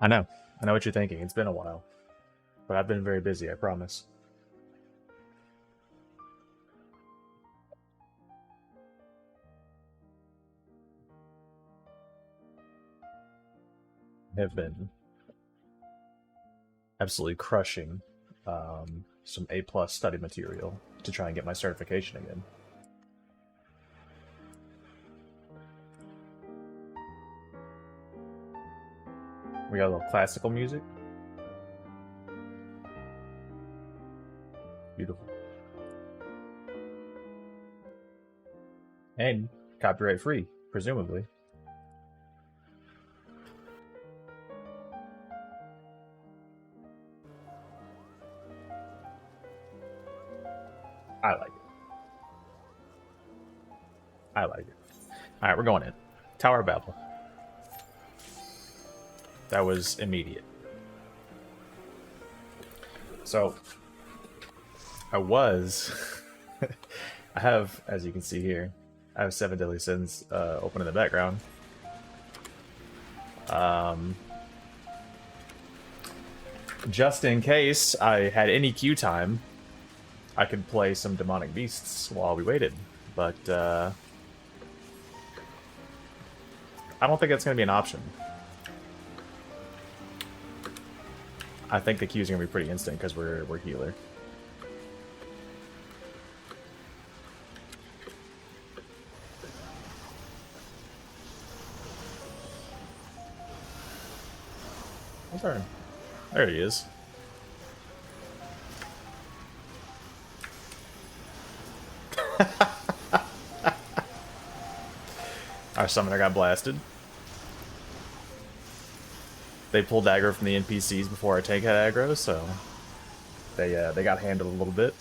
I know. I know what you're thinking. It's been a while. But I've been very busy, I promise. Have been absolutely crushing some A+ study material to try and get my certification again. We got a little classical music. Beautiful. And copyright free, presumably. I like it. I like it. Alright, we're going in. Tower of Babel. That was immediate. So, I have, as you can see here, I have 7 Deadly Sins open in the background. Just in case I had any queue time, I could play some Demonic Beasts while we waited. But, I don't think that's going to be an option. I think the queue's going to be pretty instant because we're healer. There he is. Our summoner got blasted. They pulled aggro from the NPCs before our tank had aggro, so they got handled a little bit.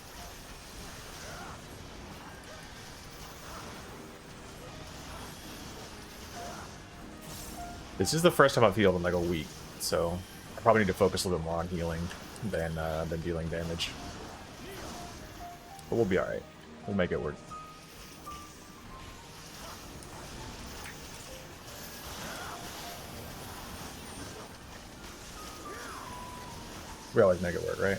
This is the first time I've healed in like a week, so I probably need to focus a little bit more on healing than dealing damage. But we'll be alright. We'll make it work. We always make it work, right?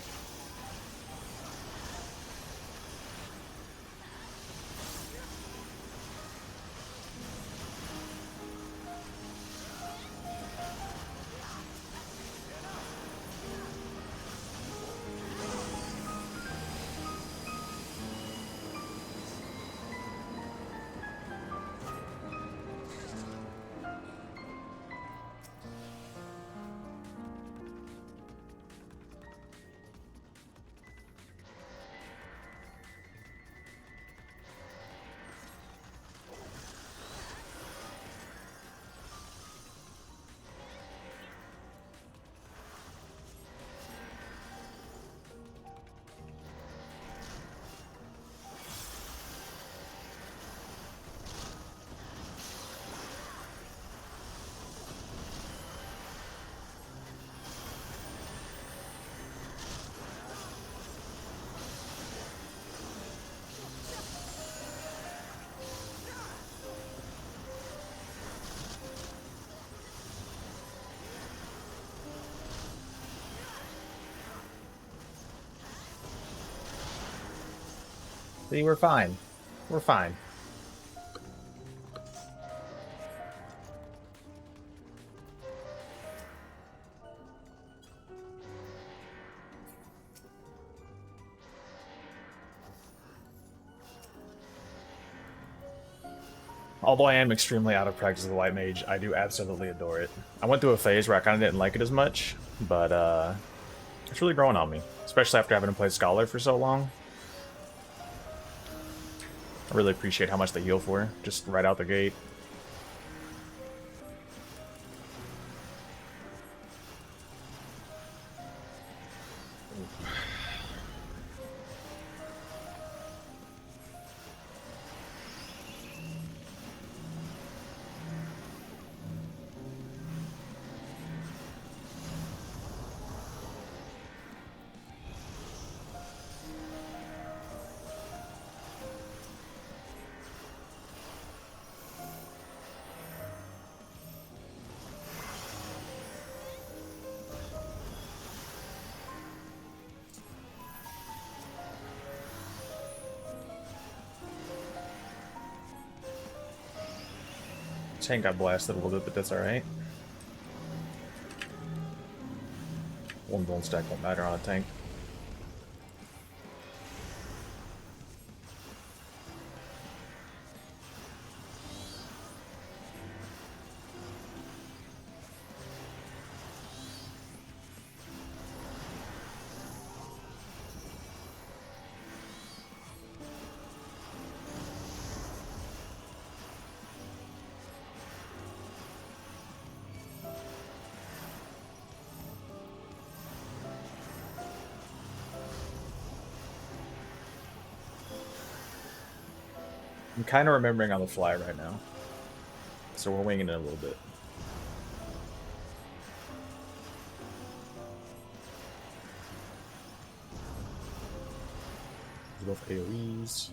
See, we're fine. We're fine. Although I am extremely out of practice with the White Mage, I do absolutely adore it. I went through a phase where I kind of didn't like it as much, but it's really growing on me, especially after having to play Scholar for so long. I really appreciate how much they heal for, just right out the gate. tank got blasted a little bit, but that's alright. One bone stack won't matter on a tank. I'm kind of remembering on the fly right now. So we're winging it a little bit. Both AoEs.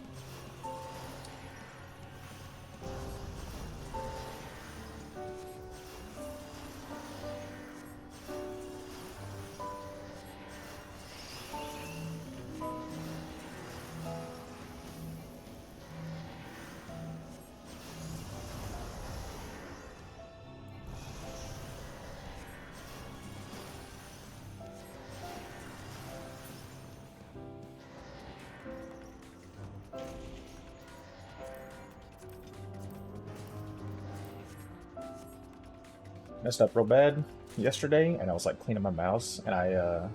Messed up real bad yesterday, and I was like cleaning my mouse, and I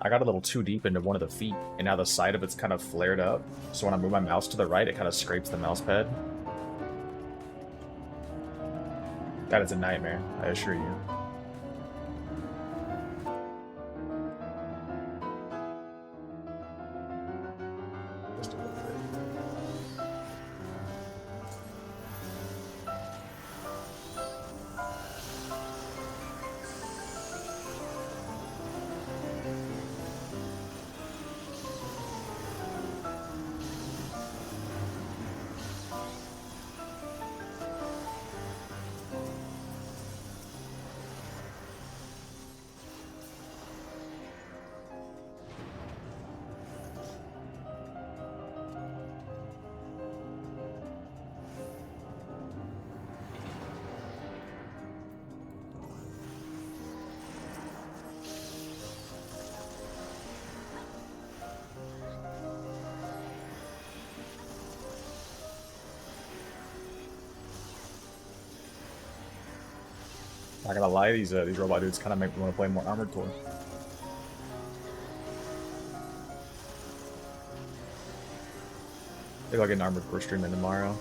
got a little too deep into one of the feet, and now the side of it's kind of flared up. So when I move my mouse to the right, it kind of scrapes the mouse pad. That is a nightmare, I assure you. Not gonna lie, these robot dudes kind of make me want to play more Armored Core. I think I'll get an Armored Core stream in tomorrow.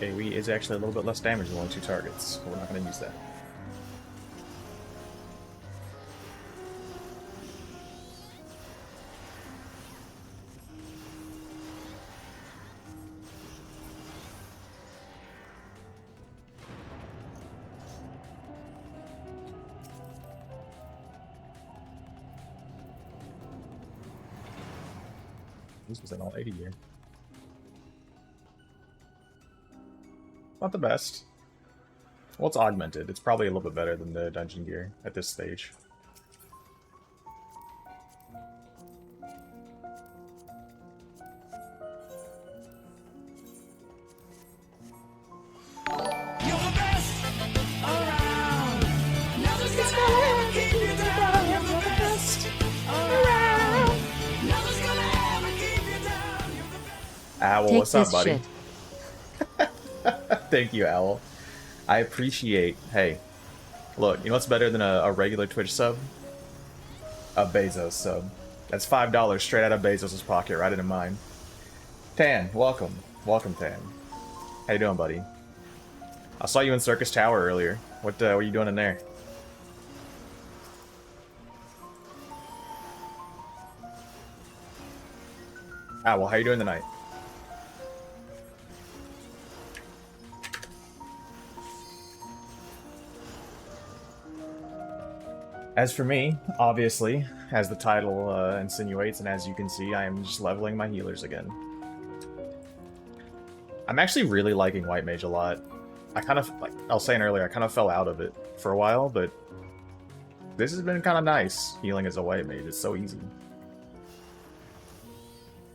AoE is actually a little bit less damage than only 2 targets, but we're not going to use that. This was an all 80 gear. Not the best. Well, it's augmented. It's probably a little bit better than the dungeon gear at this stage. Owl, what's up, buddy? Thank you, Owl. I appreciate... Hey, look, you know what's better than a regular Twitch sub? A Bezos sub. That's $5 straight out of Bezos' pocket, right into mine. Tan, welcome. Welcome, Tan. How you doing, buddy? I saw you in Circus Tower earlier. What were you doing in there? Ah, well, how you doing tonight? As for me, obviously, as the title insinuates, and as you can see, I am just leveling my healers again. I'm actually really liking White Mage a lot. I kind of, like I was saying earlier, I kind of fell out of it for a while, but this has been kind of nice, healing as a White Mage. It's so easy.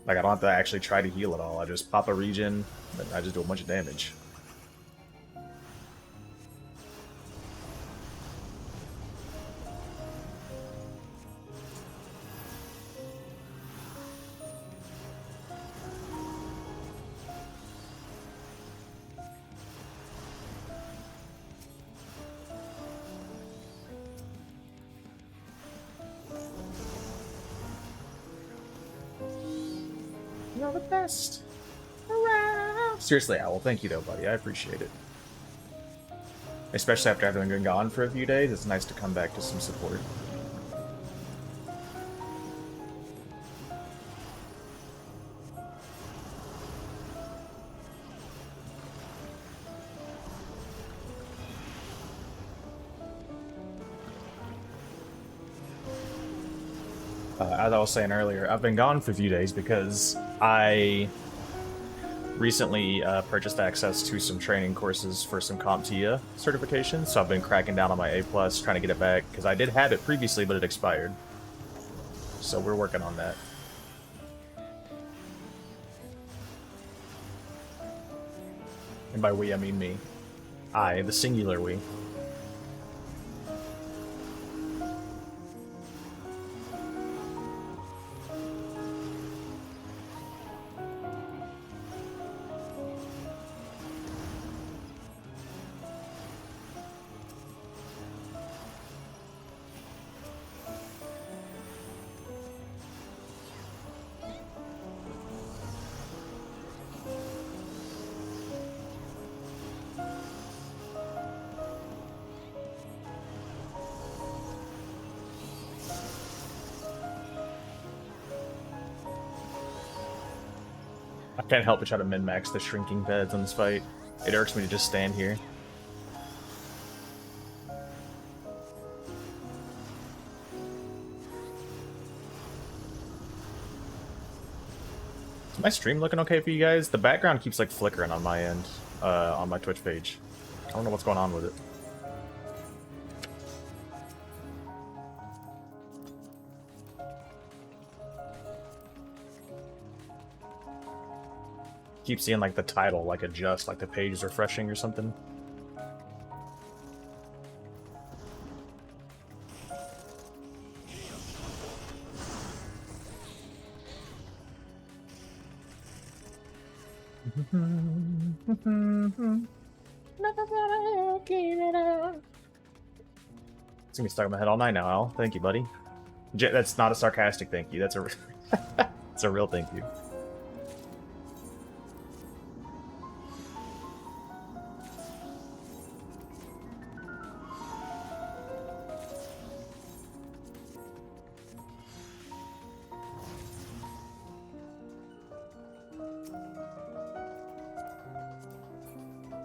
Like, I don't have to actually try to heal at all. I just pop a regen, and I just do a bunch of damage. You're the best around. Seriously, Owl, thank you though, buddy. I appreciate it. Especially after having been gone for a few days, it's nice to come back to some support. As I was saying earlier, I've been gone for a few days because I recently purchased access to some training courses for some CompTIA certifications, so I've been cracking down on my A+, trying to get it back, because I did have it previously, but it expired. So we're working on that. And by we, I mean me. I, the singular we. I can't help but try to min-max the shrinking beds in this fight. It irks me to just stand here. Is my stream looking okay for you guys? The background keeps like flickering on my end, on my Twitch page. I don't know what's going on with it. Keep seeing like the title like adjust, like the page is refreshing or something. It's gonna be stuck in my head all night now, Al. Thank you, buddy. That's not a sarcastic thank you. That's a, it's a real thank you.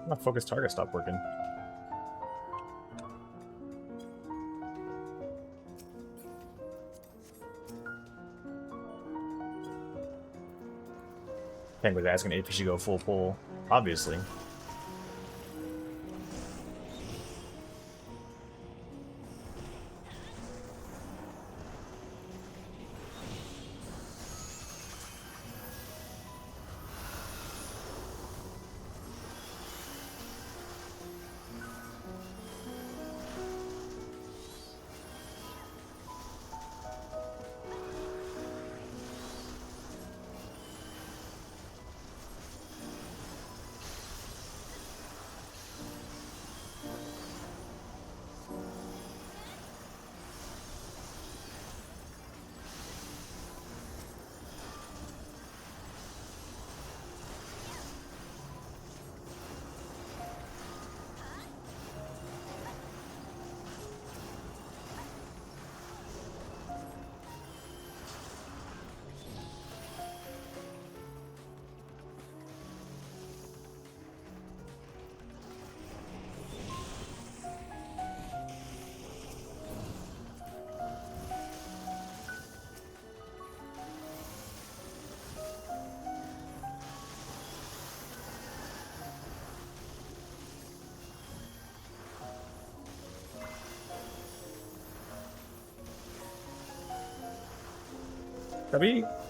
My focus target stopped working. Tank was asking if he should go full pull. Obviously.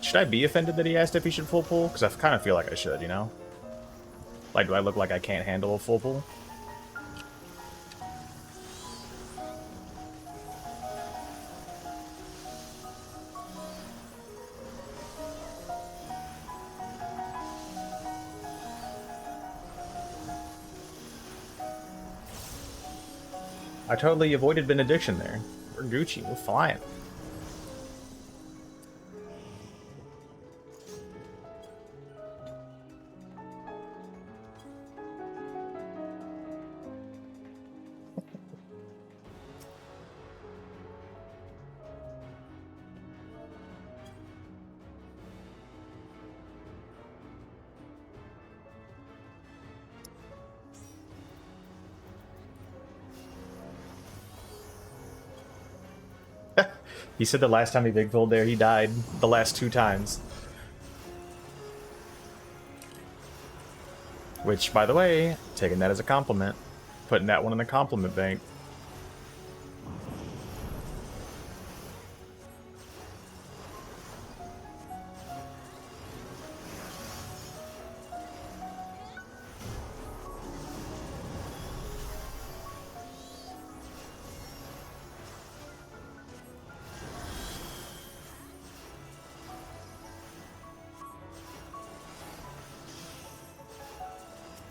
Should I be offended that he asked if he should full pull? Because I kind of feel like I should, you know? Like, do I look like I can't handle a full pull? I totally avoided benediction there. We're Gucci. We're flying. He said the last time he big pulled there, he died the last 2 times. Which, by the way, taking that as a compliment. Putting that one in the compliment bank.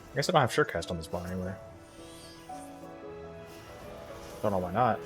I guess I don't have Surecast on this bar anyway. Don't know why not.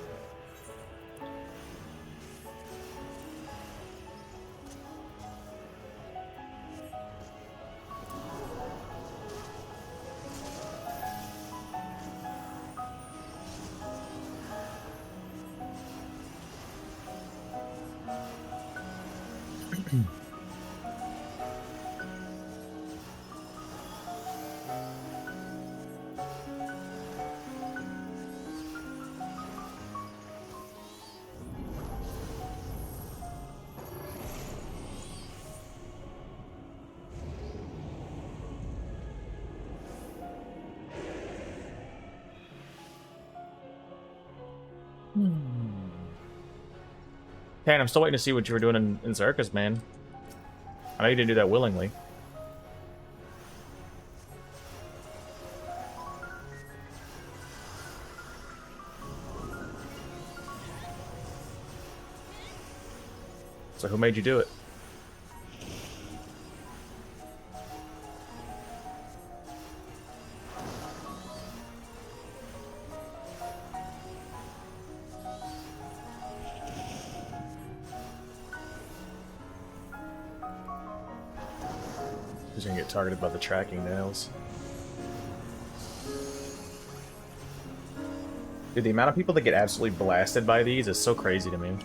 Tan, I'm still waiting to see what you were doing in Circus, man. I know you didn't do that willingly. So who made you do it? He's gonna get targeted by the tracking nails. Dude, the amount of people that get absolutely blasted by these is so crazy to me.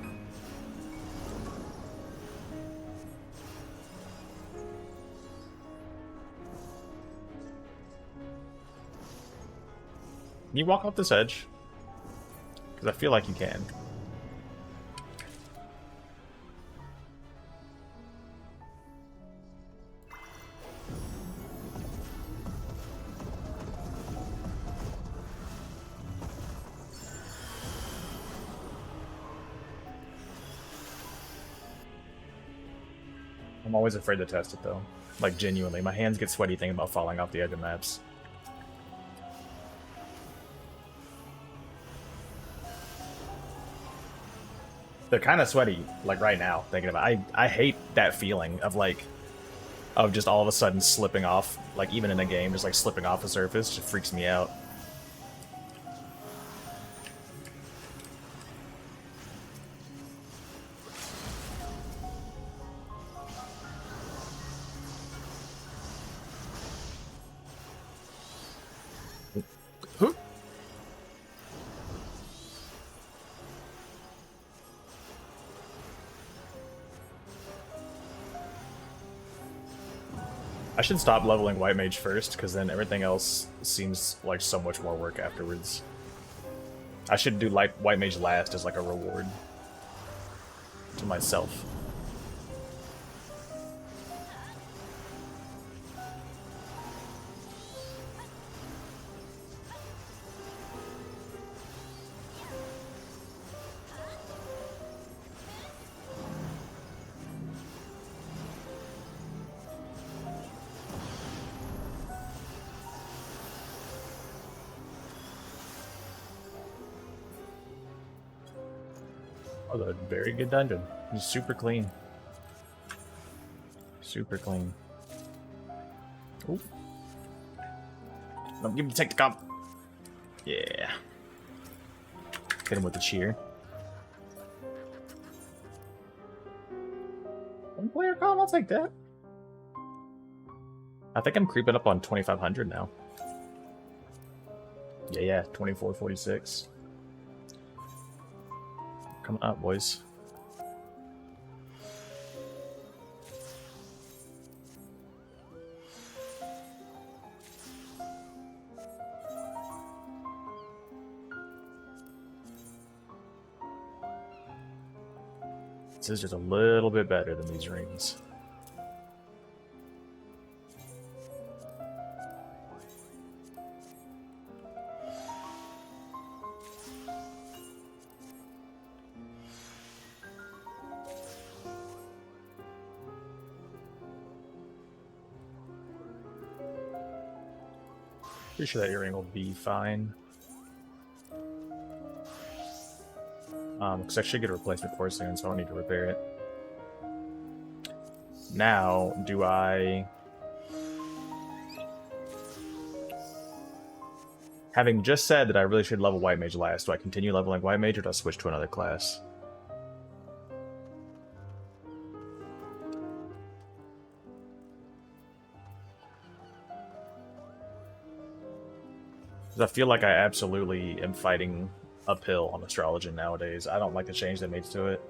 Can you walk off this edge? Because I feel like you can. I'm always afraid to test it, though. Like, genuinely. My hands get sweaty thinking about falling off the edge of maps. They're kind of sweaty, like, right now, thinking about it. I hate that feeling of, like, of just all of a sudden slipping off, like, even in a game, just, like, slipping off a surface just freaks me out. I should stop leveling White Mage first, because then everything else seems like so much more work afterwards. I should do White Mage last as like a reward to myself. Oh, a very good dungeon. It's super clean. Super clean. Ooh. No, give me take the comp. Yeah. Hit him with the cheer. One player comp, I'll take that. I think I'm creeping up on 2,500 now. Yeah, 2446. Coming up, boys. This is just a little bit better than these rings. Pretty sure that earring will be fine. Because I should get a replacement for it soon, so I don't need to repair it. Now, do I... Having just said that I really should level White Mage last, do I continue leveling White Mage or do I switch to another class? Because I feel like I absolutely am fighting uphill on Astrology nowadays. I don't like the change they made to it.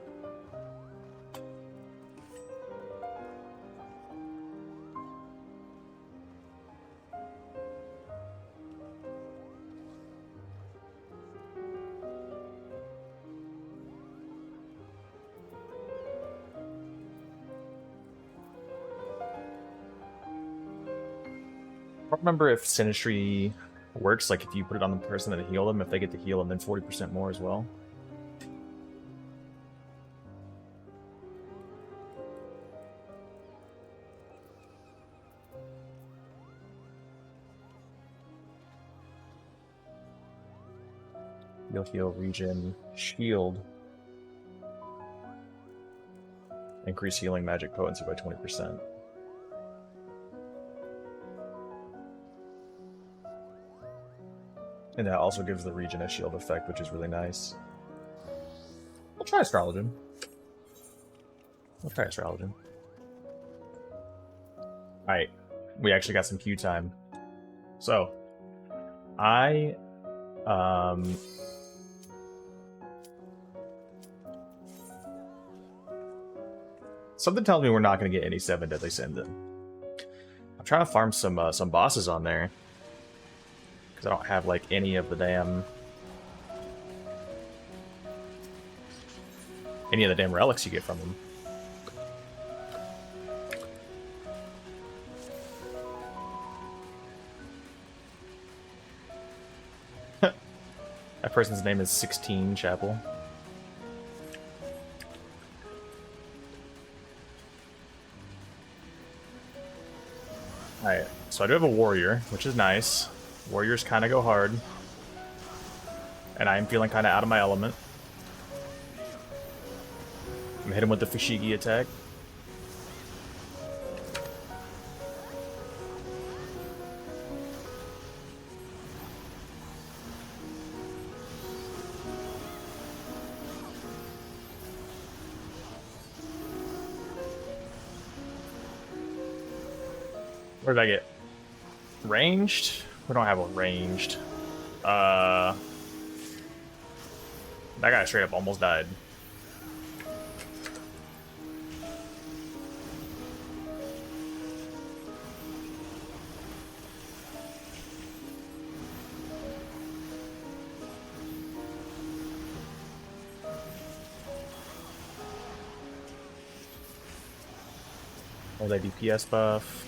I don't remember if Sinistry works, like if you put it on the person that heal them, if they get to heal them, then 40% more as well. You'll heal, regen, shield. Increase healing magic potency by 20%. And that also gives the regen a shield effect, which is really nice. I'll try Astrology. Alright, we actually got some queue time. So, something tells me we're not going to get any 7 Deadly Sins in. I'm trying to farm some bosses on there. Because I don't have, like, any of the damn... any of the damn relics you get from them. That person's name is 16 Chapel. Alright, so I do have a warrior, which is nice. Warriors kind of go hard. And I am feeling kind of out of my element. I'm hitting with the Fushigi attack. Where did I get? Ranged? We don't have a ranged. That guy straight up almost died. Oh, that DPS buff.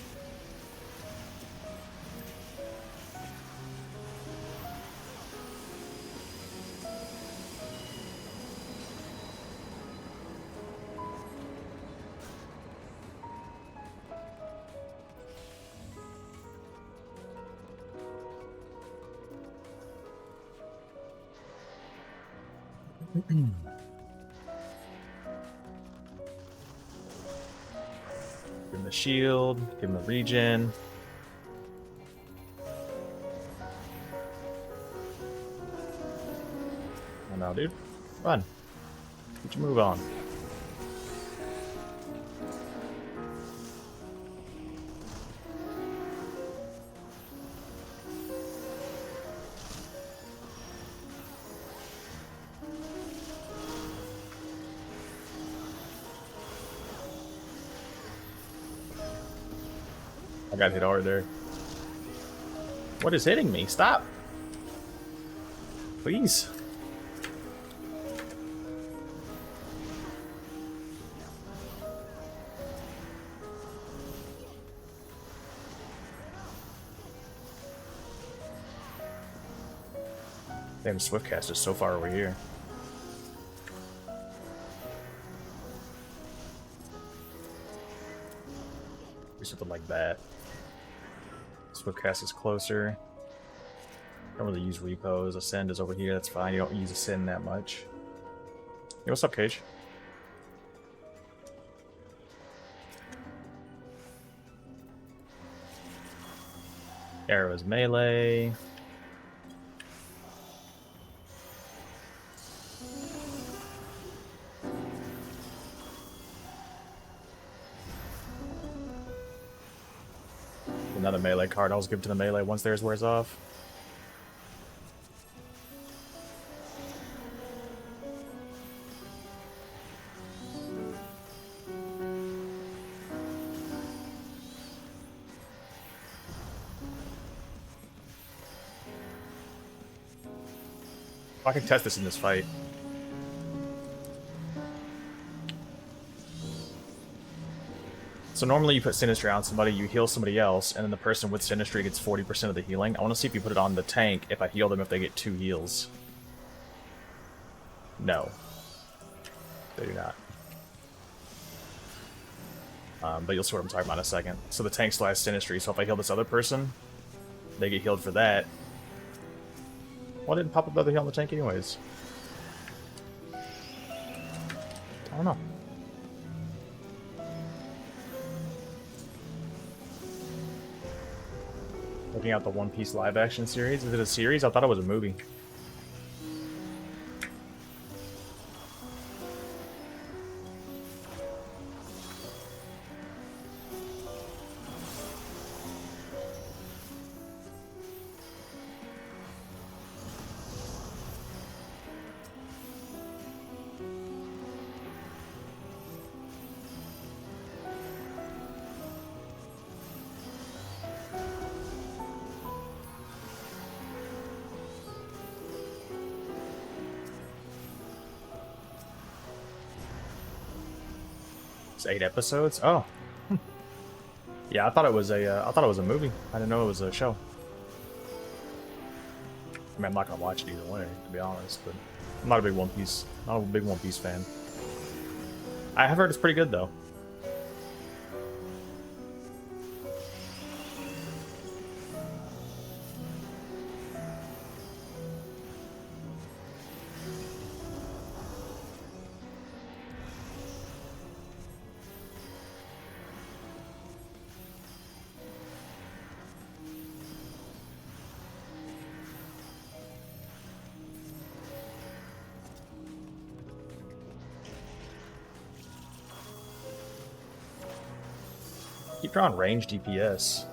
a shield, give him a regen. Oh no, dude. Run. Get your move on. I got hit hard there. What is hitting me? Stop! Please. Damn, Swiftcast is so far over here. Do something like that. Swiftcast is closer. Don't really use repos. Ascend is over here. That's fine. You don't use Ascend that much. Hey, what's up, Cage? Arrows melee. Another melee card. I'll just give it to the melee once theirs wears off. I can test this in this fight. So normally you put Sinistry on somebody, you heal somebody else, and then the person with Sinistry gets 40% of the healing. I want to see if you put it on the tank, if I heal them, if they get 2 heals. No. They do not. But you'll see what I'm talking about in a second. So the tank still has Sinistry, so if I heal this other person, they get healed for that. Why didn't pop up the other heal on the tank anyways? I don't know. Looking at the One Piece live action series. Is it a series? I thought it was a movie. It's 8 episodes. Oh, yeah. I thought it was a movie. I didn't know it was a show. I mean, I'm not gonna watch it either way, to be honest. But I'm not a big One Piece fan. I have heard it's pretty good though. Keep drawing ranged DPS.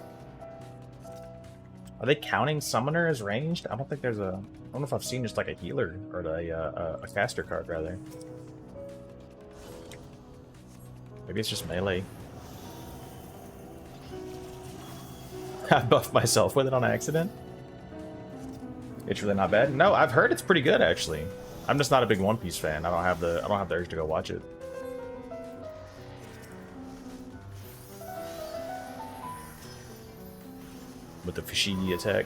Are they counting Summoner as ranged? I don't think there's a... I don't know if I've seen just like a healer or a caster card, rather. Maybe it's just melee. I buffed myself with it on accident. It's really not bad. No, I've heard it's pretty good actually. I'm just not a big One Piece fan. I don't have the urge to go watch it. With the Fushigi attack.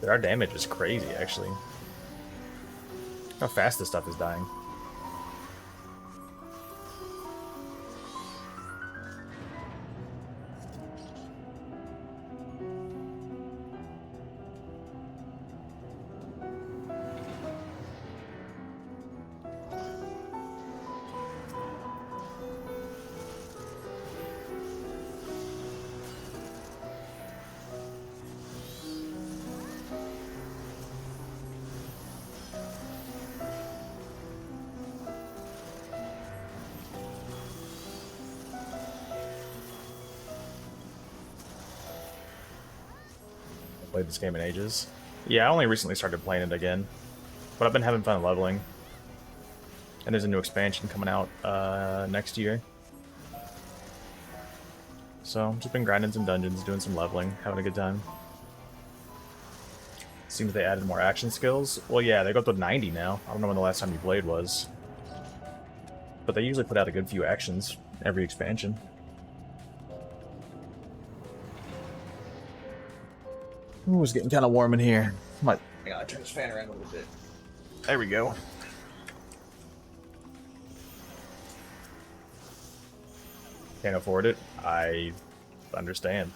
Our damage is crazy, actually. How fast this stuff is dying. played this game in ages. Yeah, I only recently started playing it again, but I've been having fun leveling. And there's a new expansion coming out next year. So, I've just been grinding some dungeons, doing some leveling, having a good time. Seems they added more action skills. Well, yeah, they go up to 90 now. I don't know when the last time you played was. But they usually put out a good few actions every expansion. Ooh, it's getting kind of warm in here. Hang on, turn this fan around a little bit. There we go. Can't afford it. I understand.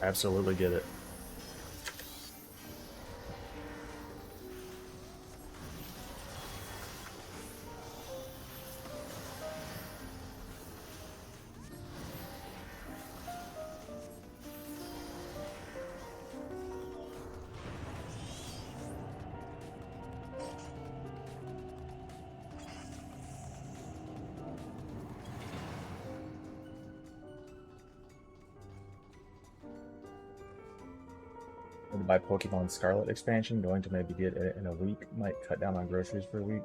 Absolutely get it. To buy Pokemon Scarlet expansion, going to maybe get it in a week. Might cut down on groceries for a week.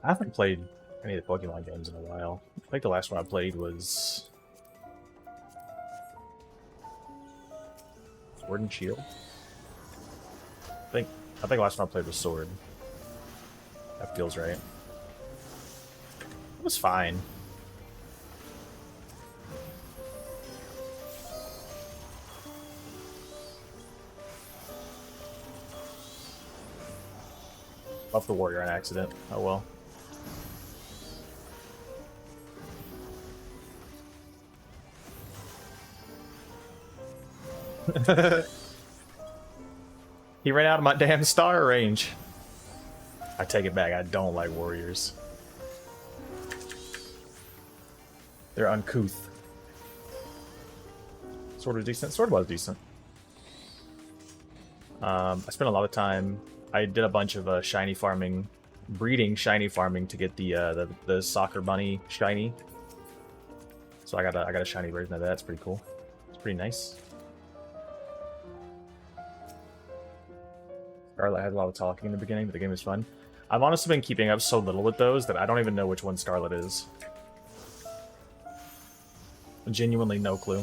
I haven't played any of the Pokemon games in a while. I think the last one I played was Sword and Shield. I think the last one I played was Sword. That feels right. It was fine. Buff the warrior on accident. Oh well. He ran out of my damn star range. I take it back. I don't like warriors. They're uncouth. Sword was decent. Sword was decent. I spent a lot of time. I did a bunch of shiny farming, breeding shiny farming to get the soccer bunny shiny. So I got a shiny version of that. It's pretty cool. It's pretty nice. Scarlet has a lot of talking in the beginning, but the game is fun. I've honestly been keeping up so little with those that I don't even know which one Scarlet is. Genuinely no clue.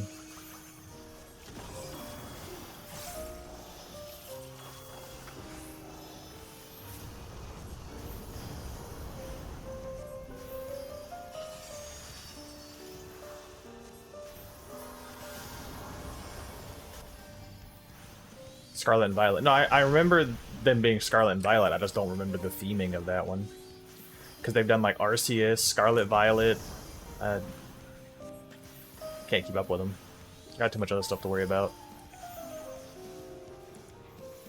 Scarlet and Violet. No, I remember them being Scarlet and Violet. I just don't remember the theming of that one. Because they've done like Arceus, Scarlet, Violet. Can't keep up with them. Got too much other stuff to worry about.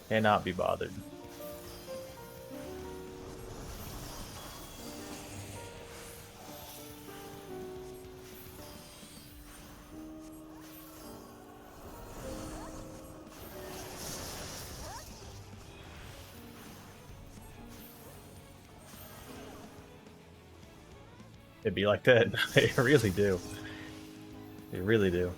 Cannot be bothered. It'd be like that. They really do. They really do.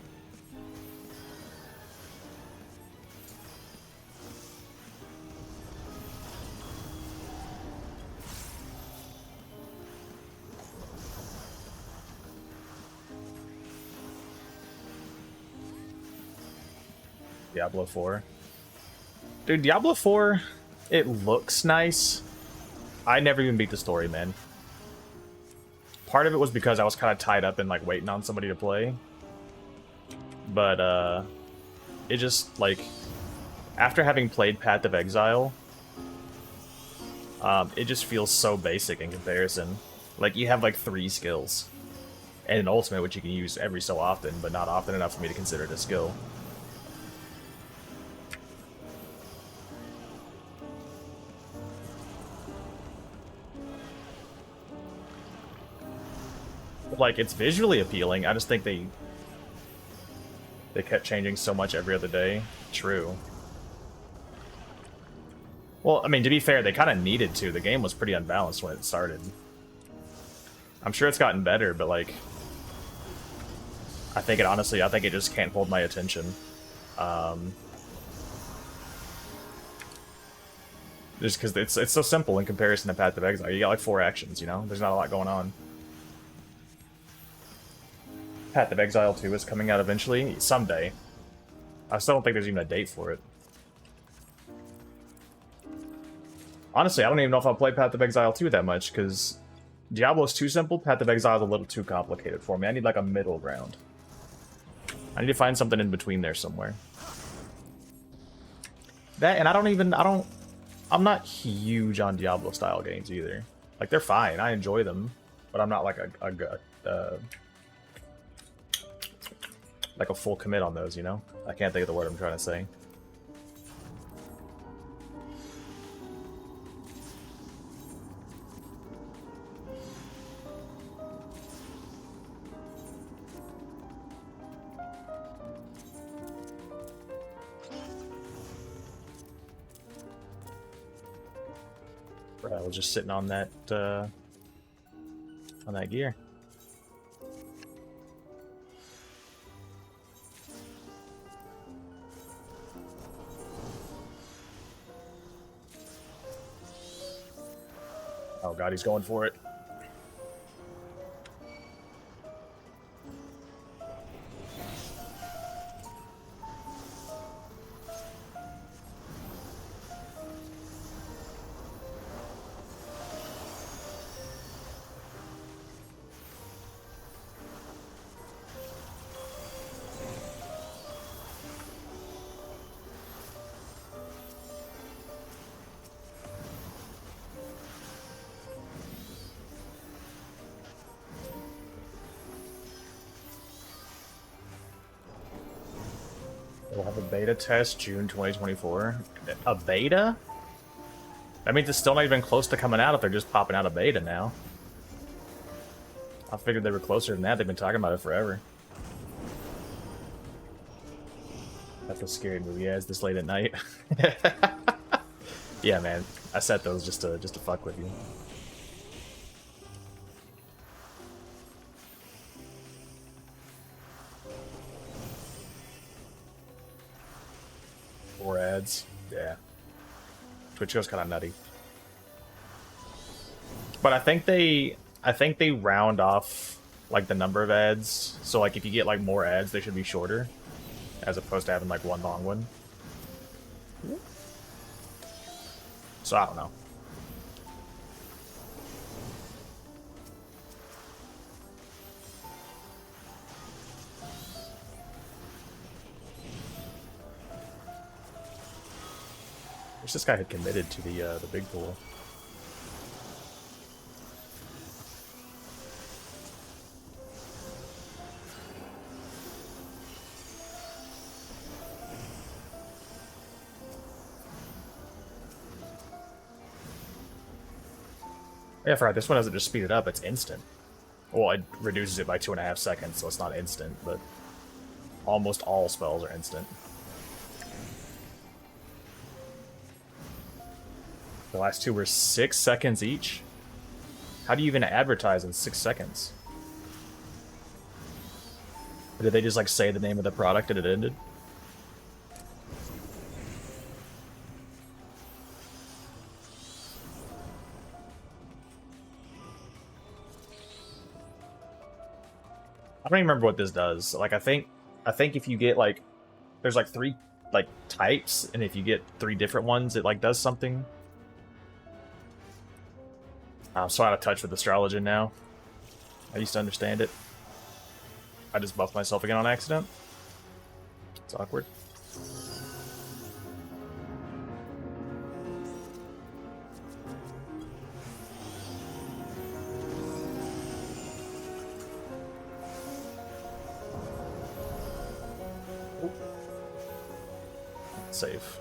Diablo 4. Dude, Diablo 4, it looks nice. I never even beat the story, man. Part of it was because I was kind of tied up in like waiting on somebody to play. But it just like after having played Path of Exile, it just feels so basic in comparison. Like you have like 3 skills and an ultimate which you can use every so often, but not often enough for me to consider it a skill. Like, it's visually appealing. I just think they kept changing so much every other day. True. Well, I mean, to be fair, they kind of needed to. The game was pretty unbalanced when it started. I'm sure it's gotten better, but like, I think it just can't hold my attention. Just because it's so simple in comparison to Path of Exile. You got like 4 actions, you know? There's not a lot going on. Path of Exile 2 is coming out eventually, someday. I still don't think there's even a date for it. Honestly, I don't even know if I'll play Path of Exile 2 that much, because Diablo's too simple, Path of Exile is a little too complicated for me. I need like a middle ground. I need to find something in between there somewhere. That, and I'm not huge on Diablo-style games either. Like, they're fine, I enjoy them, but I'm not like like a full commit on those, you know? I can't think of the word I'm trying to say. I was just sitting on that gear. Oh god, he's going for it. We'll have a beta test June 2024. A beta? That means it's still not even close to coming out if they're just popping out a beta now. I figured they were closer than that. They've been talking about it forever. That's a scary movie. Yeah, it's this late at night. Yeah, man. I set those just to fuck with you. More ads. Yeah. Twitch goes kind of nutty. But I think they round off like the number of ads. So like if you get like more ads, they should be shorter, as opposed to having like one long one. So I don't know. Wish this guy had committed to the big pool. Yeah, I forgot, this one doesn't just speed it up, it's instant. Well, it reduces it by 2.5 seconds, so it's not instant, but almost all spells are instant. The last two were 6 seconds each? How do you even advertise in 6 seconds? Or did they just like say the name of the product and it ended? I don't even remember what this does. Like I think if you get like, there's like 3 like types, and if you get 3 different ones, it like does something. I'm so out of touch with astrology now. I used to understand it. I just buffed myself again on accident. It's awkward. Safe.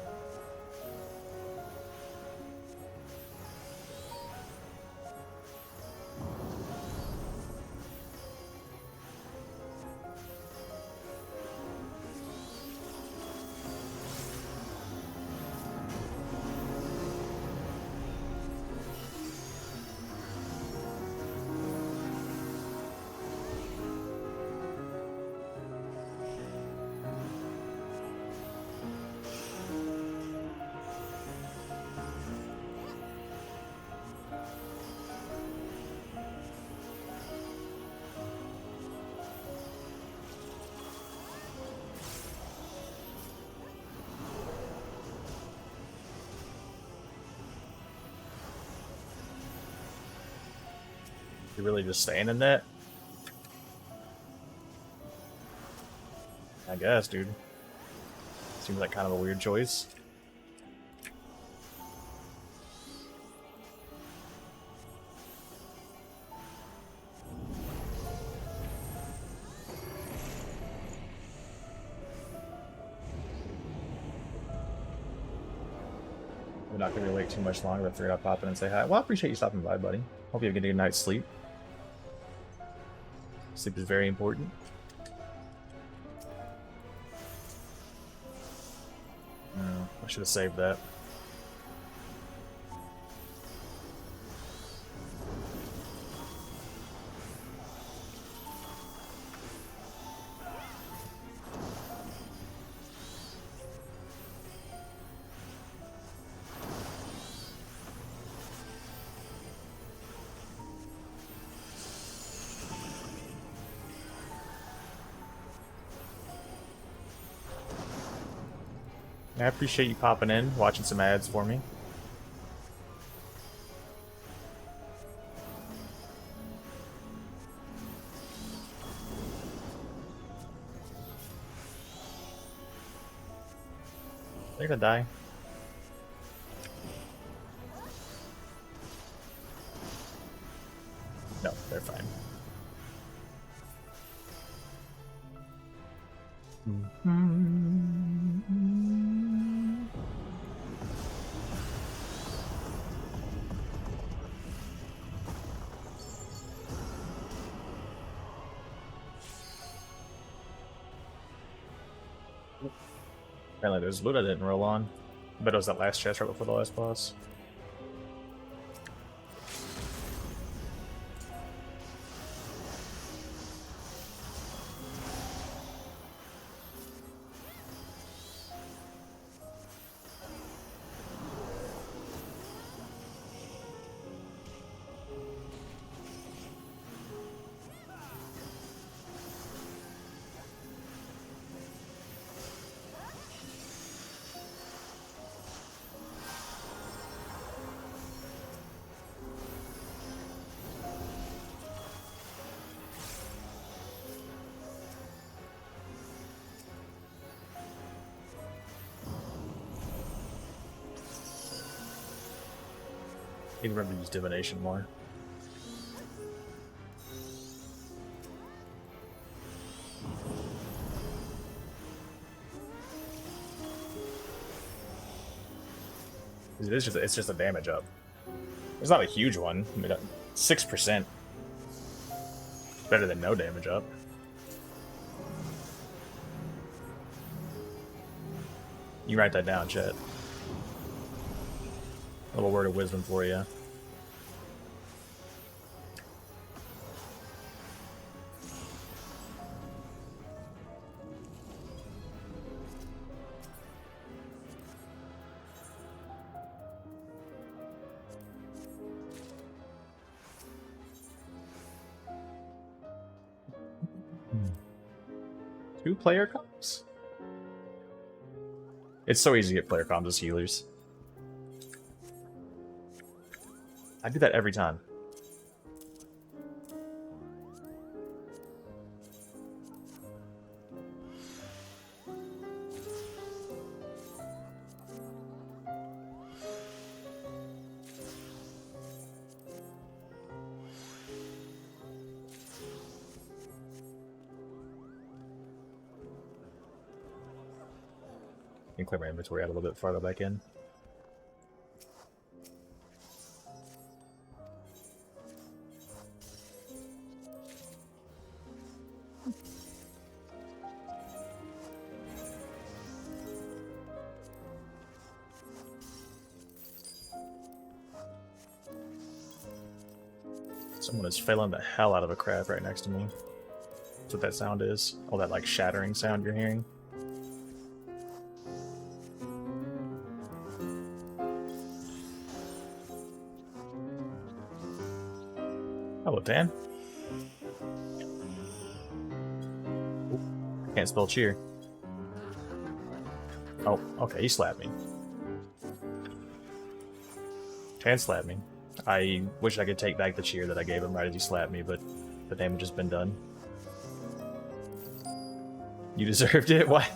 You're really just staying in that? I guess, dude. Seems like kind of a weird choice. We're not gonna be wait too much longer. Figure out pop in and say hi. Well, I appreciate you stopping by, buddy. Hope you have a good night's sleep. Sleep is very important. I should have saved that. I appreciate you popping in, watching some ads for me. They're gonna die. No, they're fine. Apparently there's loot I didn't roll on. I bet it was that last chest right before the last boss. I need to remember to use divination more. It's just a damage up. It's not a huge one. I mean, 6%. Better than no damage up. You write that down, chat. A little word of wisdom for you. Two player comps? It's so easy to get player comps as healers. I do that every time. I can clear my inventory out a little bit farther back in. Someone is failing the hell out of a crab right next to me. That's what that sound is. All that like shattering sound you're hearing. Hello, Dan. Can't spell cheer. Oh, okay, he slapped me. Dan slapped me. I wish I could take back the cheer that I gave him right as he slapped me, but the damage has been done. You deserved it? Why?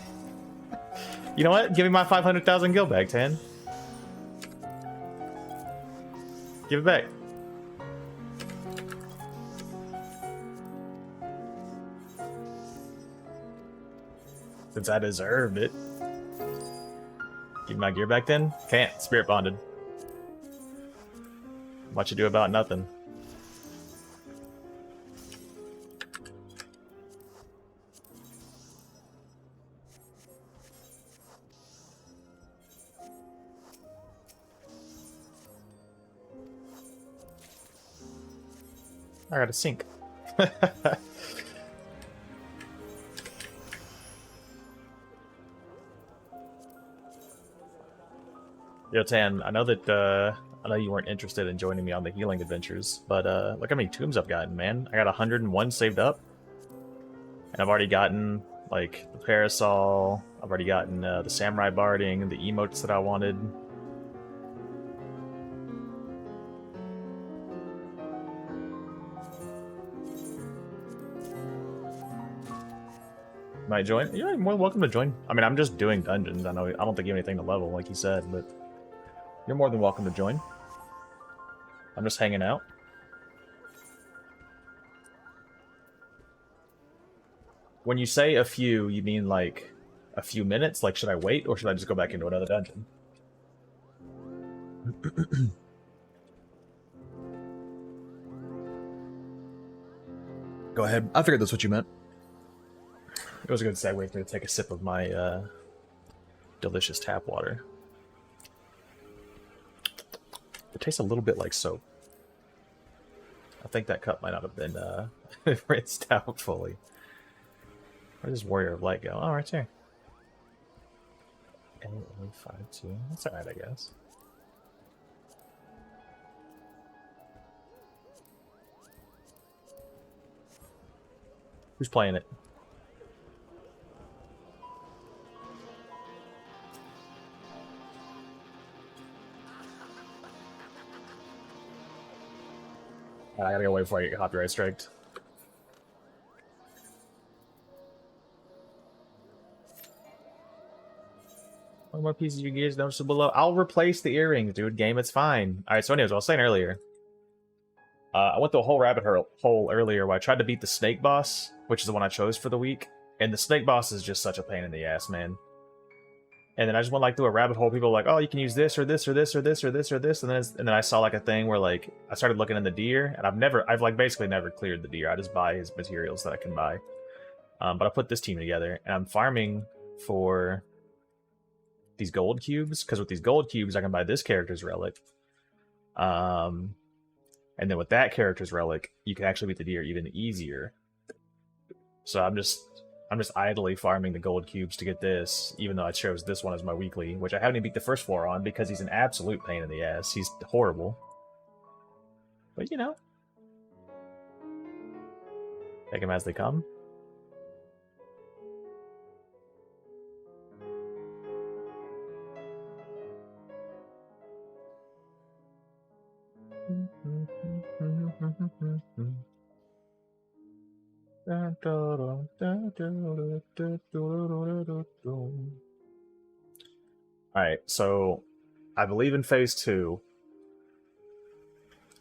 You know what? Give me my 500,000 gil back, Tan. Give it back. Since I deserved it. Give my gear back then? Can't. Spirit bonded. What you do about nothing. I gotta sink. Yo, Tan, I know that, I know you weren't interested in joining me on the healing adventures, but, look how many tombs I've gotten, man. I got 101 saved up. And I've already gotten, like, the parasol, I've already gotten, the samurai barding, the emotes that I wanted. Might join? You're more than welcome to join. I mean, I'm just doing dungeons. I know I don't think you have anything to level, like you said, but you're more than welcome to join. I'm just hanging out. When you say a few, you mean like a few minutes? Like, should I wait, or should I just go back into another dungeon? Go ahead. I figured that's what you meant. It was a good segue for me to take a sip of my delicious tap water. It tastes a little bit like soap. I think that cup might not have been rinsed out fully. Where does Warrior of Light go? Oh, right there. 852. That's alright, I guess. Who's playing it? I gotta go away before I get copyright striked. One more piece of your gear is noticeable below. I'll replace the earrings, dude. Game, it's fine. Alright, so anyways, what I was saying earlier. I went through a whole rabbit hole earlier where I tried to beat the snake boss, which is the one I chose for the week. And the snake boss is just such a pain in the ass, man. And then I just went like through a rabbit hole. People were like, oh, you can use this or this or this or this or this or this. And then I saw like a thing where like I started looking in the deer, and I've like basically never cleared the deer. I just buy his materials that I can buy. But I put this team together, and I'm farming for these gold cubes, because with these gold cubes I can buy this character's relic. And then with that character's relic, you can actually beat the deer even easier. So I'm just idly farming the gold cubes to get this, even though I chose this one as my weekly, which I haven't even beat the first floor on because he's an absolute pain in the ass. He's horrible. But, you know. Take them as they come. Alright, so I believe in phase 2.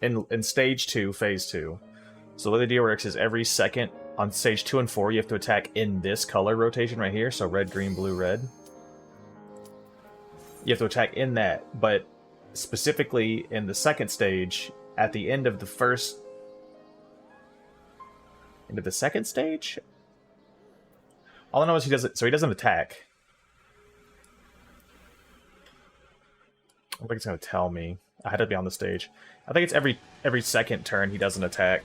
In stage 2, phase 2. So the way the deal works is every second on stage 2 and 4 you have to attack in this color rotation right here, so red, green, blue, red. You have to attack in that, but specifically in the second stage, at the end of the first... Into the second stage? All I know is he doesn't attack. I don't think it's gonna tell me. I had to be on the stage. I think it's every second turn he doesn't attack.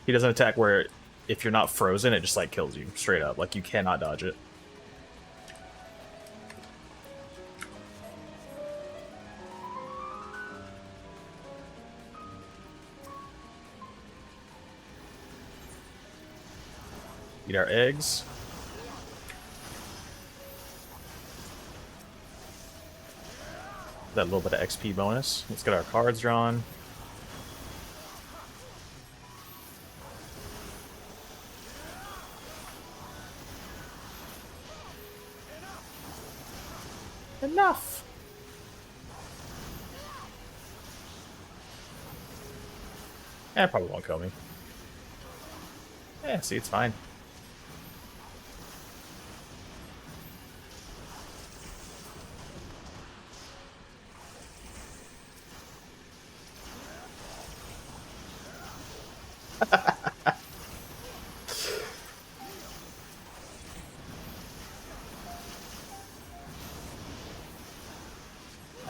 He doesn't attack where if you're not frozen, it just like kills you straight up. Like you cannot dodge it. Eat our eggs. That little bit of XP bonus. Let's get our cards drawn. Enough! Probably won't kill me. See, it's fine.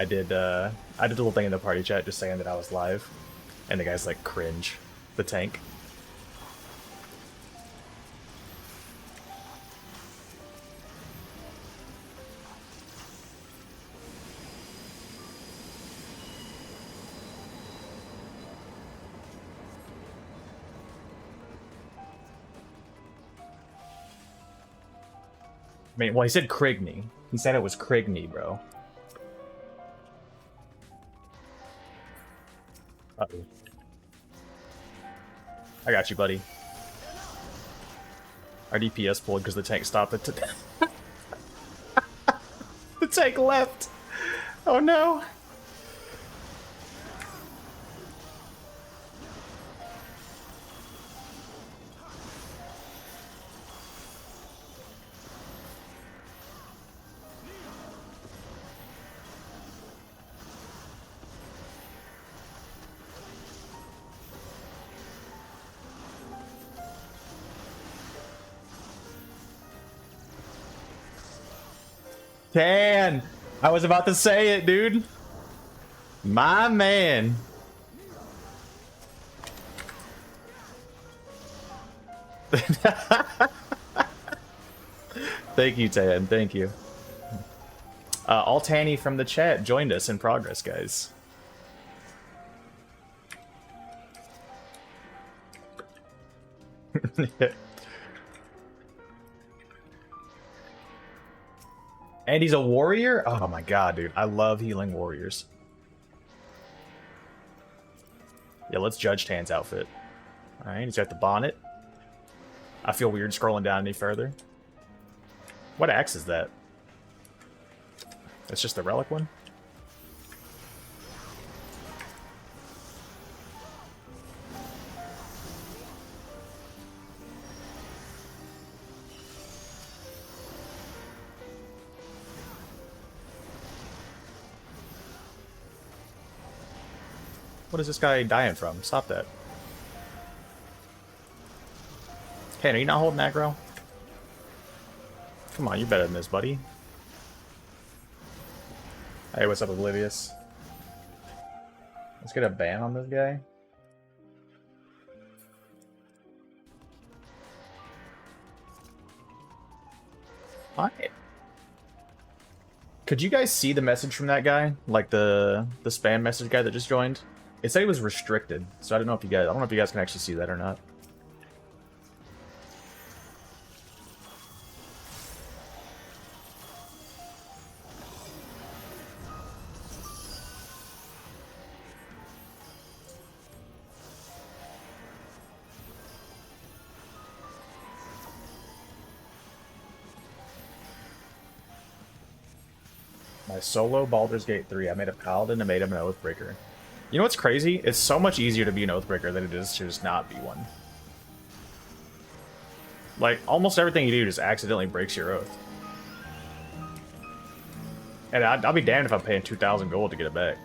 I did a little thing in the party chat just saying that I was live, and the guy's like, cringe. The tank. I mean, well, he said Krigney. He said it was Krigney, bro. Uh-oh. I got you, buddy. Our DPS pulled because the tank stopped it. The tank left. Oh no. Tan! I was about to say it, dude. My man. Thank you, Tan. Thank you. All Tanny from the chat joined us in progress, guys. And he's a warrior? Oh my god, dude. I love healing warriors. Yeah, let's judge Tan's outfit. Alright, he's got the bonnet. I feel weird scrolling down any further. What axe is that? It's just the relic one? What is this guy dying from? Stop that. Ken, are you not holding aggro? Come on, you're better than this, buddy. Hey, what's up, Oblivious? Let's get a ban on this guy. Hi. Could you guys see the message from that guy? Like the spam message guy that just joined? It said he was restricted, so I don't know if you guys can actually see that or not. My solo Baldur's Gate 3, I made a paladin and made him an Oathbreaker. You know what's crazy? It's so much easier to be an Oathbreaker than it is to just not be one. Like, almost everything you do just accidentally breaks your oath. And I'll be damned if I'm paying 2,000 gold to get it back.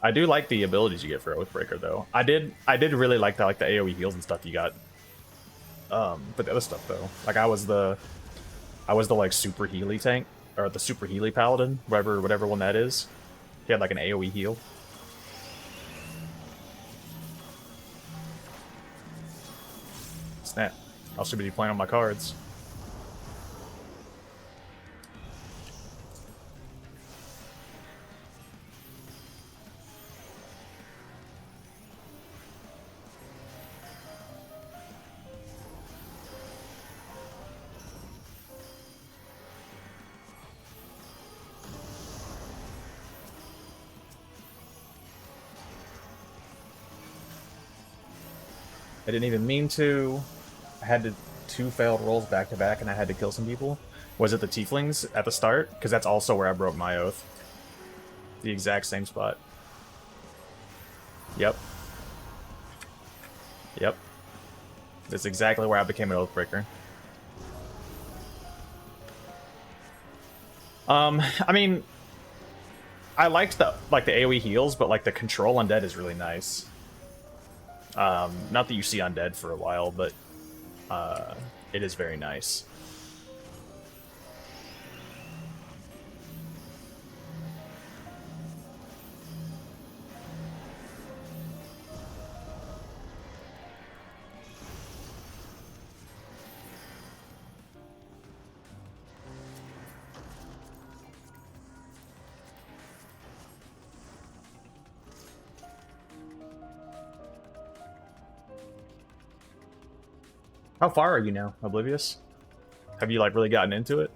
I do like the abilities you get for Oathbreaker, though. I did really like the AoE heals and stuff you got. But the other stuff though, like I was the like super Healy tank, or the super Healy paladin, whatever one that is. He had like an AoE heal. Snap! I'll still be playing on my cards. I didn't even mean to. I had to 2 failed rolls back to back, and I had to kill some people. Was it the tieflings at the start? Because that's also where I broke my oath. The exact same spot. Yep. Yep. That's exactly where I became an oathbreaker. I mean, I liked the AoE heals, but like the control undead is really nice. Not that you see undead for a while, but it is very nice. How far are you now, Oblivious? Have you like really gotten into it?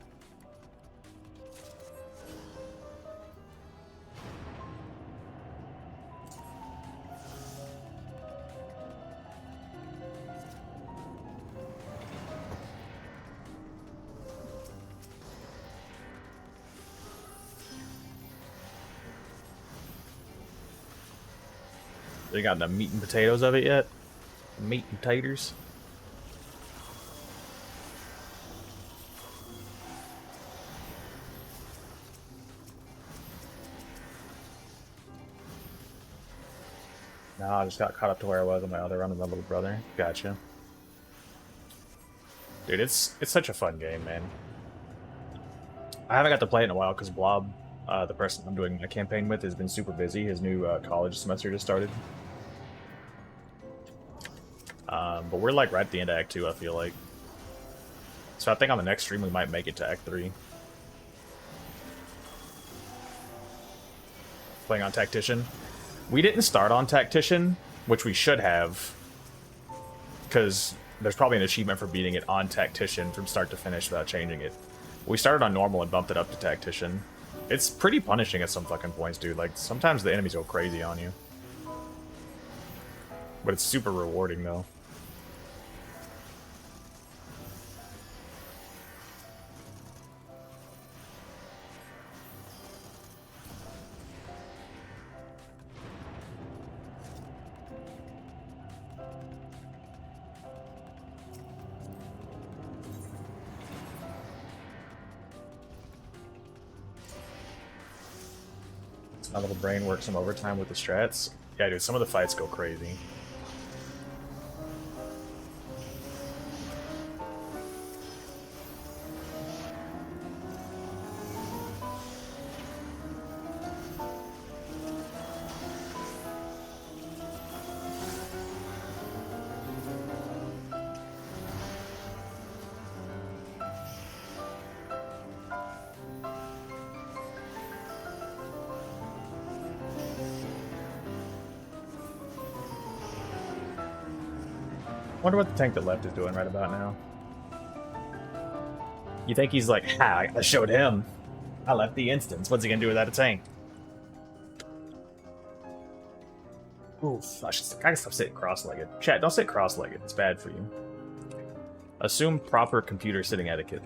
You got the meat and potatoes of it yet? Meat and taters? No, I just got caught up to where I was on my other run with my little brother. Gotcha. Dude, it's such a fun game, man. I haven't got to play it in a while because Blob, the person I'm doing my campaign with, has been super busy. His new college semester just started. But we're like right at the end of Act 2, I feel like. So I think on the next stream we might make it to Act 3. Playing on Tactician. We didn't start on Tactician, which we should have. Because there's probably an achievement for beating it on Tactician from start to finish without changing it. We started on normal and bumped it up to Tactician. It's pretty punishing at some fucking points, dude. Like, sometimes the enemies go crazy on you. But it's super rewarding, though. My little brain works some overtime with the strats. Yeah, dude, some of the fights go crazy. Wonder what the tank that left is doing right about now. You think he's like, ha, I showed him. I left the instance. What's he gonna do without a tank? Oof, I gotta stop sitting cross-legged. Chat, don't sit cross-legged. It's bad for you. Assume proper computer sitting etiquette.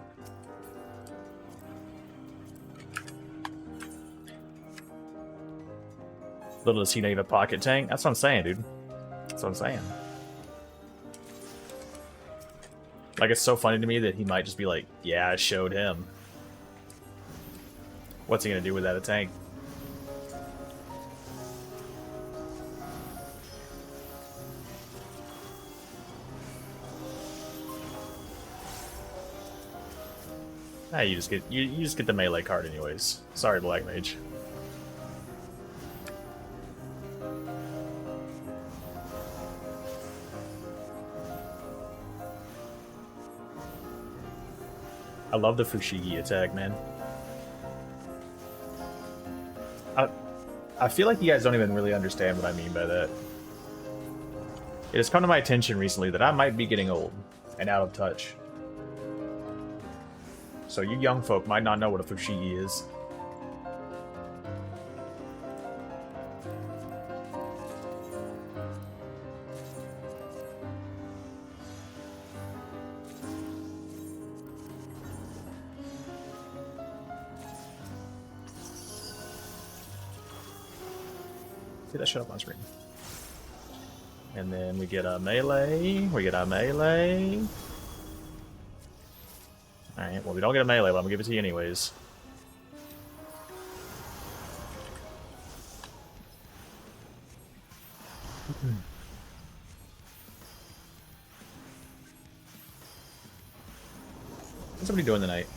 Little does he need a pocket tank. That's what I'm saying, dude. That's what I'm saying. Like, it's so funny to me that he might just be like, yeah, I showed him. What's he gonna do without a tank? Ah, you just get the melee card anyways. Sorry, Black Mage. I love the Fushigi attack, man. I feel like you guys don't even really understand what I mean by that. It has come to my attention recently that I might be getting old and out of touch. So you young folk might not know what a Fushigi is. See that shit up on screen. And then we get a melee. We get a melee. Alright, well, we don't get a melee, but I'm gonna give it to you anyways. What's somebody doing tonight?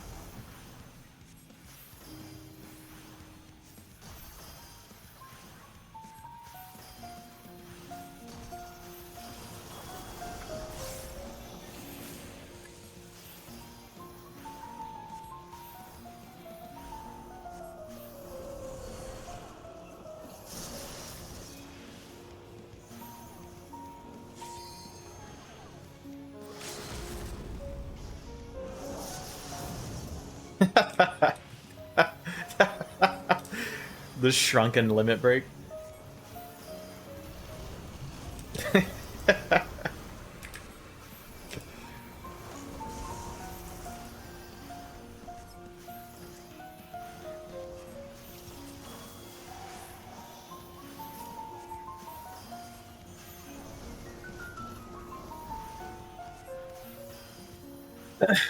The shrunken limit break.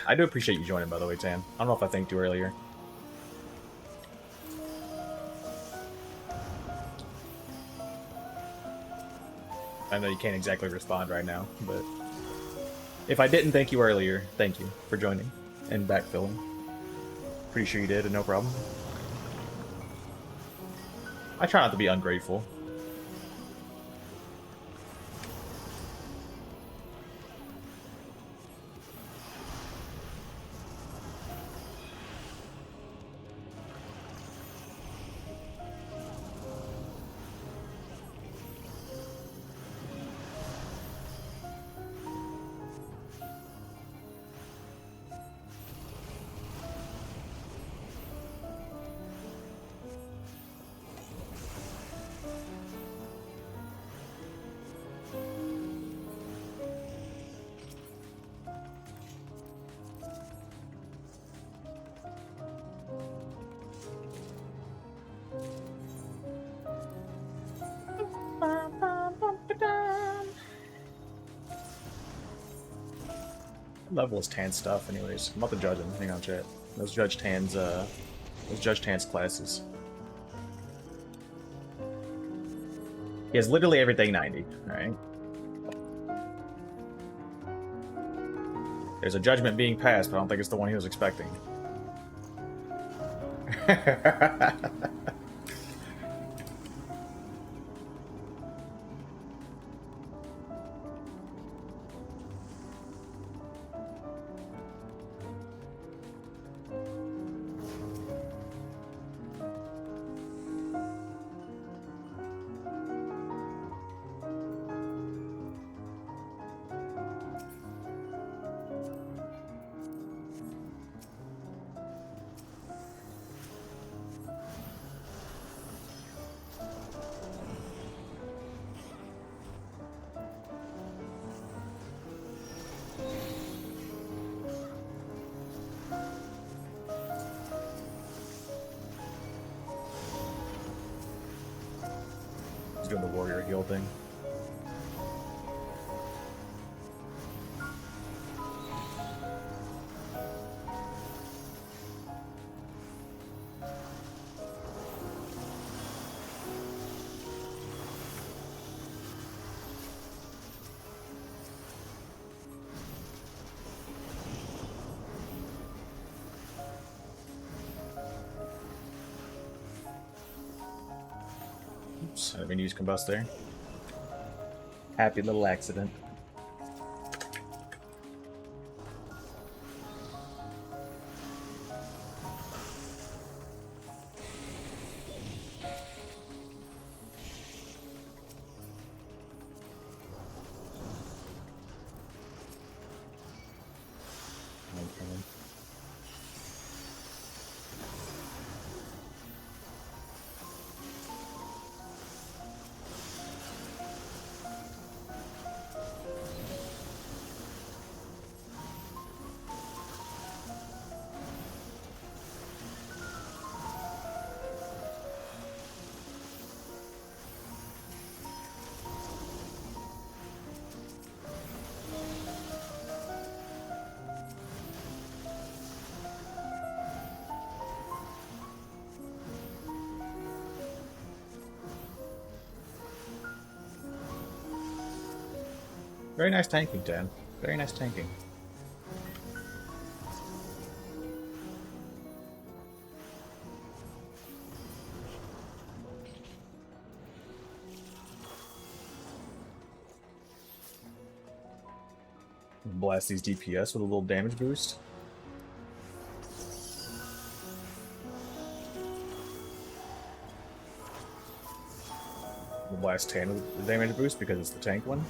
I do appreciate you joining, by the way, Tan. I don't know if I thanked you earlier. I know you can't exactly respond right now, but if I didn't thank you earlier, thank you for joining and backfilling. Pretty sure you did, and no problem. I try not to be ungrateful. Level is Tan stuff, anyways. I'm about to judge him. Hang on, chat. Let's judge Tan's classes. He has literally everything 90. All right. There's a judgment being passed, but I don't think it's the one he was expecting. Doing the warrior heal thing. Oops, I didn't mean to use combust there. Happy little accident. Very nice tanking, Dan. Very nice tanking. Blast these DPS with a little damage boost. We'll blast Tan with the damage boost because it's the tank one.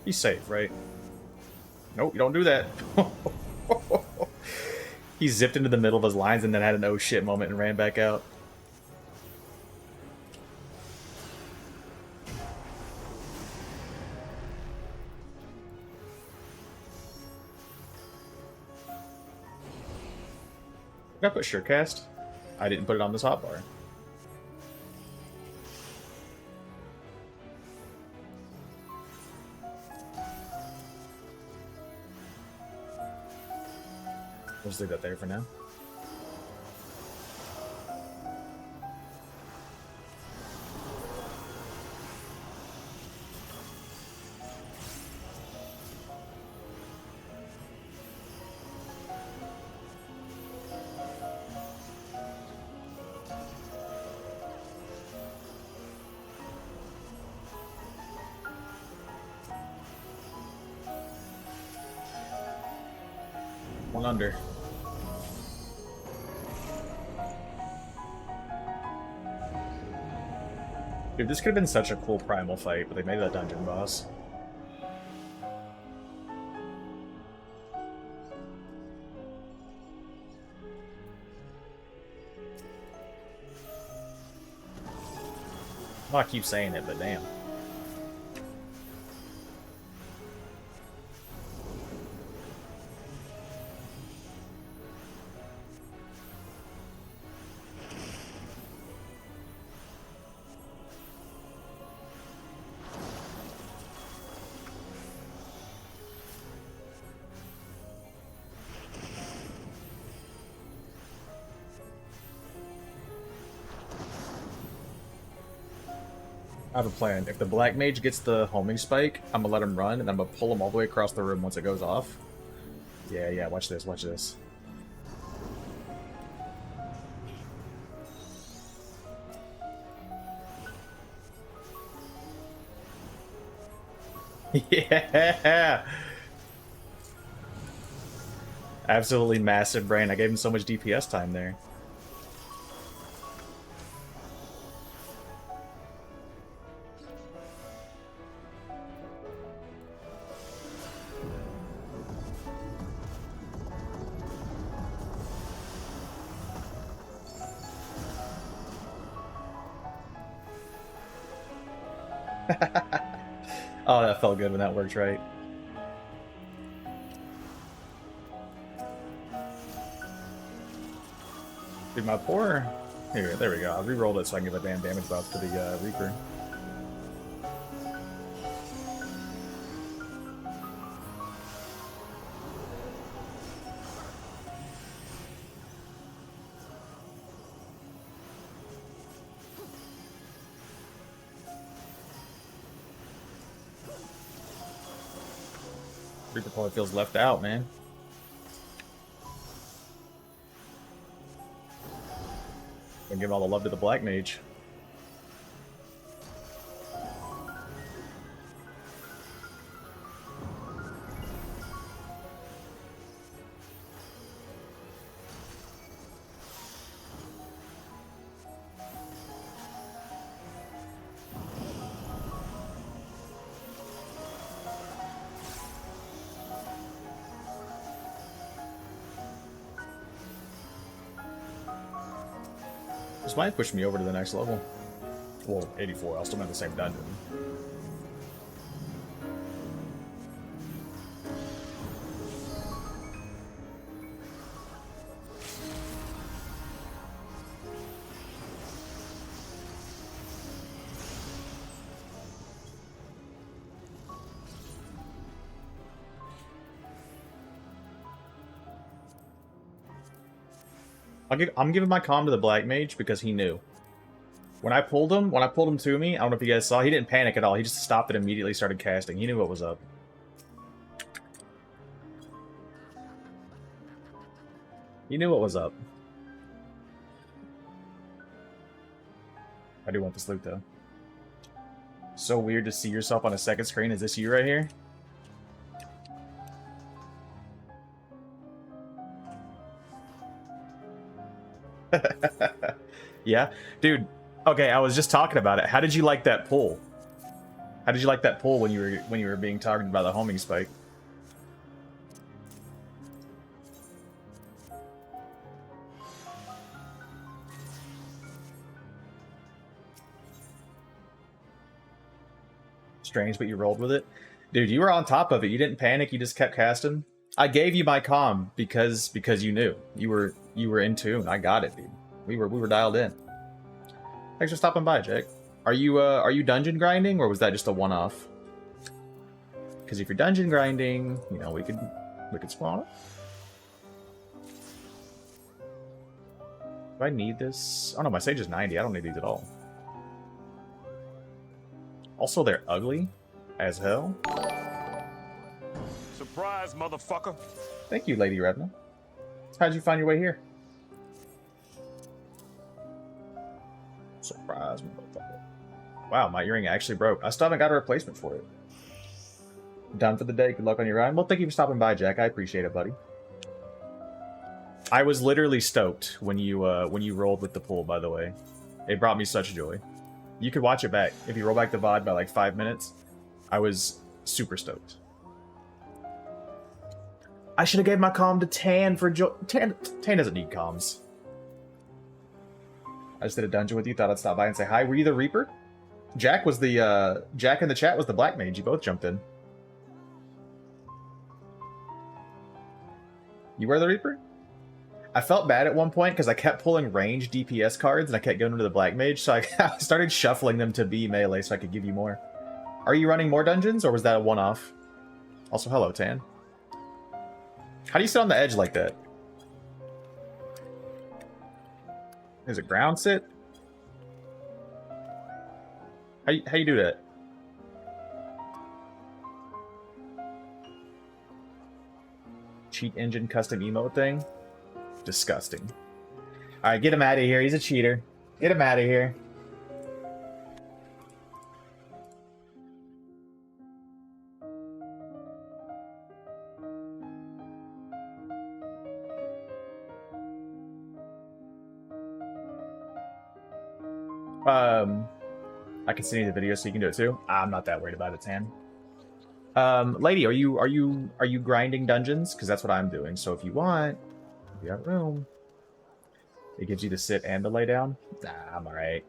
He's safe, right? Nope, you don't do that. He zipped into the middle of his lines and then had an oh shit moment and ran back out. Did I put Surecast? I didn't put it on this hotbar. We'll just leave that there for now. One under. Dude, this could have been such a cool primal fight, but they made it a dungeon boss. Well, I keep saying it, but damn. I have a plan. If the Black Mage gets the homing spike, I'm gonna let him run, and I'm gonna pull him all the way across the room once it goes off. Yeah, watch this, watch this. Yeah! Absolutely massive brain. I gave him so much DPS time there. Oh, that felt good when that worked right. Dude, my poor... Here, there we go. I'll re-roll it so I can give a damn damage buff to the Reaper. Reaper probably feels left out, man. And give all the love to the Black Mage. This might push me over to the next level. Well, 84. I'll still be in the same dungeon. I'm giving my comm to the Black Mage because he knew. When I pulled him to me, I don't know if you guys saw, he didn't panic at all. He just stopped and immediately started casting. He knew what was up. He knew what was up. I do want this loot, though. So weird to see yourself on a second screen. Is this you right here? Yeah? Dude, okay, I was just talking about it. How did you like that pull? How did you like that pull when you were being targeted by the homing spike? Strange, but you rolled with it. Dude, you were on top of it. You didn't panic. You just kept casting. I gave you my comm because you knew. You were in tune. I got it, dude. We were dialed in. Thanks for stopping by, Jake. Are you dungeon grinding, or was that just a one-off? Because if you're dungeon grinding, you know, we could spawn it. Do I need this? Oh no, my sage is 90. I don't need these at all. Also, they're ugly as hell. Surprise, motherfucker. Thank you, Lady Revna. How'd you find your way here? Surprise, motherfucker. Wow, my earring actually broke. I still haven't got a replacement for it. Done for the day. Good luck on your ride. Well, thank you for stopping by, Jack. I appreciate it, buddy. I was literally stoked when you rolled with the pull, by the way. It brought me such joy. You could watch it back. If you roll back the VOD by like 5 minutes, I was super stoked. I should have gave my comm to Tan for joy. Tan doesn't need comms. I just did a dungeon with you. Thought I'd stop by and say hi. Were you the Reaper? Jack was the Jack in the chat was the Black Mage. You both jumped in. You were the Reaper? I felt bad at one point because I kept pulling range DPS cards and I kept going to the Black Mage, so I started shuffling them to be melee so I could give you more. Are you running more dungeons, or was that a one-off? Also, hello, Tan. How do you sit on the edge like that? Is it ground sit? How you do that? Cheat engine custom emote thing? Disgusting. Alright, get him out of here. He's a cheater. Get him out of here. I can send you the video so you can do it too. I'm not that worried about it, Tan. Lady, are you grinding dungeons? Because that's what I'm doing. So if you want, if you have room, it gives you to sit and to lay down. Nah, I'm alright.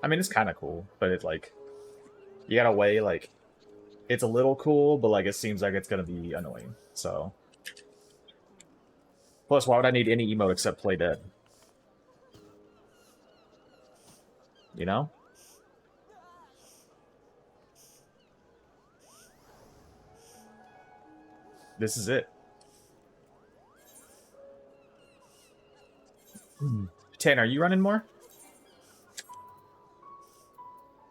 I mean, it's kind of cool, but it's like, you gotta weigh, like, it's a little cool, but like, it seems like it's gonna be annoying, so. Plus, why would I need any emote except play dead? You know? This is it. Tan, are you running more?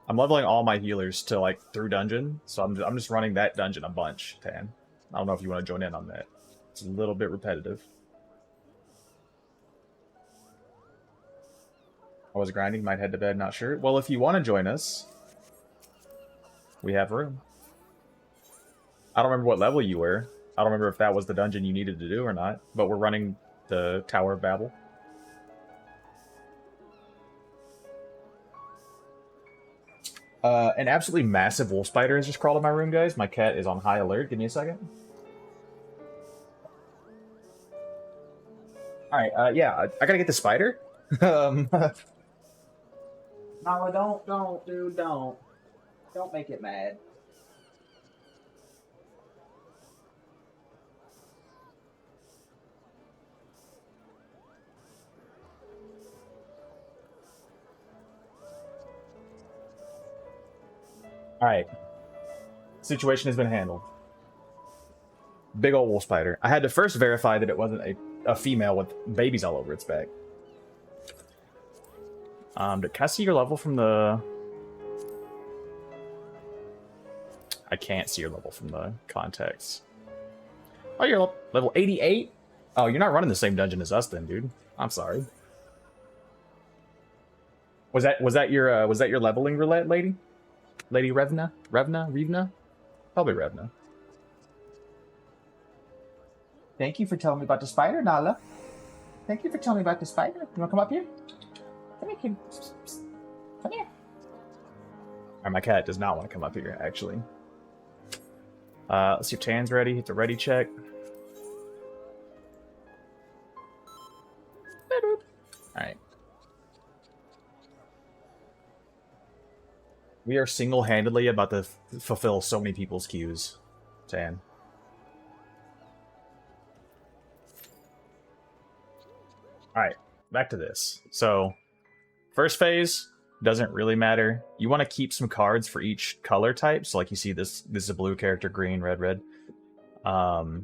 I'm leveling all my healers to like through dungeon, so I'm just running that dungeon a bunch, Tan. I don't know if you want to join in on that. It's a little bit repetitive. I was grinding, might head to bed, not sure. Well, if you want to join us, we have room. I don't remember what level you were. I don't remember if that was the dungeon you needed to do or not, but we're running the Tower of Babel. An absolutely massive wolf spider has just crawled in my room, guys. My cat is on high alert. Give me a second. Alright, yeah, I gotta get the spider. No, don't, dude, don't. Don't make it mad. Alright. Situation has been handled. Big old wolf spider. I had to first verify that it wasn't a a female with babies all over its back. Can I see your level from the... I can't see your level from the context. Oh, you're level 88? Oh, you're not running the same dungeon as us then, dude. I'm sorry. Was that your leveling roulette, lady? Lady Revna? Revna? Probably Revna. Thank you for telling me about the spider, Nala. Thank you for telling me about the spider. You wanna come up here? Come here, kid. Come here. Alright, my cat does not want to come up here, actually. Let's see if Tan's ready. Hit the ready check. Alright. We are single-handedly about to fulfill so many people's queues, Tan. Alright, back to this. So, first phase doesn't really matter. You want to keep some cards for each color type. So like you see this is a blue character, green, red. So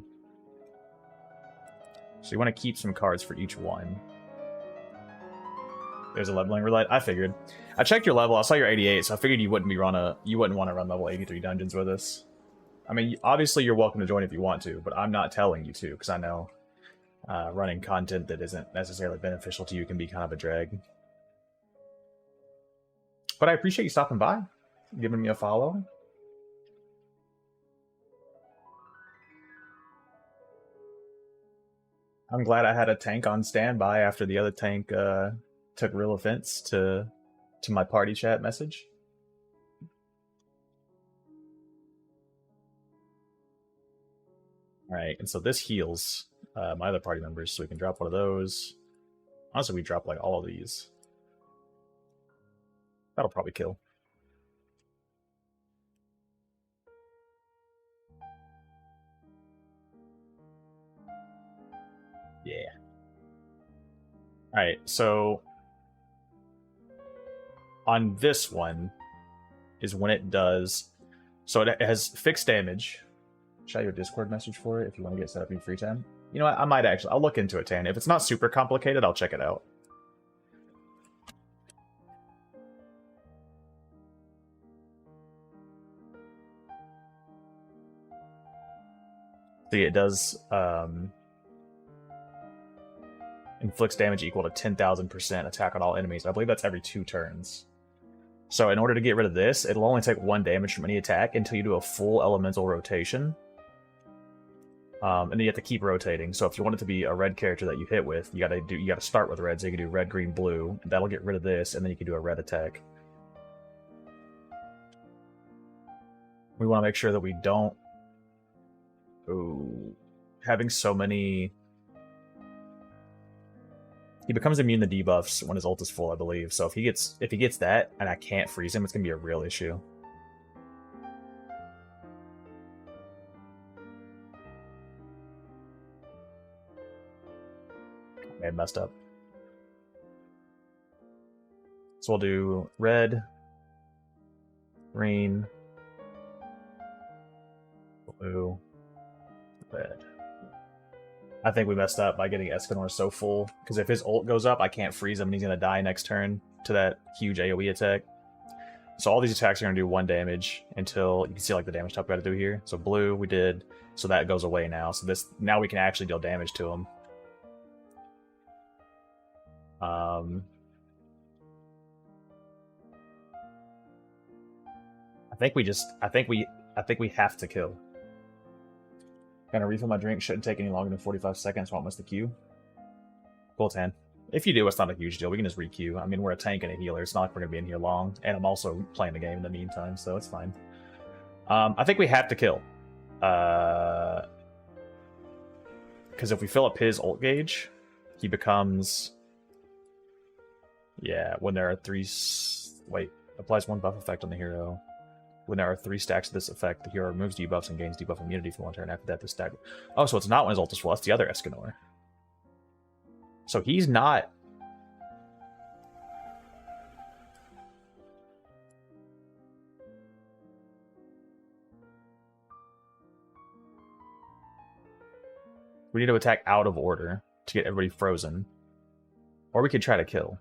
you want to keep some cards for each one. There's a leveling roulette. I figured. I checked your level. I saw your 88, so I figured you wouldn't want to run level 83 dungeons with us. I mean, obviously you're welcome to join if you want to, but I'm not telling you to because I know running content that isn't necessarily beneficial to you can be kind of a drag. But I appreciate you stopping by, giving me a follow. I'm glad I had a tank on standby after the other tank took real offense to my party chat message. Alright, and so this heals my other party members, so we can drop one of those. Honestly, we drop like all of these. That'll probably kill. Yeah. Alright, so on this one is when it does... So it has fixed damage. Should I have your Discord message for it if you want to get set up in free time? You know what, I might actually... I'll look into it, Tan. If it's not super complicated, I'll check it out. See, it does inflicts damage equal to 10,000% attack on all enemies. I believe that's every 2 turns. So in order to get rid of this, it'll only take 1 damage from any attack until you do a full elemental rotation. And then you have to keep rotating. So if you want it to be a red character that you hit with, you gotta start with red. So you can do red, green, blue. And that'll get rid of this, and then you can do a red attack. We want to make sure that we don't... Ooh, having so many... He becomes immune to debuffs when his ult is full, I believe. So if he gets that, and I can't freeze him, it's gonna be a real issue. I messed up. So we'll do red, green, blue, red. I think we messed up by getting Escanor so full, because if his ult goes up, I can't freeze him and he's going to die next turn to that huge AoE attack. So all these attacks are going to do 1 damage until you can see like the damage type we got to do here. So blue we did, so that goes away now. So now we can actually deal damage to him. I think we have to kill. Gonna refill my drink. Shouldn't take any longer than 45 seconds. Won't miss the queue. Cool, 10. If you do, it's not a huge deal. We can just re-queue. I mean, we're a tank and a healer. It's not like we're gonna be in here long. And I'm also playing the game in the meantime, so it's fine. I think we have to kill. Because if we fill up his ult gauge, he becomes... Yeah, when there are 3... Wait, applies 1 buff effect on the hero. When there are 3 stacks of this effect, the hero removes debuffs and gains debuff immunity for 1 turn. After that, the stack... Oh, so it's not when his ult is full. That's the other Escanor. So he's not... We need to attack out of order. to get everybody frozen. Or we could try to kill.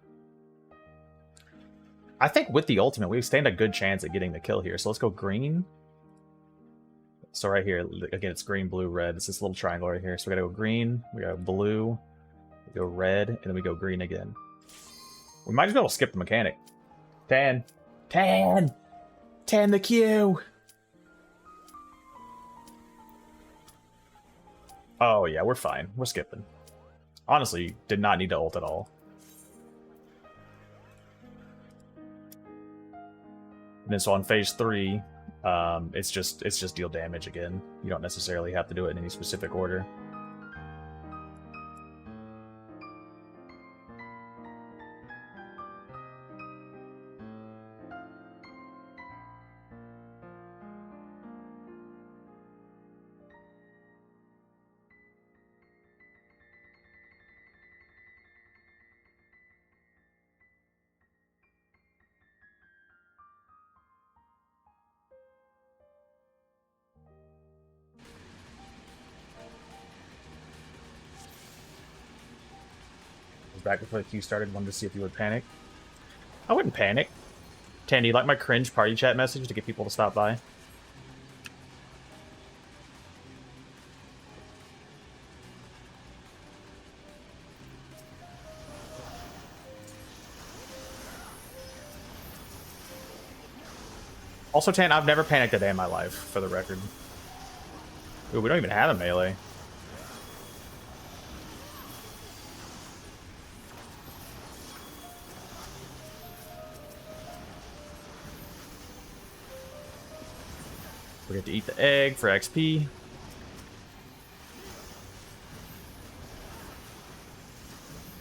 I think with the ultimate, we stand a good chance at getting the kill here. So let's go green. So right here, again, it's green, blue, red. It's this little triangle right here. So we gotta go green, we go blue, we go red, and then we go green again. We might just be able to skip the mechanic. Tan the queue! Oh yeah, we're fine. We're skipping. Honestly, did not need to ult at all. And then so on phase 3, it's just deal damage again. You don't necessarily have to do it in any specific order. Back before the queue started, wanted to see if you would panic. I wouldn't panic. Tan, do you like my cringe party chat message to get people to stop by? Also, Tan, I've never panicked a day in my life, for the record. Ooh, we don't even have a melee. We get to eat the egg for XP.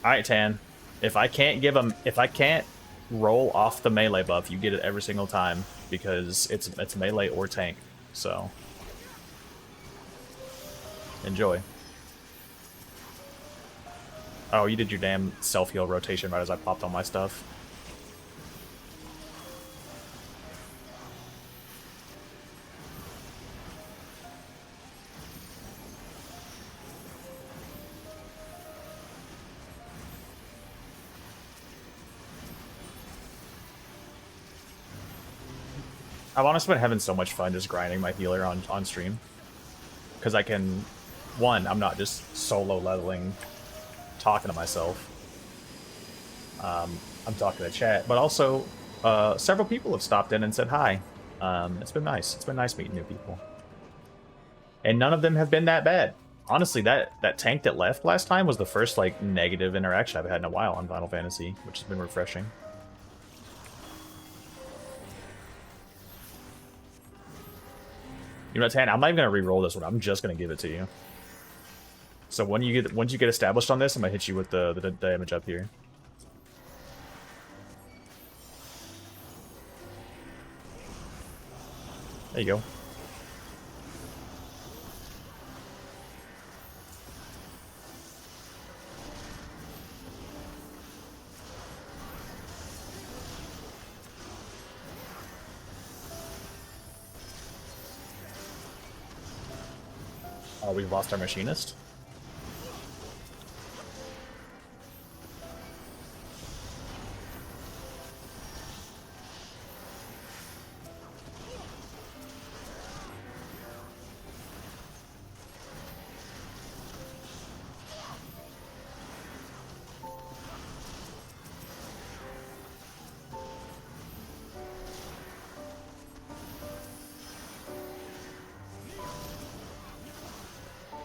Alright, Tan. If I can't roll off the melee buff, you get it every single time because it's melee or tank. So enjoy. Oh, you did your damn self-heal rotation right as I popped on my stuff. I've honestly been having so much fun just grinding my healer on stream. Because I can... One, I'm not just solo leveling, talking to myself. I'm talking to chat. But also, several people have stopped in and said hi. It's been nice. It's been nice meeting new people. And none of them have been that bad. Honestly, that tank that left last time was the first, like, negative interaction I've had in a while on Final Fantasy, which has been refreshing. You know what, Tan? I'm not even gonna re-roll this one. I'm just gonna give it to you. So once you get established on this, I'm gonna hit you with the damage up here. There you go. Oh, we've lost our machinist.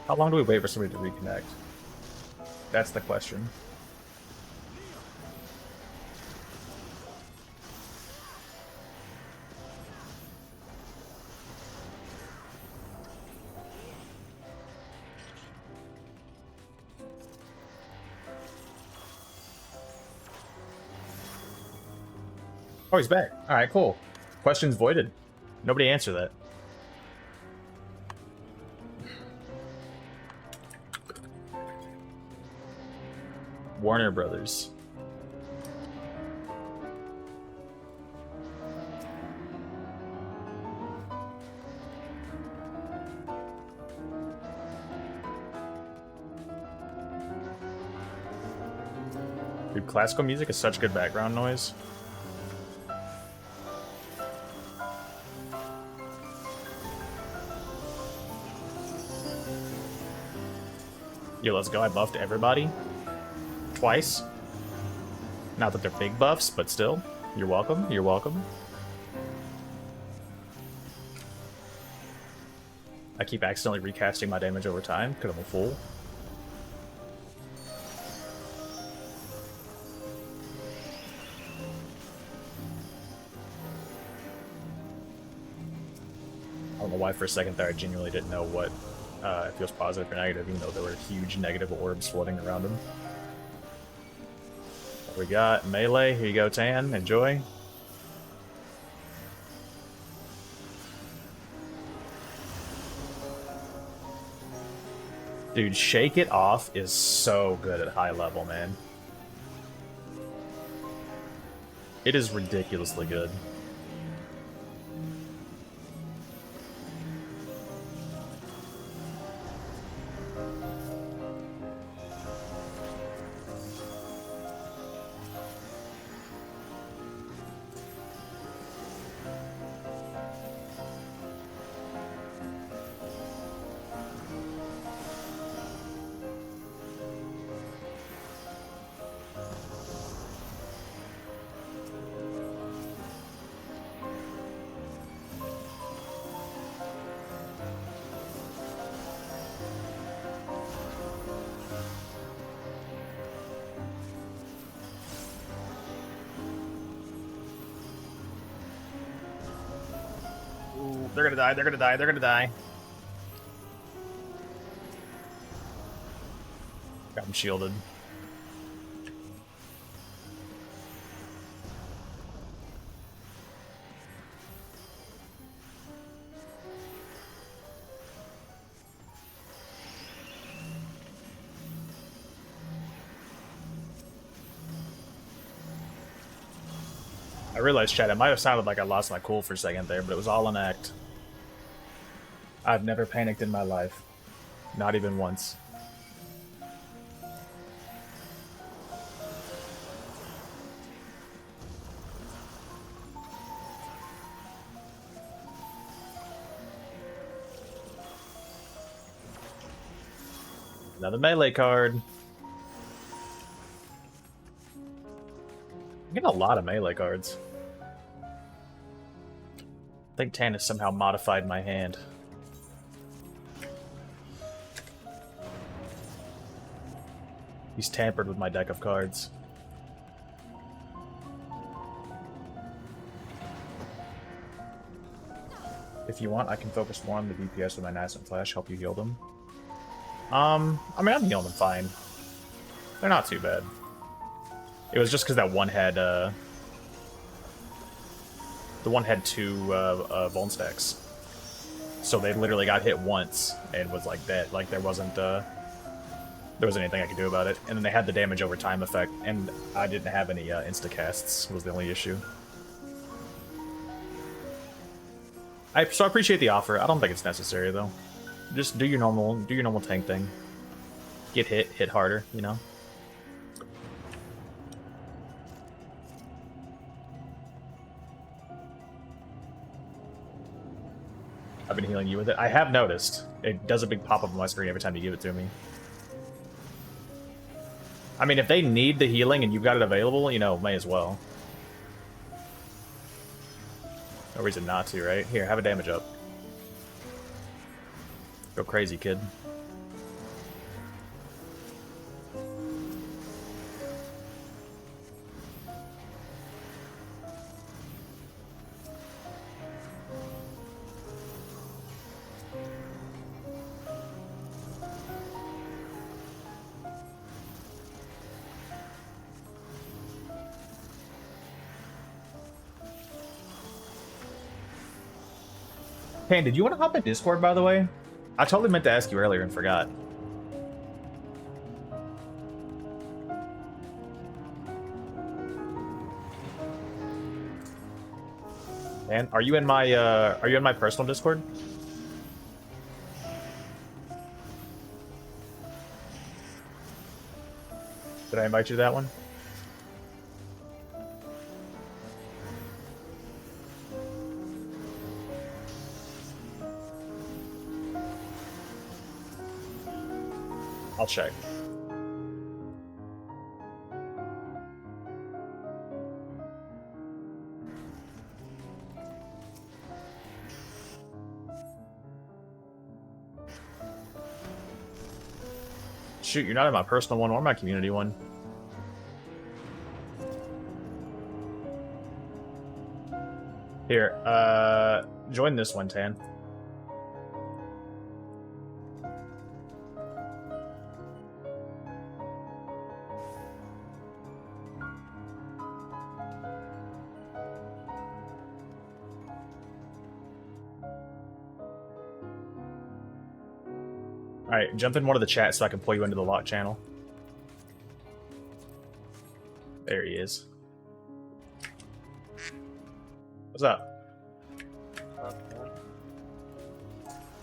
How long do we wait for somebody to reconnect? That's the question. Oh, he's back. All right, cool. Questions voided. Nobody answer that. Warner Brothers. Dude, classical music is such good background noise. Yo, let's go. I buffed everybody. Twice. Not that they're big buffs, but still. You're welcome. You're welcome. I keep accidentally recasting my damage over time because I'm a fool. I don't know why for a second there I genuinely didn't know what if it was positive or negative, even though there were huge negative orbs floating around him. What we got? Melee. Here you go, Tan. Enjoy. Dude, Shake It Off is so good at high level, man. It is ridiculously good. They're gonna die, they're gonna die, they're gonna die. Got him shielded. I realized, chat, it might have sounded like I lost my cool for a second there, but it was all an act. I've never panicked in my life. Not even once. Another melee card. I'm getting a lot of melee cards. I think Tan has somehow modified my hand. He's tampered with my deck of cards. If you want, I can focus more on the DPS with my Nascent Flash, help you heal them. I mean, I'm healing them fine. They're not too bad. It was just because that one had, the one had two, Vuln stacks. So they literally got hit once and was like that. Like, there wasn't anything I could do about it. And then they had the damage over time effect, and I didn't have any, insta-casts, was the only issue. So I appreciate the offer. I don't think it's necessary, though. Just do your normal tank thing. Get hit harder, you know? I've been healing you with it. I have noticed. It does a big pop-up on my screen every time you give it to me. I mean, if they need the healing and you've got it available, you know, may as well. No reason not to, right? Here, have a damage up. Go crazy, kid. Pan, did you want to hop in Discord, by the way? I totally meant to ask you earlier and forgot. Man, are you in my personal Discord? Did I invite you to that one? I'll check. Shoot, you're not in my personal one or my community one. Here, join this one, Tan. Alright, jump in one of the chats so I can pull you into the lock channel. There he is. What's up?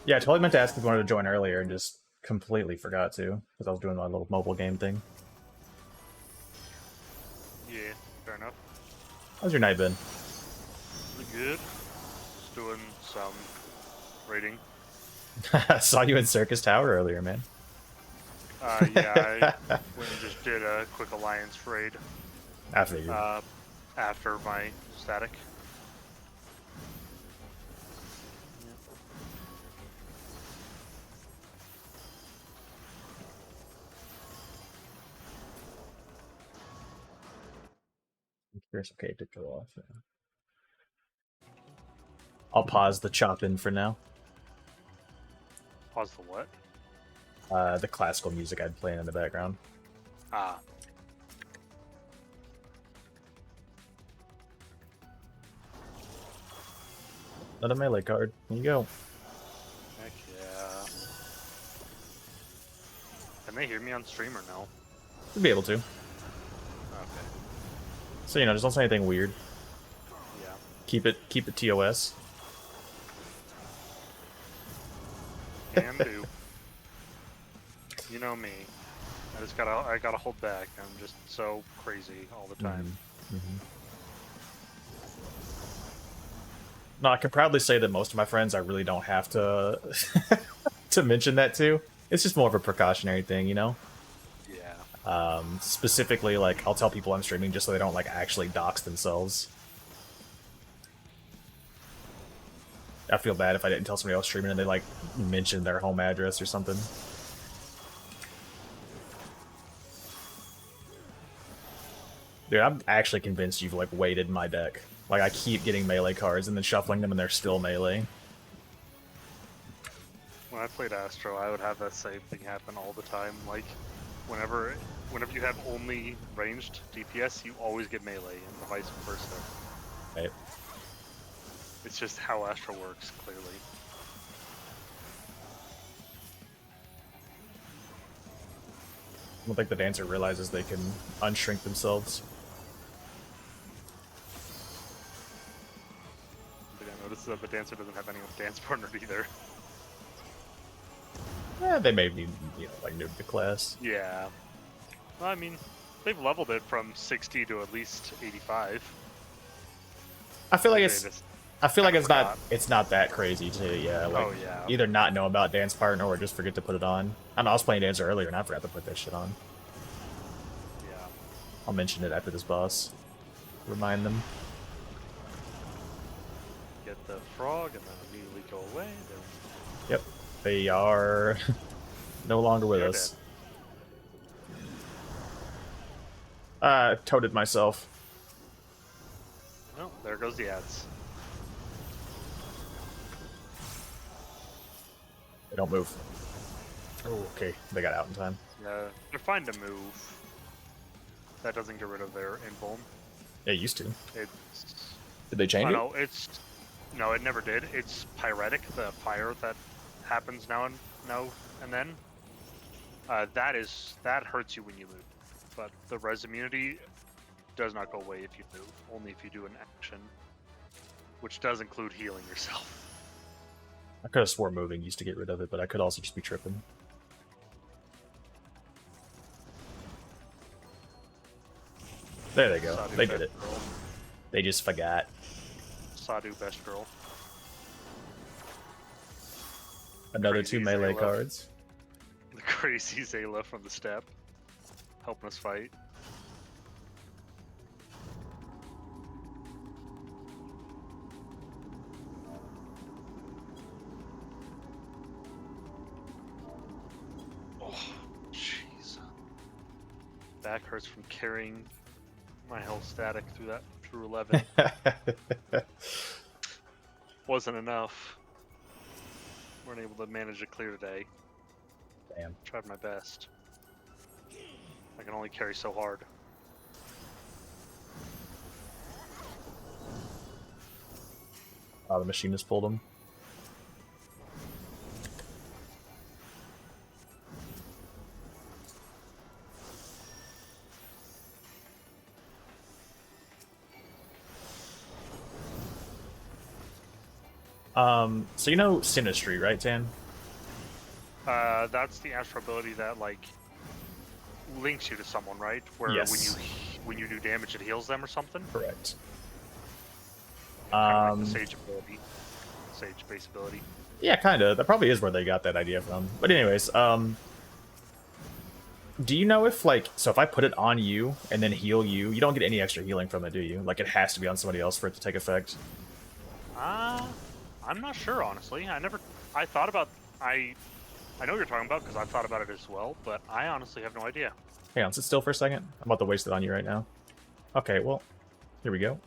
Yeah, I totally meant to ask if you wanted to join earlier and just completely forgot to, because I was doing my little mobile game thing. Yeah, fair enough. How's your night been? Pretty good. Just doing some raiding. I saw you in Circus Tower earlier, man. Yeah, I went and just did a quick alliance raid. I figured. After my static. It's okay to go off. Yeah. I'll pause the chop in for now. Pause the what? The classical music I'd playing in the background. Ah. Another melee card. Here you go. Heck yeah. Can they hear me on stream or no? You'll be able to. Okay. So, you know, just don't say anything weird. Yeah. Keep it TOS. Can do. You know me. I gotta hold back. I'm just so crazy all the time. No, I can proudly say that most of my friends I really don't have to to mention that to. It's just more of a precautionary thing, you know? Yeah. Specifically, like, I'll tell people I'm streaming just so they don't, like, actually dox themselves. I feel bad if I didn't tell somebody else streaming and they, like, mention their home address or something. Dude, I'm actually convinced you've, like, weighted my deck. Like, I keep getting melee cards and then shuffling them and they're still melee. When I played Astro, I would have that same thing happen all the time. Like, whenever you have only ranged DPS, you always get melee, and vice versa. Right. It's just how Astro works, clearly. I don't think the dancer realizes they can unshrink themselves. But I noticed that the dancer doesn't have any dance partner either. Yeah, they may be, you know, like, noob to class. Yeah. Well, I mean, they've leveled it from 60 to at least 85. I feel like forgot. it's not that crazy to, yeah, like, either not know about dance partner or just forget to put it on. I know I was playing dancer earlier and I forgot to put that shit on. Yeah. I'll mention it after this boss. Remind them. Get the frog and then immediately go away. Yep. They are no longer with They're us. I toted myself. Oh, there goes the ads. They don't move. Oh, okay. They got out in time. Yeah, they're fine to move. That doesn't get rid of their invuln. It used to. It's... Did they change it? No, no, it never did. It's pyretic, the fire that happens now and then. That hurts you when you move, but the res immunity does not go away if you move. Only if you do an action, which does include healing yourself. I could have swore moving used to get rid of it, but I could also just be tripping. There they go. Sadu They did it. girl. They just forgot. Sadu best girl. Another Crazy two melee Zayla. cards. The crazy Zayla from the step, helping us fight. Oh, jeez. Back hurts from carrying my health static through 11. Wasn't enough. Weren't able to manage to clear today. Damn. Tried my best. I can only carry so hard. The machinist pulled him. So you know Sinistry, right, Tan? That's the astral ability that like links you to someone, right? Where Yes. when you do damage, it heals them or something. Correct. Kind of like the Sage ability, Sage base ability. Yeah, kind of. That probably is where they got that idea from. But anyways, do you know if, like, so if I put it on you and then heal you, you don't get any extra healing from it, do you? Like, it has to be on somebody else for it to take effect? I'm not sure, honestly. I thought about, I know what you're talking about because I thought about it as well, but I honestly have no idea. Hang on, sit still for a second. I'm about to waste it on you right now. Okay, well, here we go.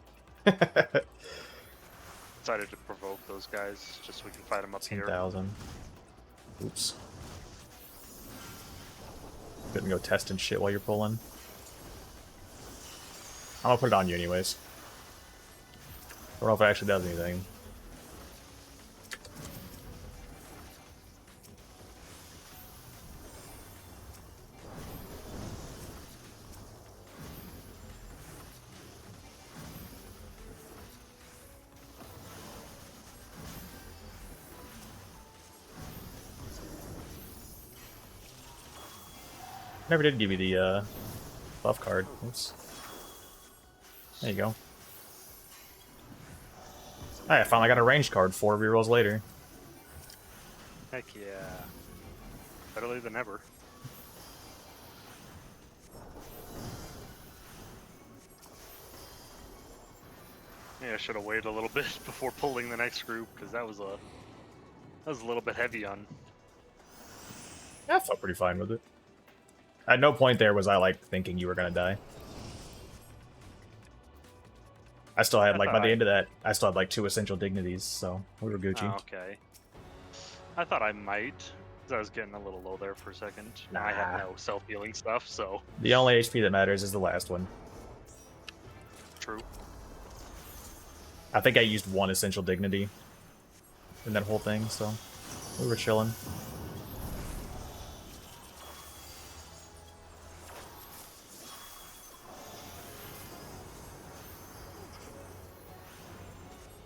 Decided to provoke those guys just so we can fight them up here. 10,000. Oops. Couldn't go testing shit while you're pulling. I'm gonna put it on you anyways. I don't know if it actually does anything. Never did give you the buff card. Oops. There you go. Alright, I finally got a range card 4 rerolls later. Heck yeah. Better late than never. Yeah, I should have waited a little bit before pulling the next group because that was a little bit heavy on. Yeah, I felt pretty fine with it. At no point there was I, like, thinking you were gonna die. I still had, like, by the end of that, I still had, like, 2 essential dignities, so we were Gucci. Oh, okay. I thought I might, because I was getting a little low there for a second. Nah. I had no self-healing stuff, so... The only HP that matters is the last one. True. I think I used 1 essential dignity in that whole thing, so we were chilling.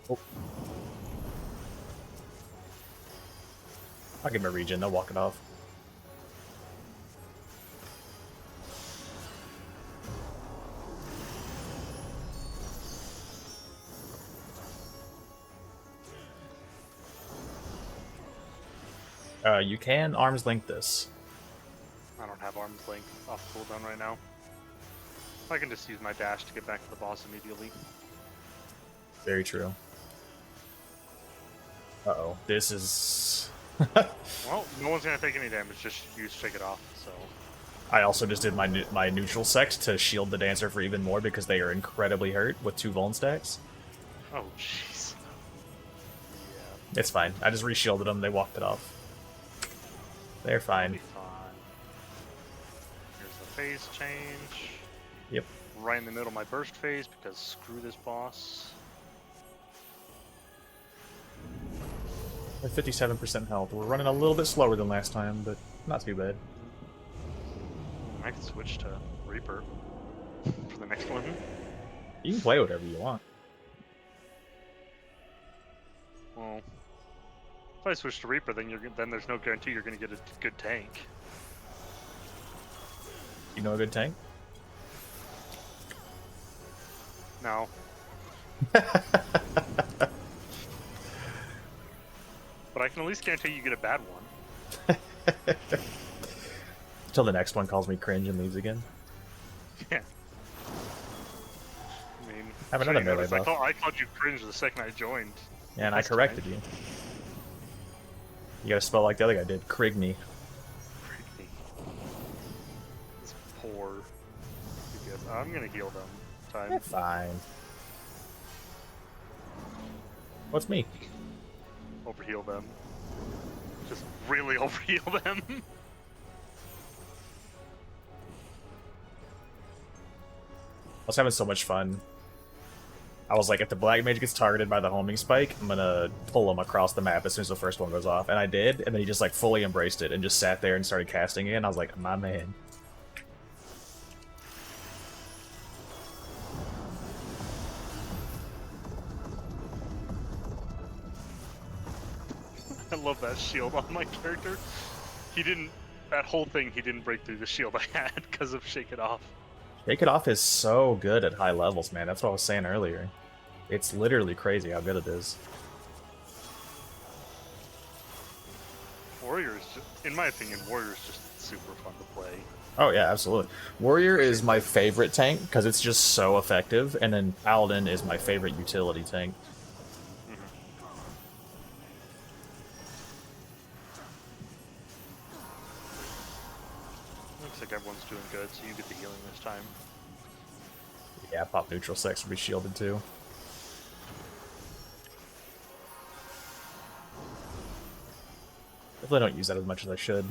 Oh. I'll give him a regen, they'll walk it off. You can arms length this. I don't have arm's length off cooldown right now. I can just use my dash to get back to the boss immediately. Very true. Uh-oh. This is... Well, no one's gonna take any damage, just use Shake It Off, so... I also just did my neutral sect to shield the dancer for even more because they are incredibly hurt with 2 vuln stacks. Oh, jeez. Yeah. It's fine. I just re-shielded them, they walked it off. They're fine. Be fine. Here's the phase change. Yep. Right in the middle of my burst phase because screw this boss. We're 57% health. We're running a little bit slower than last time, but not too bad. I can switch to Reaper for the next one. You can play whatever you want. Well, if I switch to Reaper, then there's no guarantee you're going to get a good tank. You know a good tank? No. But I can at least guarantee you get a bad one. Till the next one calls me cringe and leaves again. Yeah. I mean, I have another melee buff. I called you cringe the second I joined. Yeah, and I corrected you. You gotta spell like the other guy did. Crigney. Crigney. This poor. I'm gonna heal them. Time. Fine. What's me? Overheal them. Just really overheal them. I was having so much fun. I was like, if the black mage gets targeted by the homing spike, I'm gonna pull him across the map as soon as the first one goes off. And I did, and then he just like fully embraced it and just sat there and started casting it, and I was like, my man. I love that shield on my character. He didn't, that whole thing, he didn't break through the shield I had because of Shake It Off. Shake It Off is so good at high levels, man. That's what I was saying earlier. It's literally crazy how good it is. Warriors, in my opinion, Warrior's just super fun to play. Oh yeah, absolutely. Warrior is my favorite tank because it's just so effective, and then Paladin is my favorite utility tank. Looks like everyone's doing good, so you get the healing this time. Yeah, pop neutral sex will be shielded too. Definitely don't use that as much as I should.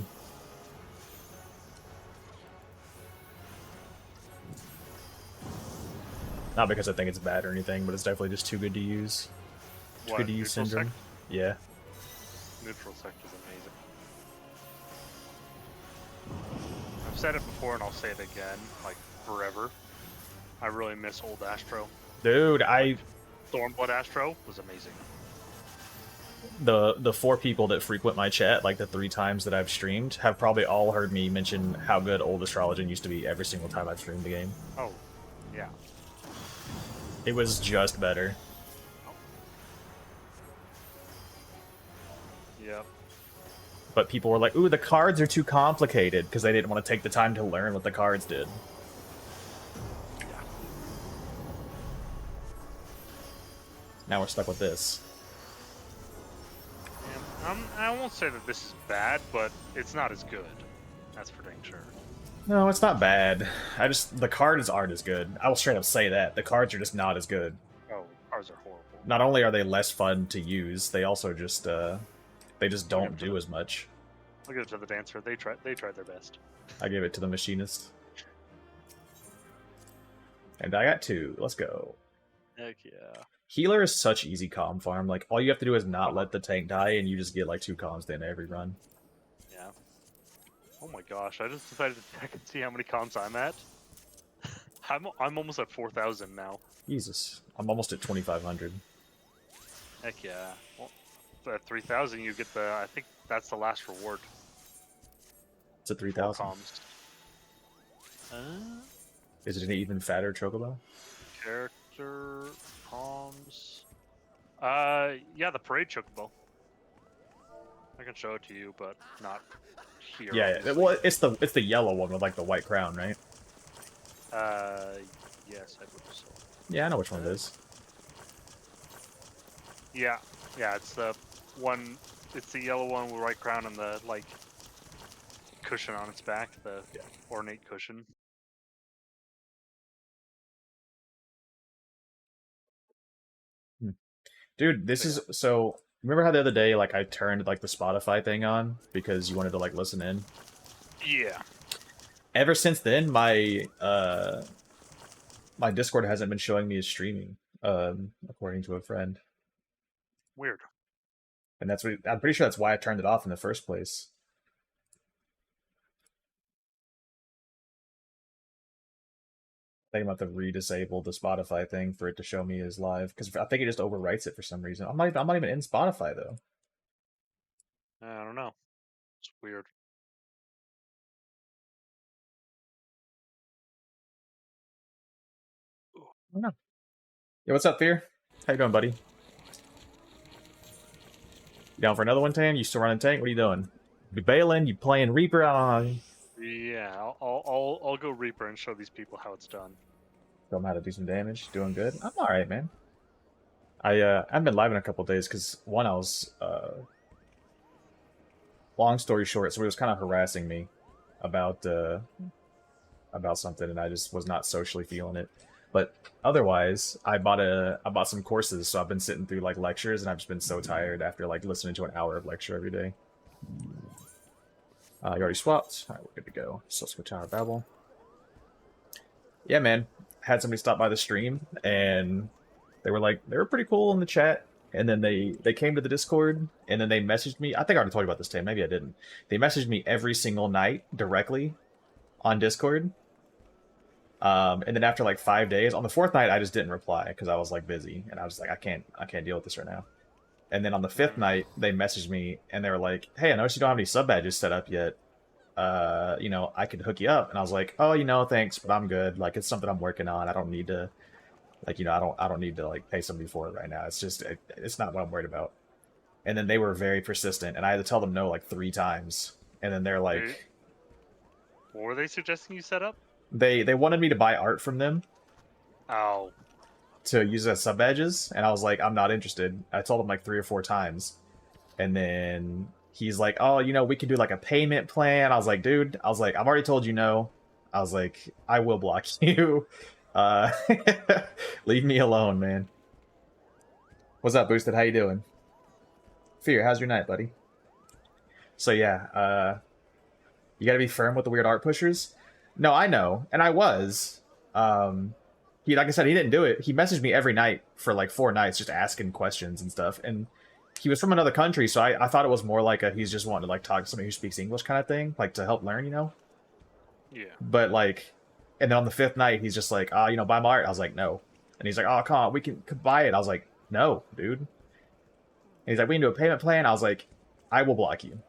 Not because I think it's bad or anything, but it's definitely just too good to use. Too good to use syndrome. Yeah. Neutral sect is amazing. I've said it before and I'll say it again, like forever. I really miss old Astro. Dude, Stormblood Astro was amazing. The 4 people that frequent my chat, like the 3 times that I've streamed, have probably all heard me mention how good old Astrologian used to be every single time I've streamed the game. Oh, yeah. It was just better. Yep. But people were like, ooh, the cards are too complicated, because they didn't want to take the time to learn what the cards did. Yeah. Now we're stuck with this. Yeah. I won't say that this is bad, but it's not as good. That's for dang sure. No, it's not bad. The cards aren't as good. I will straight up say that. The cards are just not as good. Oh, cards are horrible. Not only are they less fun to use, they also just, they just don't do as much. Look at it to the dancer. They tried their best. I gave it to the machinist. And I got 2. Let's go. Heck yeah. Healer is such easy comm farm. Like, all you have to do is not let the tank die, and you just get, like, 2 comms in every run. Yeah. Oh my gosh, I just decided to check and see how many comms I'm at. I'm almost at 4,000 now. Jesus. I'm almost at 2,500. Heck yeah. Well, at 3,000 you get the, I think that's the last reward. It's at 3,000. Comms. Is it an even fatter chocobo? Character, comms. Yeah, the parade chocobo. I can show it to you, but not here. Yeah, well, it's the yellow one with like the white crown, right? Yes, I believe so. Yeah, I know which one it is. Yeah, it's the one. It's the yellow one with white crown and the like cushion on its back, the ornate cushion. Dude, this is so. Remember how the other day, like, I turned like the Spotify thing on because you wanted to like listen in? Yeah. Ever since then, my my Discord hasn't been showing me as streaming, according to a friend. Weird. And that's what I'm pretty sure that's why I turned it off in the first place. I think I'm about to re-disable the Spotify thing for it to show me as live because I think it just overwrites it for some reason. I'm not even in Spotify though. I don't know. It's weird. I don't know. Yeah, what's up, Fear? How you doing, buddy? You down for another one, Tan? You still running tank? What are you doing? You bailing? You playing Reaper? Yeah, Yeah, I'll go Reaper and show these people how it's done. Show them how to do some damage. Doing good. I'm all right, man. I haven't been live in a couple days because one, I was long story short, somebody was kind of harassing me about something, and I just was not socially feeling it. But otherwise, I bought some courses, so I've been sitting through like lectures, and I've just been so tired after like listening to an hour of lecture every day. You already swapped. All right, we're good to go. So let's go Tower Babel. Yeah, man. Had somebody stop by the stream, and they were pretty cool in the chat. And then they came to the Discord, and then they messaged me. I think I already told you about this, Tim. Maybe I didn't. They messaged me every single night directly on Discord. And then after like 5 days, on the fourth night, I just didn't reply because I was like busy, and I was like, I can't deal with this right now. And then on the fifth night, they messaged me, and they were like, "Hey, I noticed you don't have any sub badges set up yet. You know, I could hook you up." And I was like, "Oh, you know, thanks, but I'm good. Like, it's something I'm working on. I don't need to, like, you know, I don't need to like pay somebody for it right now. It's just, it's not what I'm worried about." And then they were very persistent, and I had to tell them no like 3 times. And then they're like, what were they suggesting you set up? They wanted me to buy art from them. Oh. To use as sub badges, and I was like, I'm not interested. I told him like 3 or 4 times, and then he's like, "Oh, you know, we could do like a payment plan." I was like, "Dude," I was like, "I've already told you no." I was like, "I will block you. Uh, leave me alone, man." What's up, Boosted? How you doing? Fear, how's your night, buddy? So yeah, you gotta be firm with the weird art pushers. No, I know, and I was. He, like I said, he didn't do it. He messaged me every night for like 4 nights, just asking questions and stuff. And he was from another country, so I thought it was more like he's just wanting to like talk to somebody who speaks English kind of thing, like to help learn, you know. Yeah. But like, and then on the 5th night, he's just like, you know, buy my art. I was like, no. And he's like, "Oh, come on, we can buy it." I was like, "No, dude." And he's like, "We can do a payment plan." I was like, "I will block you."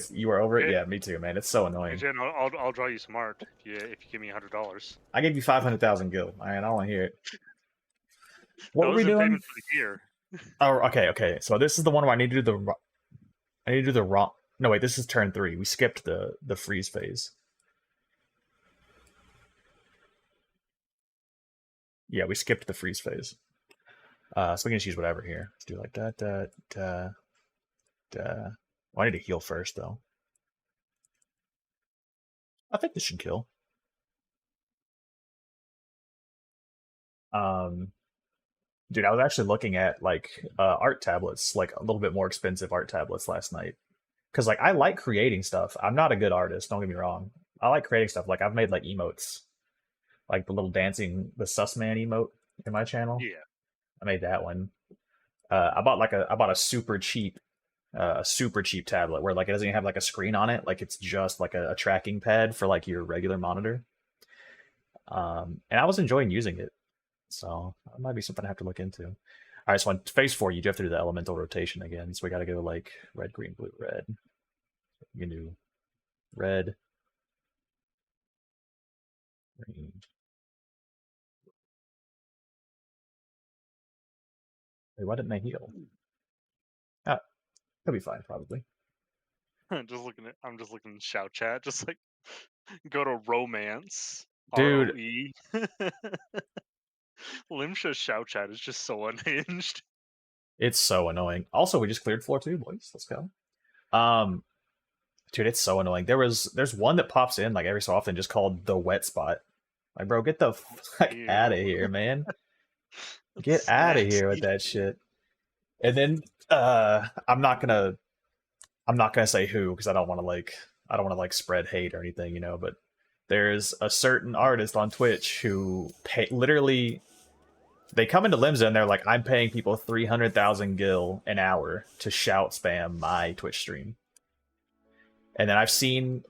You were over it? Yeah, me too, man. It's so annoying. Jen, I'll draw you some art if you give me $100. I gave you 500,000 gil. I don't want to hear it. What were we doing? Payment for the year. Oh, okay. So this is the one where I need to do the wrong. No, wait. This is turn 3. We skipped the freeze phase. Yeah, we skipped the freeze phase. So we can just use whatever here. Let's do like that. Well, I need to heal first, though. I think this should kill. Dude, I was actually looking at like art tablets, like a little bit more expensive art tablets last night. Because like I like creating stuff. I'm not a good artist, don't get me wrong. I like creating stuff. Like I've made like emotes, like the little dancing, the Sussman emote in my channel. Yeah, I made that one. I bought a super cheap tablet where like it doesn't even have like a screen on it. Like it's just like a tracking pad for like your regular monitor. And I was enjoying using it. So that might be something I have to look into. All right, so on phase 4, you do have to do the elemental rotation again. So we got to go like red, green, blue, red. You can do red, green. Wait, why didn't they heal? Ah, he'll be fine probably. I'm just looking at shout chat. Just like go to romance. Dude, ROE. Limsha's shout chat is just so unhinged. It's so annoying. Also, we just cleared floor 2, boys. Let's go. Dude, it's so annoying. There's one that pops in like every so often, just called the wet spot. Like, bro, get the fuck out of here, man. Get out of here with that shit. And then I'm not gonna say who because I don't want to spread hate or anything, you know. But there's a certain artist on Twitch who literally. They come into Limsa and they're like, "I'm paying people 300,000 gil an hour to shout spam my Twitch stream." And then I've seen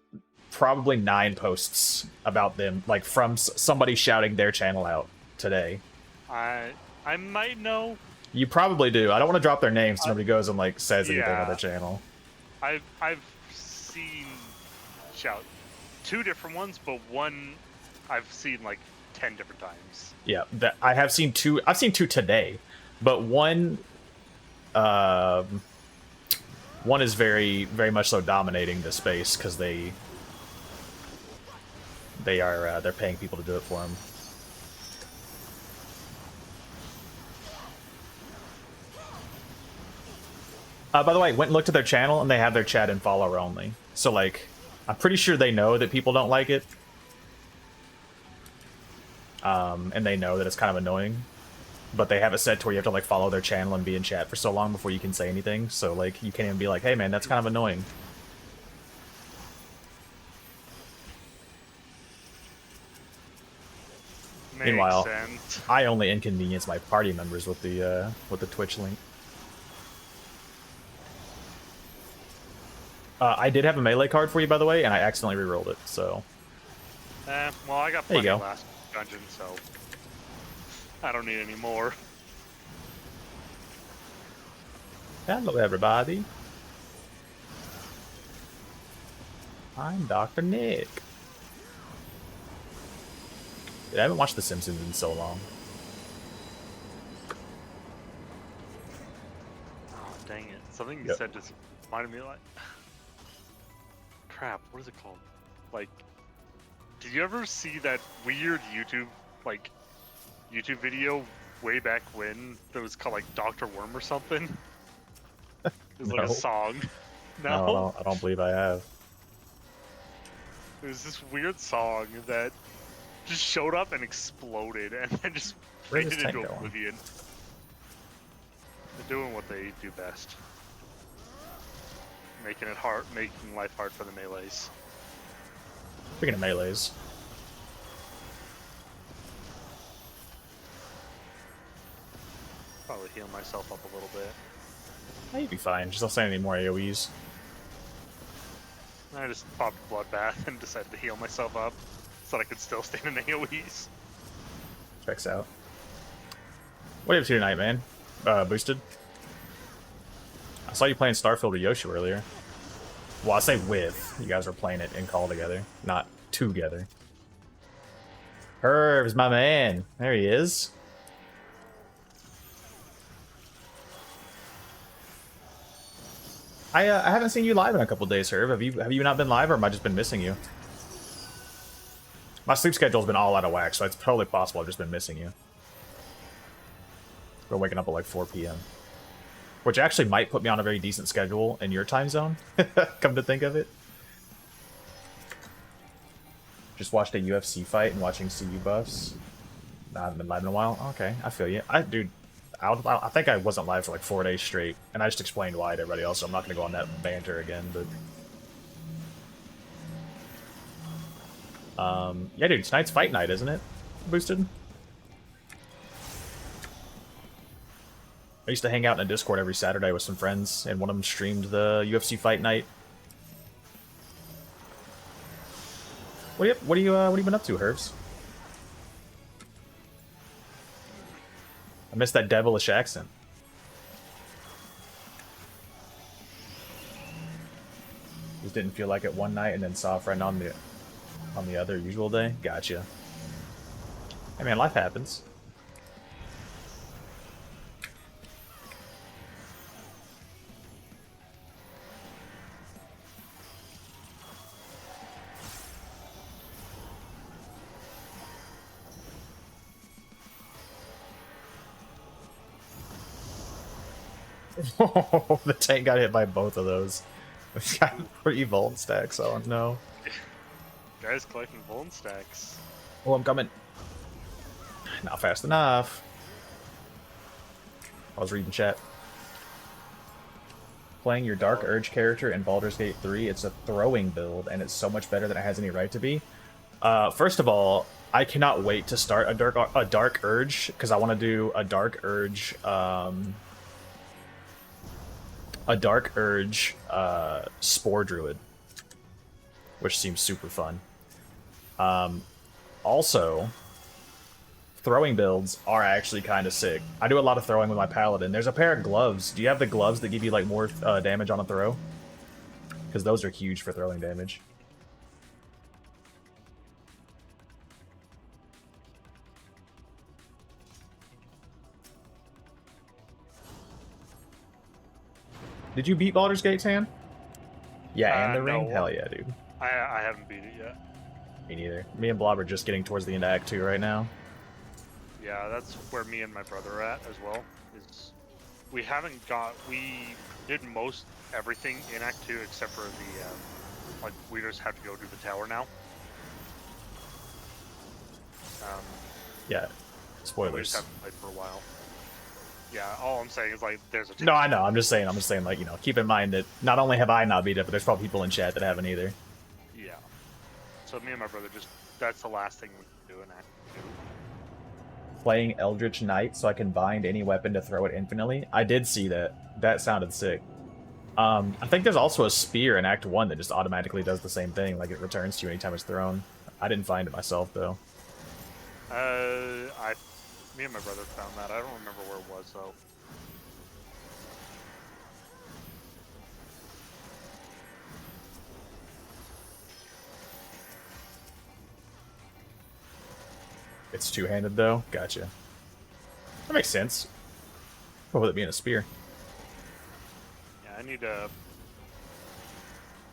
probably 9 posts about them, like from somebody shouting their channel out today. I might know. You probably do. I don't want to drop their names so nobody goes and like says anything about their channel. I've seen shout 2 different ones, but one I've seen like 10 different times. Yeah, I have seen 2. I've seen 2 today, but one. One is very, very much so dominating the space because they're paying people to do it for them. By the way, went and looked at their channel, and they have their chat and follower only. So, like, I'm pretty sure they know that people don't like it. And they know that it's kind of annoying. But they have it set to where you have to, like, follow their channel and be in chat for so long before you can say anything. So, like, you can't even be like, hey, man, that's kind of annoying. Meanwhile, sense. I only inconvenience my party members with the Twitch link. I did have a melee card for you, by the way, and I accidentally rerolled it, so... Well, I got plenty last dungeon, so... I don't need any more. Hello, everybody. I'm Dr. Nick. Dude, I haven't watched The Simpsons in so long. Oh, dang it. Something you said just reminded me, like... Crap, what is it called? Like, did you ever see that weird YouTube video way back when that was called like Dr. Worm or something? It was like a song. No, I don't believe I have. It was this weird song that just showed up and exploded and then just faded into oblivion. They're doing what they do best. Making life hard for the melees. Speaking of melees. Probably heal myself up a little bit. You'd be fine, just don't say any more AoEs. I just popped a bloodbath and decided to heal myself up so that I could still stand in AoEs. Checks out. What are you up to tonight, man? Boosted? I saw you playing Starfield with Yoshi earlier. Well, I say with. You guys were playing it in call together, not together. Herbs, my man. There he is. I haven't seen you live in a couple days, Herb. Have you not been live, or have I just been missing you? My sleep schedule's been all out of whack, so it's totally possible I've just been missing you. Been waking up at like 4 p.m. Which actually might put me on a very decent schedule in your time zone, come to think of it. Just watched a UFC fight and watching CU buffs. I haven't been live in a while. Okay, I feel you. I think I wasn't live for like 4 days straight, and I just explained why to everybody else, so I'm not going to go on that banter again, but... yeah, dude, tonight's fight night, isn't it? Boosted? I used to hang out in a Discord every Saturday with some friends, and one of them streamed the UFC fight night. What have you been up to, Herbs? I missed that devilish accent. Just didn't feel like it one night, and then saw a friend on the other usual day. Gotcha. Hey man, life happens. The tank got hit by both of those. It's got 3 Vuln stacks, oh no. Guys collecting Vuln stacks. Oh, I'm coming. Not fast enough. I was reading chat. Playing your Dark Urge character in Baldur's Gate 3, it's a throwing build, and it's so much better than it has any right to be. First of all, I cannot wait to start a Dark Urge, because I want to do a Dark Urge, Spore Druid, which seems super fun. Also, throwing builds are actually kind of sick. I do a lot of throwing with my Paladin. There's a pair of gloves. Do you have the gloves that give you like more damage on a throw? Because those are huge for throwing damage. Did you beat Baldur's Gate, Tan? Yeah, and the ring? No, Hell yeah, dude. I haven't beat it yet. Me neither. Me and Blob are just getting towards the end of Act 2 right now. Yeah, that's where me and my brother are at as well. Is we did most everything in Act 2 except for the like we just have to go to the tower now. Yeah, We spoilers. just haven't played for a while. Yeah, all I'm saying is like there's a No, I know. I'm just saying, like, you know, keep in mind that not only have I not beat it, but there's probably people in chat that haven't either. Yeah. So me and my brother that's the last thing we do in Act 2. Playing Eldritch Knight so I can bind any weapon to throw it infinitely. I did see that. That sounded sick. I think there's also a spear in Act 1 that just automatically does the same thing, like it returns to you anytime it's thrown. I didn't find it myself, though. Me and my brother found that. I don't remember where it was though. It's two-handed, though? Gotcha. That makes sense. What with it being a spear? Yeah, I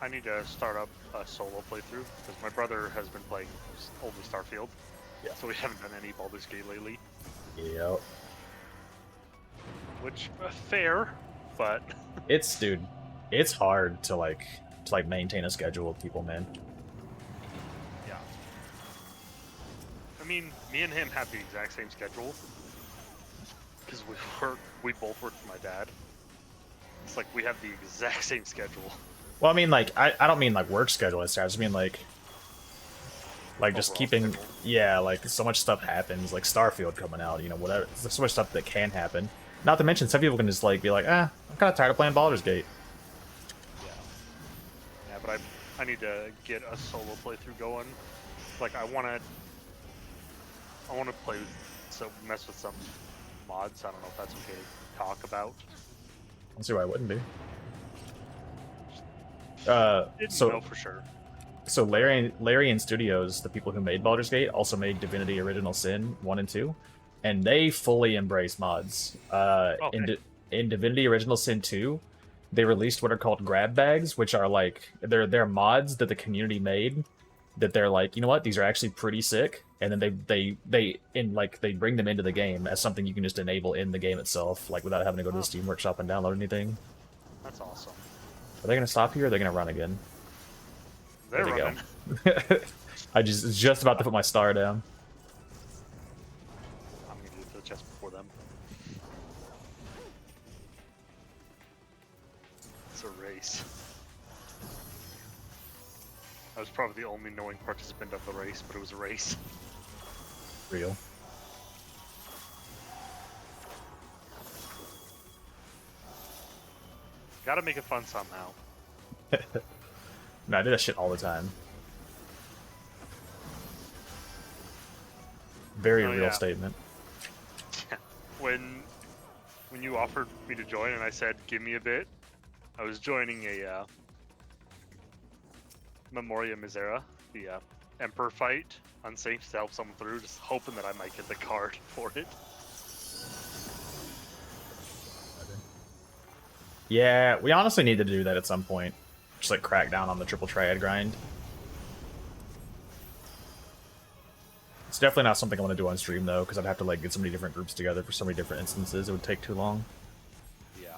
need to start up a solo playthrough because my brother has been playing only Starfield. Yeah. So we haven't done any Baldur's Gate lately. Yep. Which fair, but Dude, it's hard to like maintain a schedule with people, man. yeah. I mean, me and him have the exact same schedule because we both work for my dad. It's like we have the exact same schedule. Well, I mean, like, I don't mean like work schedule. I just mean like just Overall keeping. schedule. Yeah, like so much stuff happens, like Starfield coming out, you know, whatever. There's so much stuff that can happen. Not to mention, some people can just like be like, I'm kind of tired of playing Baldur's Gate. Yeah. Yeah, but I need to get a solo playthrough going. Like I want to play mess with some mods. I don't know if that's okay to talk about. I don't see why I wouldn't be. Didn't know for sure. So Larian Studios, the people who made Baldur's Gate, also made Divinity Original Sin 1 and 2, and they fully embrace mods. In Divinity Original Sin 2, they released what are called grab bags, which are like they're mods that the community made that they're like, you know what, these are actually pretty sick, and then they bring them into the game as something you can just enable in the game itself, like without having to go to the Steam Workshop and download anything. That's awesome. Are they gonna stop here or are they gonna run again? They're There they running. go. I just about to put my star down. I'm gonna do the chest before them. It's a race. I was probably the only knowing participant of the race, but it was a race. Real. Gotta make it fun somehow. No, I do that shit all the time. Very real yeah. statement. When you offered me to join and I said, give me a bit, I was joining a Memoria Misera, the Emperor fight, unsafe to help someone through, just hoping that I might get the card for it. Yeah, we honestly need to do that at some point. Just like crack down on the triple triad grind. It's definitely not something I want to do on stream though, because I'd have to like get so many different groups together for so many different instances. It would take too long. Yeah.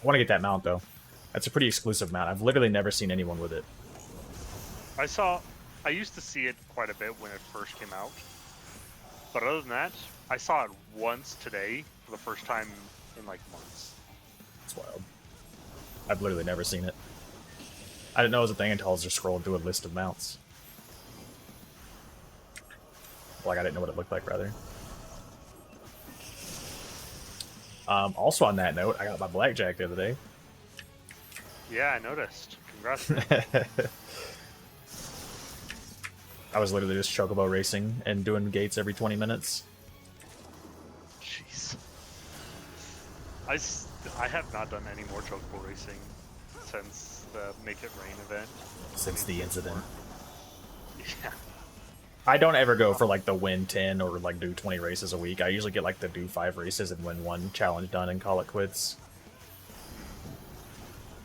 I want to get that mount though. That's a pretty exclusive mount. I've literally never seen anyone with it. I used to see it quite a bit when it first came out. But other than that, I saw it once today for the first time in like months. It's wild. I've literally never seen it. I didn't know it was a thing until I was just scrolling through a list of mounts. Like, I didn't know what it looked like, rather. Also on that note, I got my blackjack the other day. Yeah, I noticed. Congrats. I was literally just chocobo racing and doing gates every 20 minutes. Jeez. I have not done any more chocobo racing since the Make It Rain event. Since the incident. Yeah. I don't ever go for like the win 10 or like do 20 races a week. I usually get like the do 5 races and win 1 challenge done and call it quits.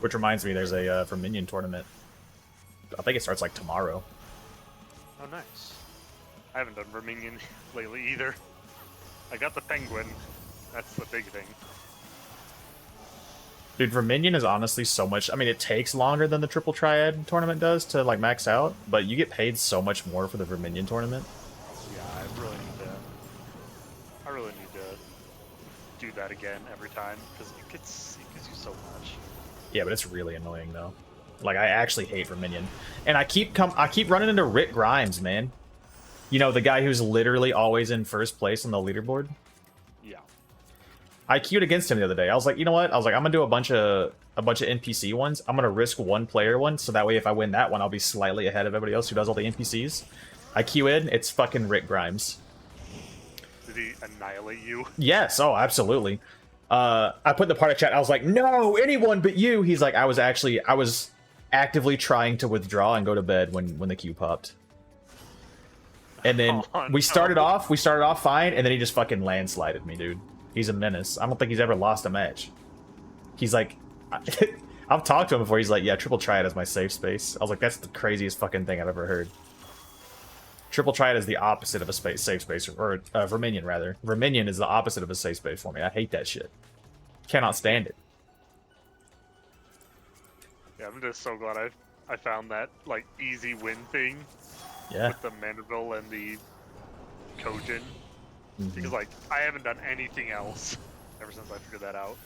Which reminds me, there's a Verminion tournament. I think it starts like tomorrow. Oh, nice. I haven't done Verminion lately either. I got the Penguin. That's the big thing. Dude, Verminion is honestly so much... I mean, it takes longer than the Triple Triad tournament does to, like, max out, but you get paid so much more for the Verminion tournament. Yeah, I really need to do that again every time, because it gives you so much. Yeah, but it's really annoying, though. Like, I actually hate Verminion. And I keep running into Rick Grimes, man. You know, the guy who's literally always in first place on the leaderboard? Yeah. I queued against him the other day. I was like, you know what? I was like, I'm gonna do a bunch of NPC ones. I'm gonna risk 1 player one, so that way if I win that one, I'll be slightly ahead of everybody else who does all the NPCs. I queue in, it's fucking Rick Grimes. Did he annihilate you? Yes, oh, absolutely. I put in the party chat, I was like, no, anyone but you! He's like, I was actively trying to withdraw and go to bed when the queue popped. And then we started off fine, and then he just fucking landslided me, dude. He's a menace. I don't think he's ever lost a match. He's like... I've talked to him before, he's like, yeah, Triple Triad is my safe space. I was like, that's the craziest fucking thing I've ever heard. Triple Triad is the opposite of a safe space, or Verminion, rather. Verminion is the opposite of a safe space for me. I hate that shit. Cannot stand it. Yeah, I'm just so glad I found that, like, easy win thing. Yeah. With the Mandeville and the Kojin. Because, like, I haven't done anything else ever since I figured that out.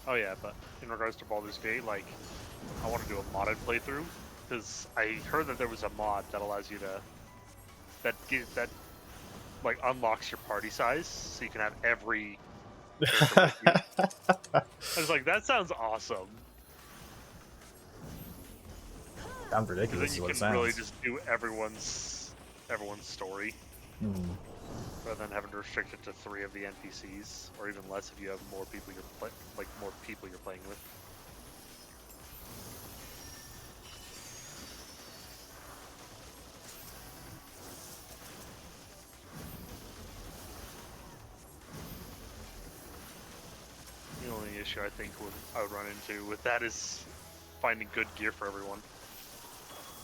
Oh yeah, but in regards to Baldur's Gate, like, I want to do a modded playthrough, because I heard that there was a mod that allows you to, that like, unlocks your party size, so you can have every character with you. I was like, that sounds awesome. Sounds ridiculous is what it sounds. Then you can really just do everyone's story. Rather than having to restrict it to 3 of the NPCs, or even less if you have more people you're playing with. The only issue I think I would run into with that is finding good gear for everyone.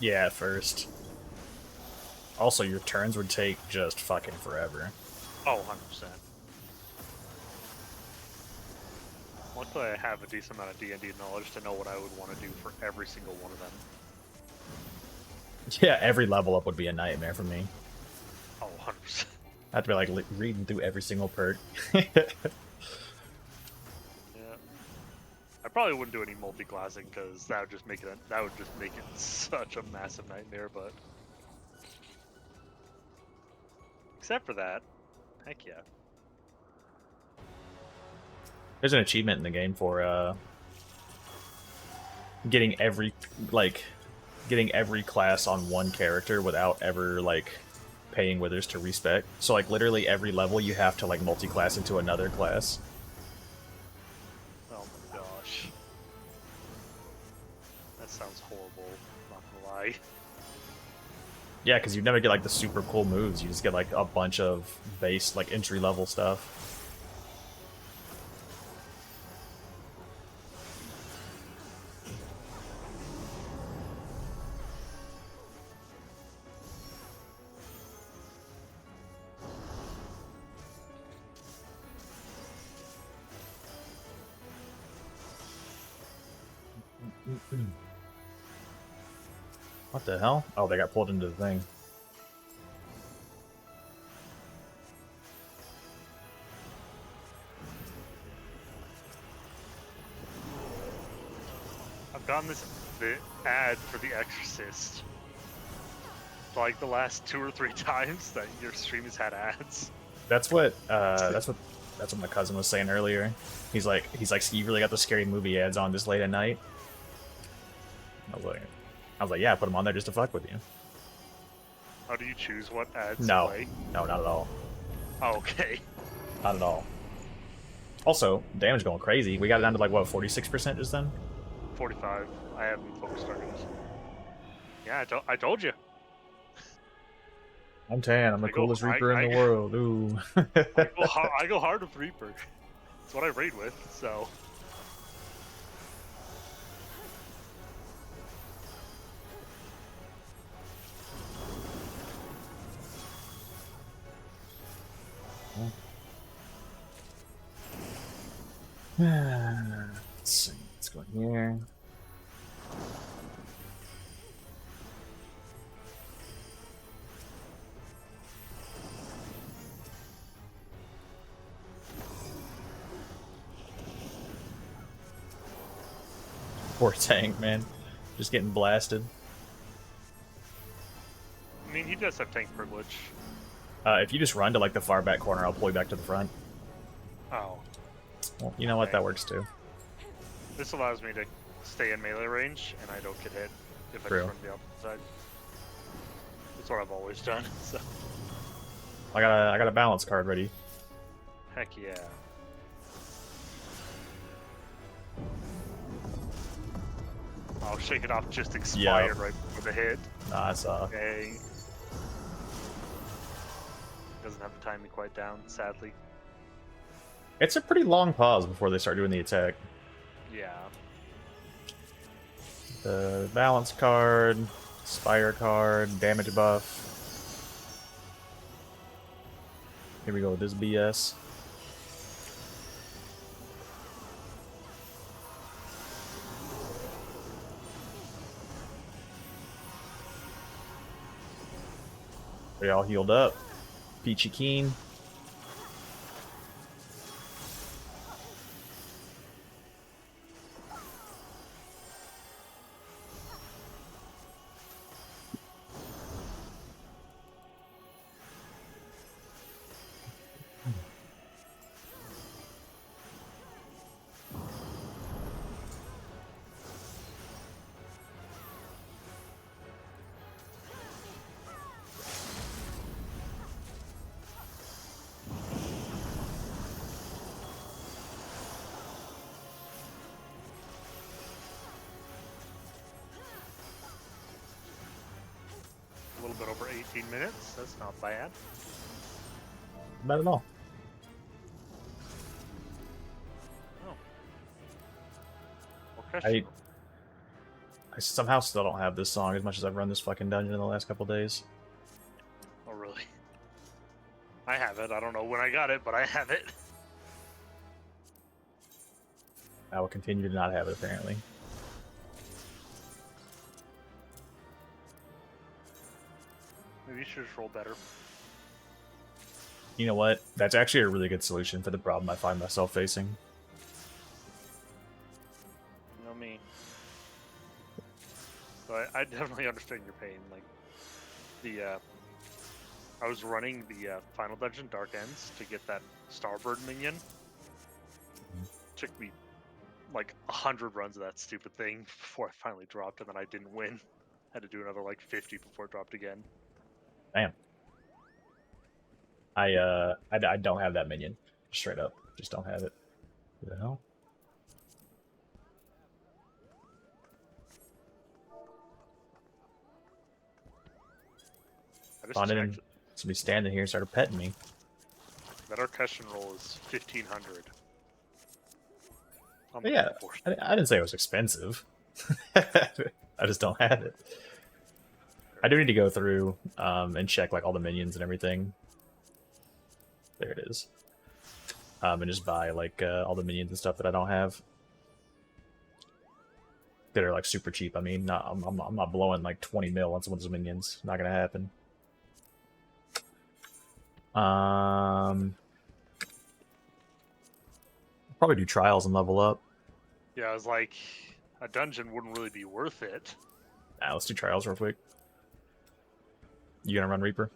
Yeah, at first. Also, your turns would take just fucking forever. Oh, 100%. Luckily, I have a decent amount of D&D knowledge to know what I would want to do for every single one of them. Yeah, every level up would be a nightmare for me. Oh, 100%. I have to be like reading through every single perk. Yeah. I probably wouldn't do any multi-classing because that would just make it such a massive nightmare, but except for that, heck yeah. There's an achievement in the game for getting every class on one character without ever like paying withers to respec. So like literally every level you have to like multi-class into another class. Oh my gosh. That sounds horrible, not gonna lie. Yeah, because you never get like the super cool moves. You just get like a bunch of base like entry level stuff. What the hell? Oh, they got pulled into the thing. I've gotten the ad for The Exorcist like the last 2 or 3 times that your stream has had ads. That's what my cousin was saying earlier. He's like, you really got the scary movie ads on this late at night? I was like, yeah, I put them on there just to fuck with you. How do you choose what ads No, play? no, not at all. Oh, okay. Not at all. Also, damage going crazy. We got it down to like what, 46% just then? 45. I haven't focused on it. Yeah, I told you. I'm tan. I'm the coolest Reaper in the world. Ooh. I go hard with Reaper. That's what I raid with. So. Let's see. Let's go in here. Poor tank, man. Just getting blasted. I mean, he does have tank privilege. If you just run to like the far back corner, I'll pull you back to the front. Oh. Well, you know what? That works too. This allows me to stay in melee range, and I don't get hit if I True. just run the opposite side. That's what I've always done. So. I got a balance card ready. Heck yeah. Oh, Shake It Off just expired right before the hit. Nah, I saw. Dang. Doesn't have the time to quiet down, sadly. It's a pretty long pause before they start doing the attack. Yeah. The balance card, Spire card, damage buff. Here we go with this BS. We all healed up. Peachy Keen. A little bit over 18 minutes. That's not bad. Not at all. Oh. Okay. I somehow still don't have this song as much as I've run this fucking dungeon in the last couple days. Oh, really? I have it. I don't know when I got it, but I have it. I will continue to not have it, apparently. Maybe you should just roll better. You know what? That's actually a really good solution for the problem I find myself facing. You know me. So I definitely understand your pain. Like, I was running the final dungeon, Dark Ends, to get that Starbird minion. Took me like 100 runs of that stupid thing before I finally dropped, and then I didn't win. Had to do another like 50 before it dropped again. Damn. I don't have that minion. Straight up. Just don't have it. Who the hell? I just Found it checked. in, somebody standing here and started petting me. That Arcushian roll is 1,500. But yeah, I didn't say it was expensive. I just don't have it. I do need to go through and check like all the minions and everything. There it is. And just buy like all the minions and stuff that I don't have. That are like super cheap. I mean, I'm not blowing like 20 mil on someone's minions. Not gonna happen. Probably do trials and level up. Yeah, I was like, a dungeon wouldn't really be worth it. Nah, let's do trials real quick. You gonna run Reaper?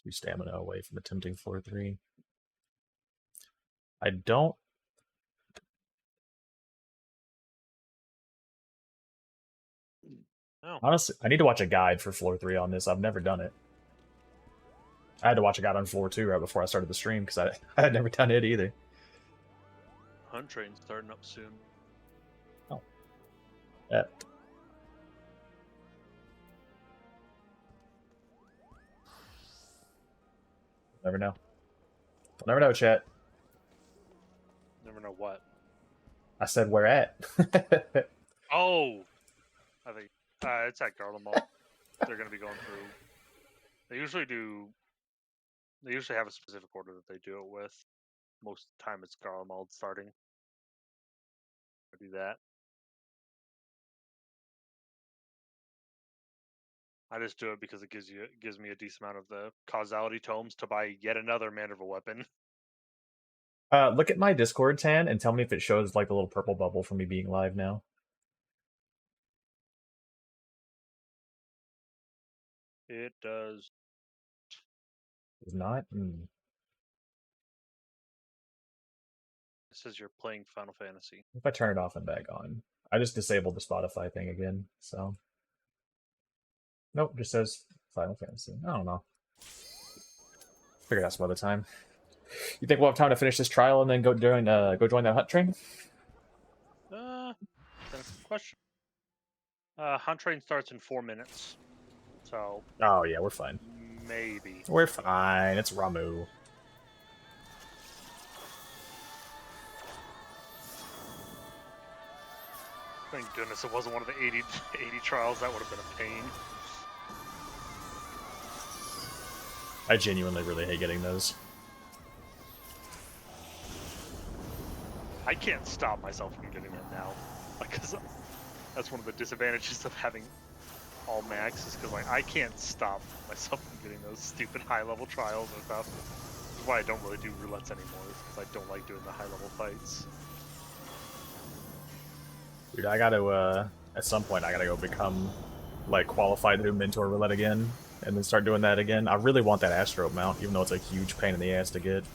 2 stamina away from attempting floor 3. I don't... Oh. Honestly, I need to watch a guide for floor 3 on this. I've never done it. I had to watch a guide on floor 2 right before I started the stream because I had never done it either. Hunt train's starting up soon. Oh. Yeah. Never know. We'll never know, chat. Never know what. I said where at. Oh! I think it's at Garlemald. They're going to be going through. They usually have a specific order that they do it with. Most of the time it's Garlemald starting. I do that. I just do it because it gives me a decent amount of the causality tomes to buy yet another Manderville weapon. Look at my Discord, Tan, and tell me if it shows like the little purple bubble for me being live now. It does. It's not? It says you're playing Final Fantasy. If I turn it off and back on. I just disabled the Spotify thing again, so... Nope, just says Final Fantasy. I don't know. Figure it out some other time. You think we'll have time to finish this trial and then go join that hunt train? That's a question. Hunt train starts in 4 minutes. So... Oh yeah, we're fine. Maybe. We're fine. It's Ramu. Thank goodness it wasn't one of the 80 trials. That would have been a pain. I genuinely really hate getting those. I can't stop myself from getting them now. Because that's one of the disadvantages of having all max, is because like I can't stop myself from getting those stupid high-level trials and stuff. That's why I don't really do roulettes anymore, is because I don't like doing the high-level fights. Dude, I gotta, at some point, I gotta go become, like, qualified to do Mentor Roulette again, and then start doing that again. I really want that Astro mount, even though it's a huge pain in the ass to get.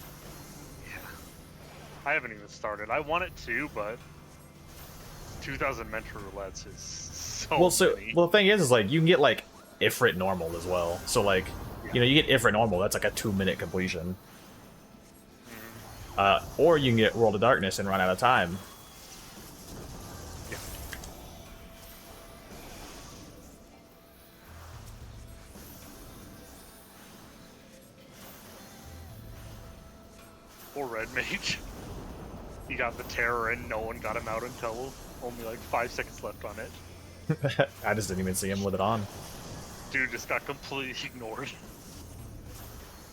Yeah. I haven't even started. I want it to, but 2,000 Mentor Roulettes is so many. Well, the thing is like, you can get, like, Ifrit normal as well. So, like, yeah. You know, you get Ifrit normal, that's like a 2-minute completion. Or you can get World of Darkness and run out of time. Or Red Mage. He got the terror and no one got him out until only like 5 seconds left on it. I just didn't even see him with it on. Dude just got completely ignored.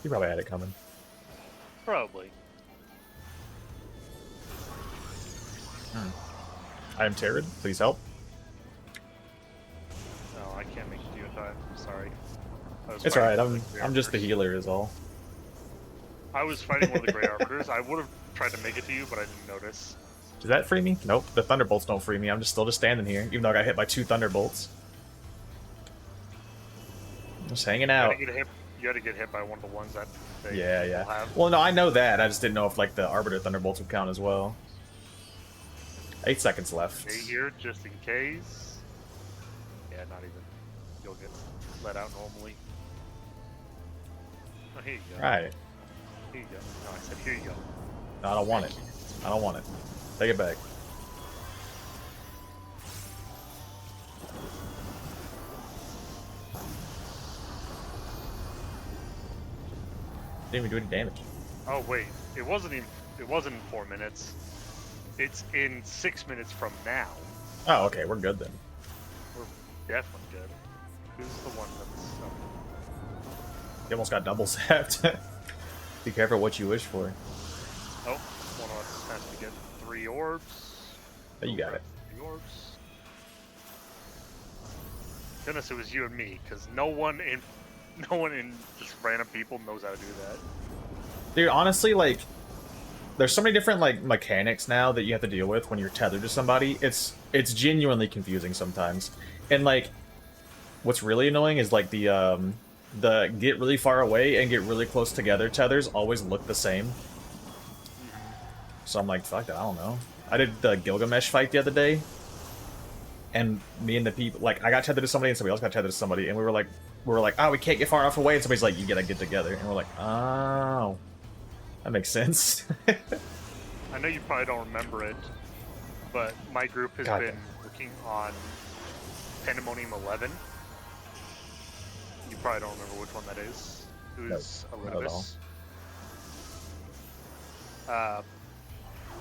He probably had it coming. Probably. I am Terrid. Please help. No, I can't make it to you in time. I'm sorry. It's alright. I'm just the healer is all. I was fighting one of the Grey Archers. I would have tried to make it to you, but I didn't notice. Does that free me? Nope. The Thunderbolts don't free me. I'm still just standing here, even though I got hit by 2 Thunderbolts. Just hanging out. You had to get hit by one of the ones that they have. Well, no, I know that. I just didn't know if like the Arbiter Thunderbolts would count as well. 8 seconds left. Stay here just in case. Yeah, not even. You'll get let out normally. Oh, here you go. Right. Here you go. No, I said here you go. No, I don't want it. I don't want it. Take it back. Didn't even do any damage. Oh wait, it wasn't in 4 minutes. It's in 6 minutes from now. Oh, okay, we're good then. We're definitely good. Who's the one that's... You almost got double zapped. Be careful what you wish for. Oh, one of us has to get 3 orbs. Oh, you got it. 3 orbs. Goodness, it was you and me, because no one in just random people knows how to do that. Dude, honestly, like, there's so many different like mechanics now that you have to deal with when you're tethered to somebody. It's genuinely confusing sometimes. And like, what's really annoying is like the the get really far away and get really close together tethers always look the same. So I'm like, fuck it, I don't know. I did the Gilgamesh fight the other day, and me and the people, like, I got tethered to somebody and somebody else got tethered to somebody, and we were like, oh, we can't get far enough away, and somebody's like, you gotta get together, and we're like, oh, that makes sense. I know you probably don't remember it, but my group has been working on Pandemonium 11. You probably don't remember which one that is. Who's Olympus?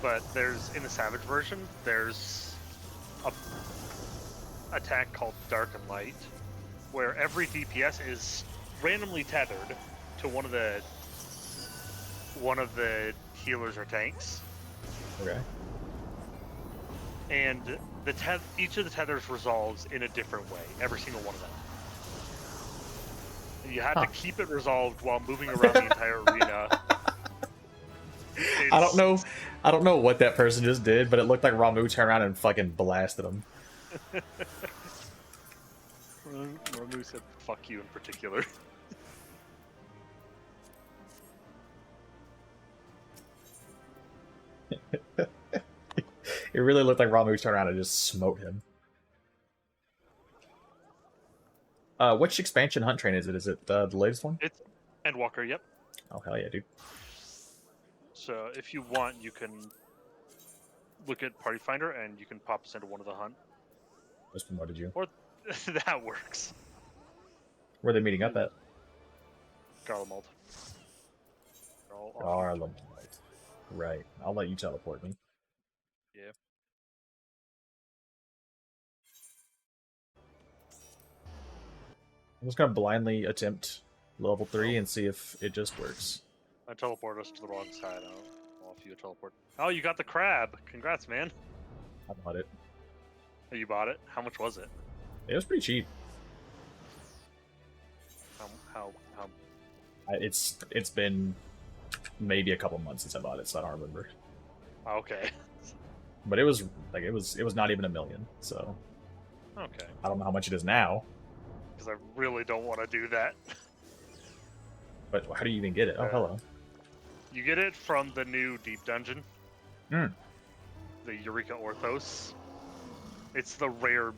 But there's, in the Savage version, there's a attack called Dark and Light, where every DPS is randomly tethered to one of the healers or tanks. Okay. And each of the tethers resolves in a different way, every single one of them. You had to keep it resolved while moving around the entire arena. I don't know what that person just did, but it looked like Ramu turned around and fucking blasted him. Ramu said, fuck you in particular. It really looked like Ramu turned around and just smote him. Which expansion hunt train is it? Is it the latest one? It's Endwalker, yep. Oh, hell yeah, dude. So if you want, you can look at Party Finder and you can pop us into one of the hunt. Just promoted you. Or that works. Where are they meeting up at? Garlemald. Garlemald. Right. I'll let you teleport me. Yeah. I'm just gonna blindly attempt level 3 and see if it just works. I teleport us to the wrong side. I'll offer you a teleport. Oh, you got the crab. Congrats, man. I bought it. Oh, you bought it? How much was it? It was pretty cheap. How? It's been maybe a couple months since I bought it, so I don't remember. Okay. But it was like it was not even $1 million, so okay. I don't know how much it is now. Because I really don't want to do that. But how do you even get it? Oh, hello. You get it from the new Deep Dungeon. Hmm. The Eureka Orthos. It's the rare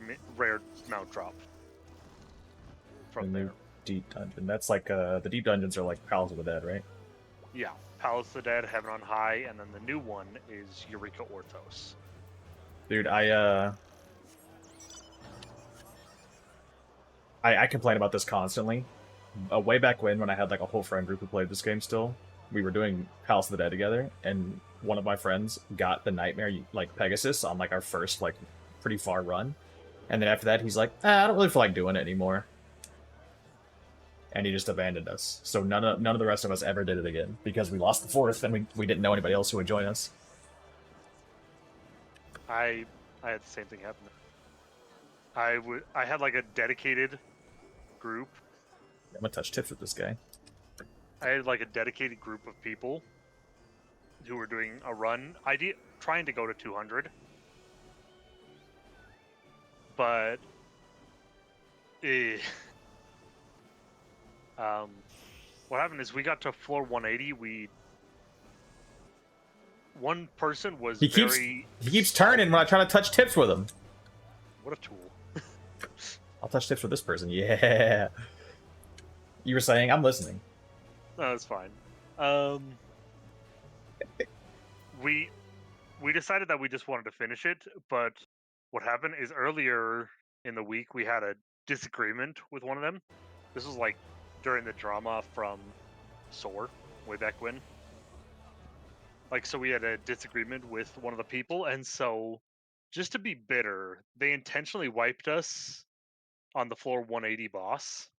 mount drop. From the there. Deep Dungeon. That's like the Deep Dungeons are like Palace of the Dead, right? Yeah. Palace of the Dead, Heaven on High, and then the new one is Eureka Orthos. Dude, I complain about this constantly. Way back when I had like a whole friend group who played this game still, we were doing Palace of the Dead together, and one of my friends got the Nightmare like Pegasus on like our first like pretty far run, and then after that he's like, I don't really feel like doing it anymore, and he just abandoned us. So none of the rest of us ever did it again because we lost the fourth, and we didn't know anybody else who would join us. I had the same thing happen. I had like a dedicated group. I'm gonna touch tips with this guy. I had like a dedicated group of people who were doing a run, trying to go to 200. But what happened is we got to floor 180. One person was He keeps turning when I try to touch tips with him. What a tool. I'll touch tips with this person. Yeah. You were saying? I'm listening. No, that's fine. We decided that we just wanted to finish it, but what happened is earlier in the week we had a disagreement with one of them. This was like during the drama from SOAR way back when. Like, so we had a disagreement with one of the people, and so just to be bitter, they intentionally wiped us on the floor 180 boss.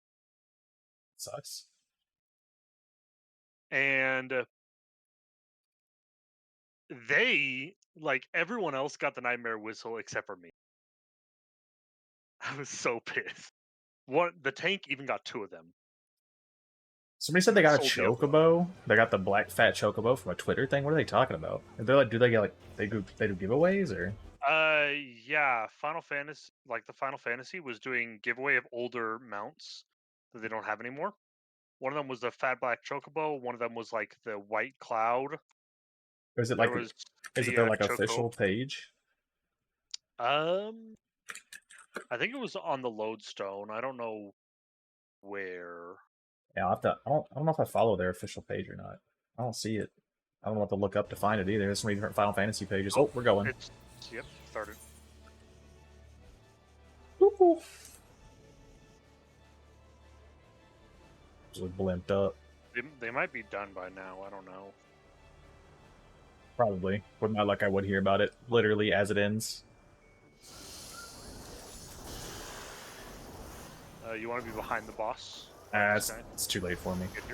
Sucks. And they, like, everyone else got the Nightmare Whistle except for me. I was so pissed. The tank even got 2 of them. Somebody said they got a chocobo. They got the black fat chocobo from a Twitter thing. What are they talking about? They're like, do they get like they do giveaways or? Yeah, Final Fantasy, like the Final Fantasy was doing giveaway of older mounts that they don't have anymore. One of them was the fat black chocobo. One of them was like the white cloud. Or is it There like was is it the their like choco. official page? I think it was on the lodestone. I don't know where. Yeah, I'll have to. I don't know if I follow their official page or not. I don't see it. I don't know what to look up to find it either. There's so many different Final Fantasy pages. Oh, we're going. It's yep, started. Woo-hoo. Just blimped up. They might be done by now. I don't know. Probably. With my luck, I would hear about it literally as it ends. You want to be behind the boss? It's too late for me. Get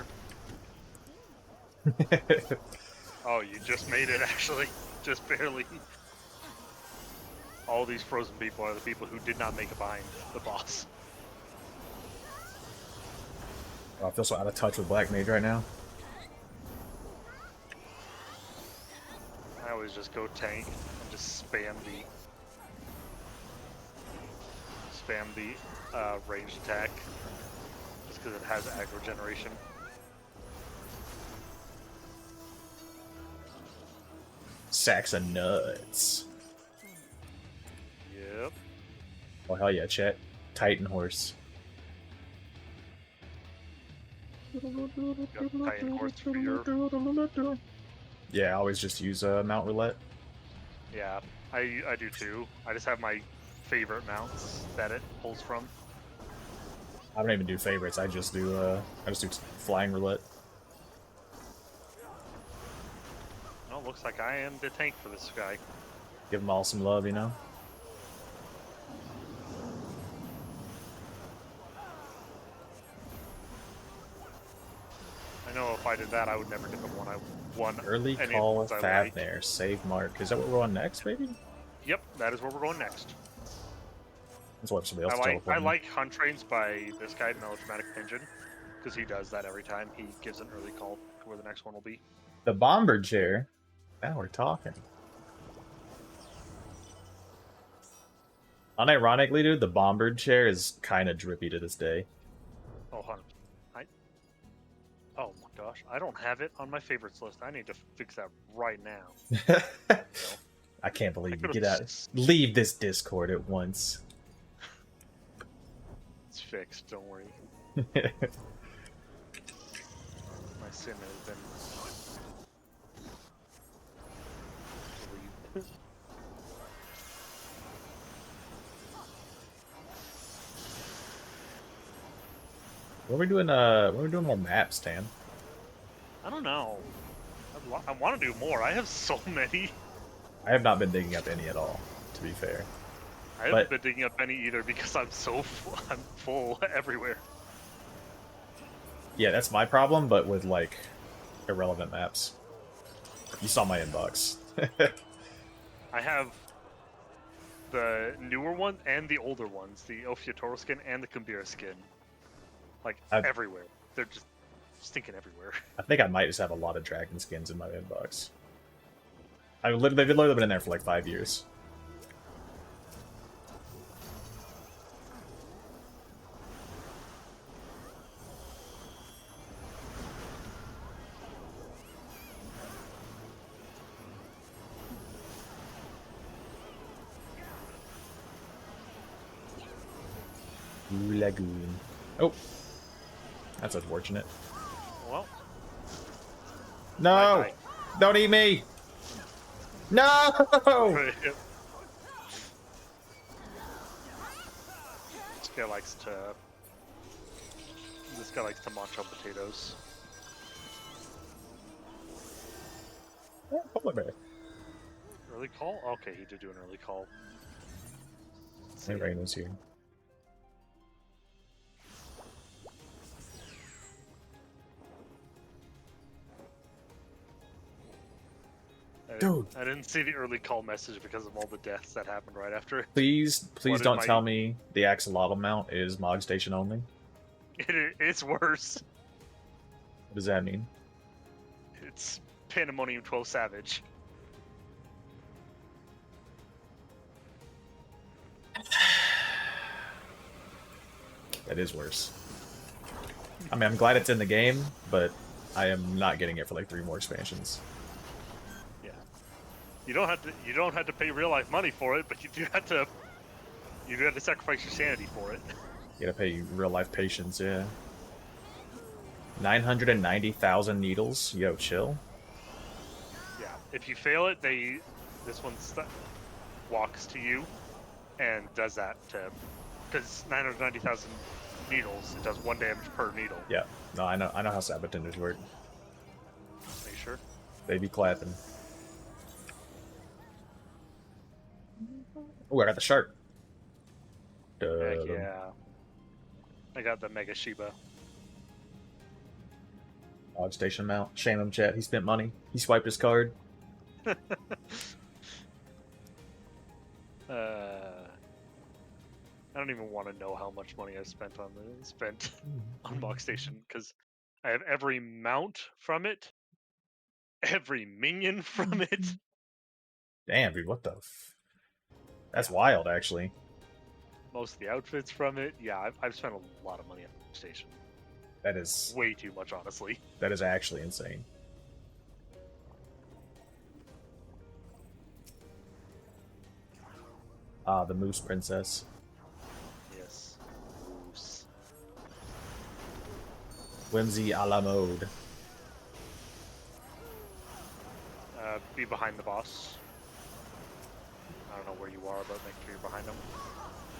here. Oh, you just made it, actually. Just barely. All these frozen people are the people who did not make it behind the boss. Oh, I feel so out of touch with Black Mage right now. I always just go tank and just spam the ranged attack, just because it has aggro generation. Sacks of nuts. Yep. Oh hell yeah, chat. Titan horse. Got Titan horse for your... Yeah, I always just use Mount Roulette. Yeah, I do too. I just have my favorite mounts that it pulls from. I don't even do favorites. I just do flying roulette. Well, looks like I am the tank for this guy. Give them all some love, you know. I know if I did that, I would never get the one I won. Early any call of the ones I like. Fafnir, save mark. Is that what we're on next, maybe? Yep, that is where we're going next. Let's watch somebody else I teleport. like Hunt Trains by this guy, Melodramatic Pigeon, because he does that every time. He gives an early call to where the next one will be. The bomber chair. Now we're talking. Unironically, dude, the bomber chair is kind of drippy to this day. Oh, Hunt. Oh my gosh, I don't have it on my favorites list. I need to fix that right now. I can't believe you get out. Leave this Discord at once. It's fixed, don't worry. My sim has been deleted. When are we doing more maps, Tan? I don't know. I want to do more. I have so many. I have not been digging up any at all, to be fair. I haven't been digging up any either because I'm so I'm full everywhere. Yeah, that's my problem, but with like irrelevant maps. You saw my inbox. I have the newer one and the older ones, the El Fiatoro skin and the Kumbira skin. Like everywhere. They're just stinking everywhere. I think I might just have a lot of dragon skins in my inbox. They've literally been in there for like 5 years. Blue Lagoon. Oh, that's unfortunate. Well, no, don't eat me. No. This guy likes to munch on potatoes. Polar bear. Early call? Okay, he did do an early call. Hey, Rain was here. Dude, I didn't see the early call message because of all the deaths that happened right after it. Please don't tell me the axolotl mount is Mog Station only. It's worse. What does that mean? It's Pandemonium 12 Savage. That is worse. I mean, I'm glad it's in the game, but I am not getting it for like 3 more expansions. Yeah. You don't have to pay real life money for it, but you do have to sacrifice your sanity for it. You gotta pay real life patience, yeah. 990,000 needles. Yo, chill. Yeah. If you fail it, this one walks to you and does that to, because 990,000 needles, it does 1 damage per needle. Yeah. No, I know how sabotenders work. Make sure. They be clapping. Ooh, I got the shark. Heck yeah. I got the Mega Shiba. Dog station mount. Shame him, chat. He spent money. He swiped his card. I don't even want to know how much money I spent on Box Station, because I have every mount from it, every minion from it. Damn, dude, what the That's Yeah. wild, actually. Most of the outfits from it. Yeah, I've spent a lot of money on Box Station. That is Way too much, honestly. that is actually insane. Ah, the Moose Princess. Yes. Moose. Whimsy a la mode. Be behind the boss. I don't know where you are, but make sure you're behind him.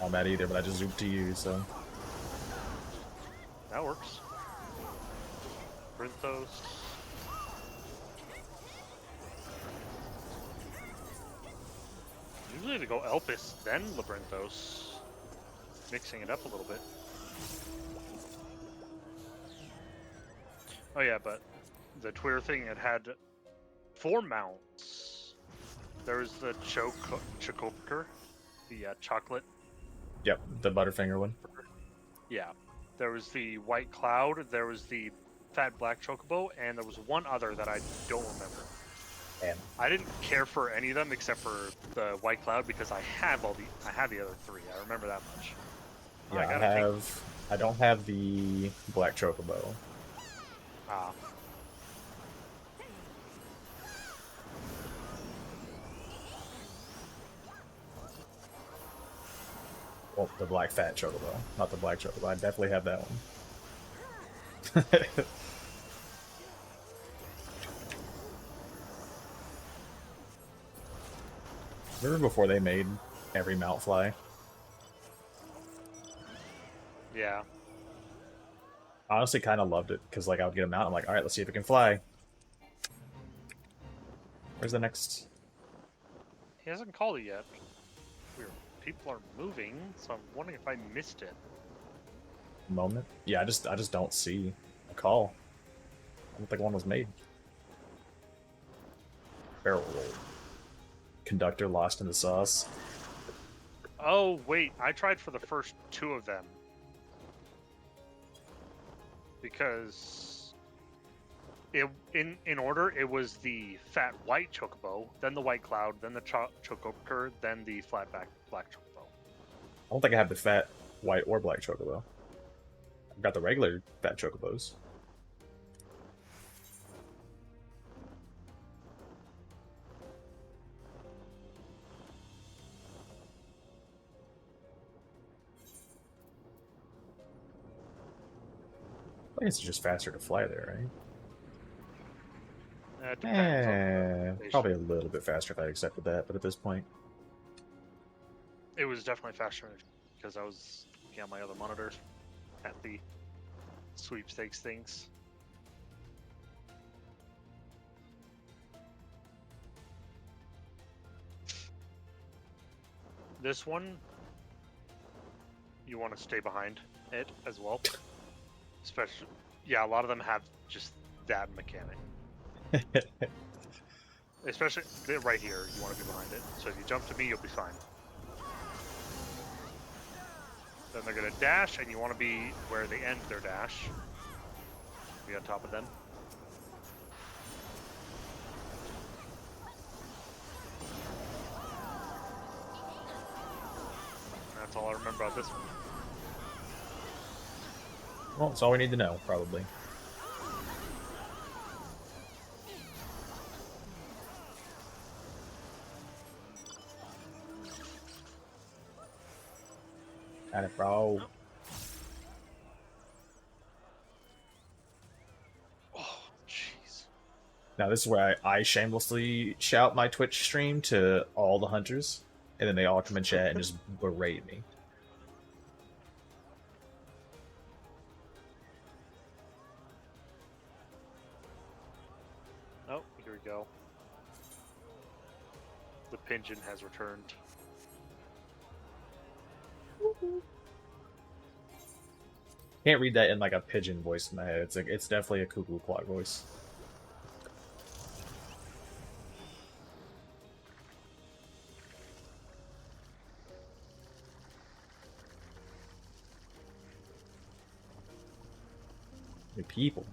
I'm not either, but I just zoomed to you, so. That works. Brinthos. Usually to go Elpis, then Labyrinthos. Mixing it up a little bit. Oh yeah, but the Twitter thing, it had 4 mounts. There was the Chocopiker, the chocolate. Yep, the Butterfinger one. Yeah. There was the White Cloud, there was the Fat Black Chocobo, and there was one other that I don't remember. Damn. I didn't care for any of them except for the White Cloud because I have the other 3. I remember that much. Yeah, I don't have the Black Chocobo. Ah. Well, the Black Fat Chocobo, not the Black Chocobo. I definitely have that one. Remember before they made every mount fly? Yeah. I honestly kind of loved it, because like I would get a mount, I'm like, alright, let's see if it can fly. Where's the next? He hasn't called it yet. Weird. People are moving, so I'm wondering if I missed it. Moment? Yeah, I just don't see a call. I don't think one was made. Barrel roll. Conductor lost in the sauce. Oh, wait. I tried for the first 2 of them. Because in order, it was the Fat White Chocobo, then the White Cloud, then the Chocopiker, then the Flat Black Chocobo. I don't think I have the fat white or black chocobo. I've got the regular fat chocobos. I guess it's just faster to fly there, right? It depends on the Probably a little bit faster if I accepted that, but at this point, It was definitely faster because I was looking at my other monitors at the sweepstakes things. This one, you want to stay behind it as well. Especially, yeah, a lot of them have just that mechanic. Especially right here, you want to be behind it. So if you jump to me, you'll be fine. Then they're going to dash, and you want to be where they end their dash. Be on top of them. That's all I remember about this one. Well, that's all we need to know, probably. Got it, bro. Oh. Oh, jeez. Now this is where I shamelessly shout my Twitch stream to all the hunters, and then they all come in chat and just berate me. Oh, here we go. The pigeon has returned. Can't read that in like a pigeon voice in my head. It's definitely a cuckoo clock voice. New people.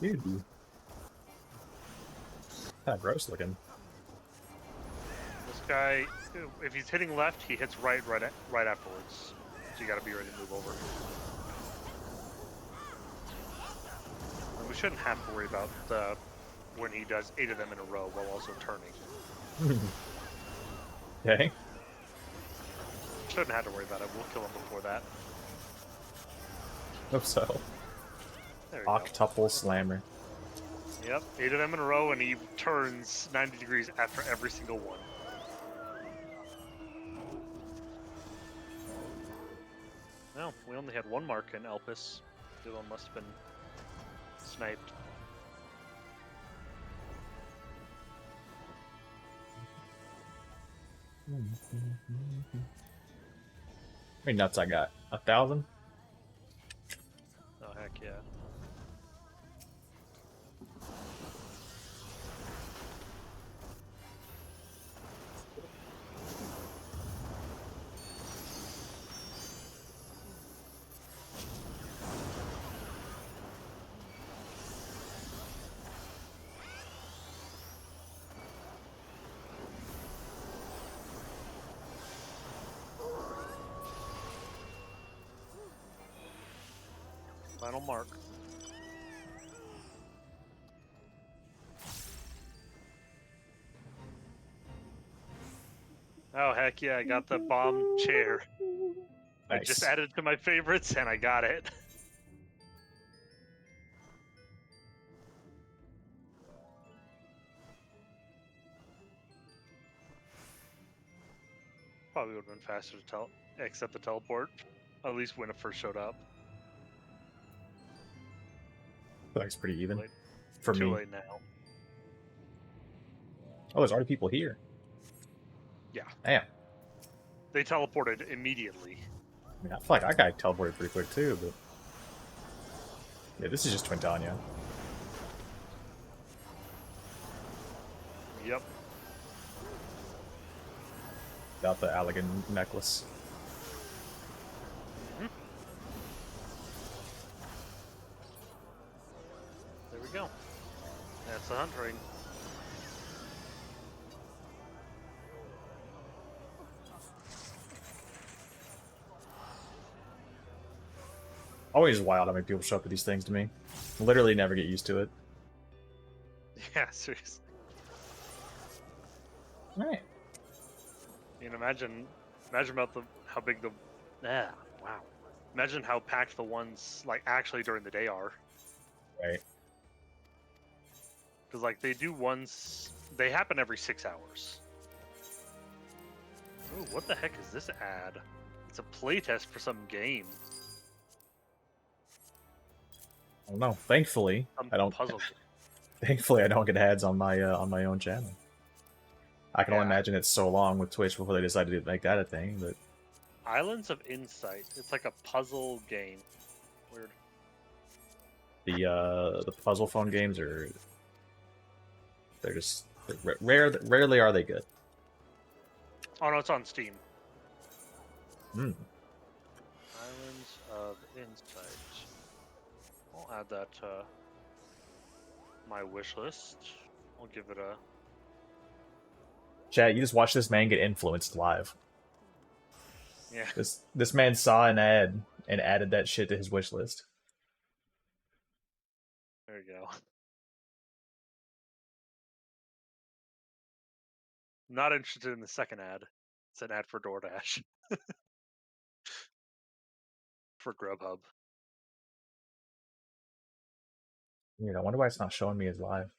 Dude. Kind of gross looking. This guy, if he's hitting left, he hits right afterwards. So you gotta be ready to move over. And we shouldn't have to worry about when he does 8 of them in a row while also turning. Okay. Shouldn't have to worry about it. We'll kill him before that. Hope so. There we go. Octuple slammer. Yep, 8 of them in a row, and he turns 90 degrees after every single one. No, we only had one mark in Elpis. The other one must have been sniped. How many nuts I got? 1,000? Oh, heck yeah. Final mark. Oh, heck yeah, I got the bomb chair. I just Nice. added it to my favorites, and I got it. Probably would have been faster to accept the teleport. At least when it first showed up. Looks pretty even. Late. For Too me. late now. Oh, there's already people here. Yeah. Damn. They teleported immediately. I mean, I feel like I got teleported pretty quick too, but... Yeah, this is just Twintania. Yep. Without the Allegan necklace. There we go. That's the hunt ring. Always wild how many people show up to these things to me. Literally never get used to it. Yeah, seriously. Alright. I mean, imagine about how big the wow. Imagine how packed the ones like actually during the day are. Right. Because like they do ones, they happen every 6 hours. Ooh, what the heck is this ad? It's a playtest for some game. I don't know. Thankfully, Some I don't. puzzle game. Thankfully, I don't get ads on my own channel. I can only Yeah. imagine it's so long with Twitch before they decided to make that a thing. But Islands of Insight. It's like a puzzle game. Weird. the puzzle phone games are rarely are they good. Oh no, it's on Steam. Hmm. Islands of Insight. I'll add that to my wish list. I'll give it a Chat, you just watch this man get influenced live. Yeah. This man saw an ad and added that shit to his wish list. There you go. Not interested in the second ad. It's an ad for DoorDash. For Grubhub. Weird. I wonder why it's not showing me as live.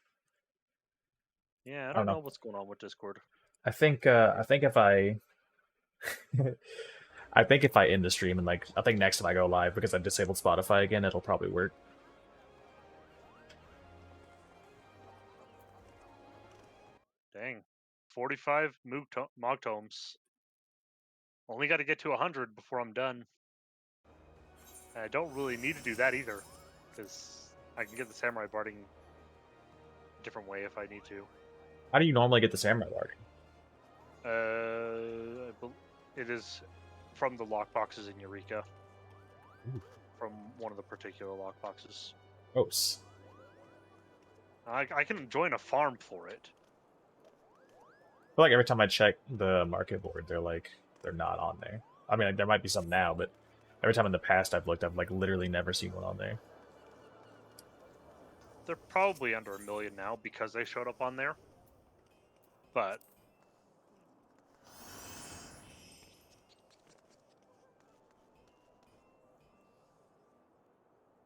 Yeah, I don't don't know know. what's going on with Discord. I think if I I think if I end the stream and like I think next time I go live because I've disabled Spotify again, it'll probably work. Dang. 45 Mog Tomes. Only got to get to 100 before I'm done. And I don't really need to do that either, because I can get the Samurai Barding a different way if I need to. How do you normally get the Samurai Barding? It is from the lockboxes in Eureka. Ooh. From one of the particular lockboxes. Gross. I can join a farm for it. I feel like every time I check the market board, they're not on there. I mean, like, there might be some now, but every time in the past I've looked, I've like literally never seen one on there. They're probably under 1 million now because they showed up on there. But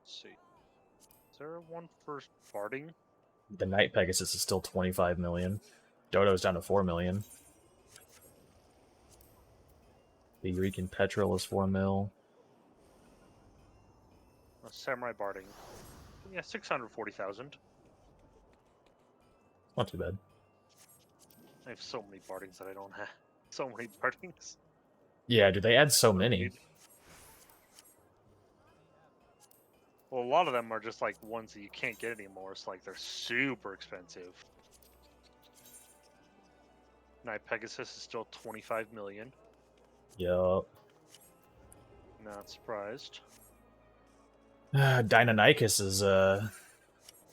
let's see. Is there one for Barding? The Night Pegasus is still 25 million. Dodo's down to 4 million. The Eureka Petrol is 4 mil. Samurai Barding. Yeah, 640,000. Not too bad. I have so many Bardings that I don't have. So many Bardings. Yeah, dude, they add so many. Well, a lot of them are just like ones that you can't get anymore. It's like they're super expensive. Night Pegasus is still 25 million. Yup. Not surprised. Deinonychus is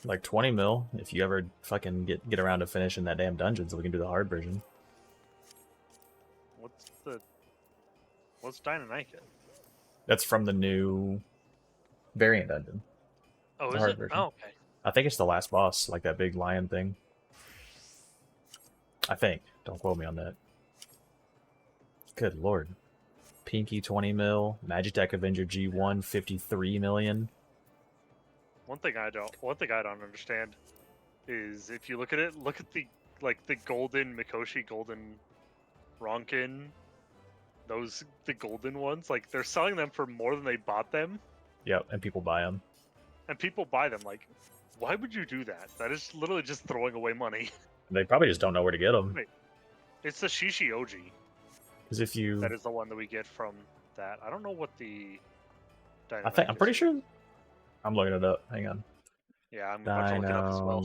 like 20 mil if you ever fucking get around to finishing that damn dungeon so we can do the hard version. What's Deinonychus? That's from the new variant dungeon. Oh, The is hard it? version. Oh, okay. I think it's the last boss, like that big lion thing. I think. Don't quote me on that. Good lord. Pinky 20 mil, Magitech Avenger G1 53 million. One thing I don't understand is if you look at it, look at the golden Mikoshi, golden Ronkin, the golden ones. Like they're selling them for more than they bought them. Yep, and people buy them. And people buy them. Like, why would you do that? That is literally just throwing away money. They probably just don't know where to get them. Wait, it's the Shishi OG. Because if you, That is the one that we get from that. I don't know what the. I'm pretty sure. I'm looking it up. Hang on. Yeah, I'm about to look it up as well.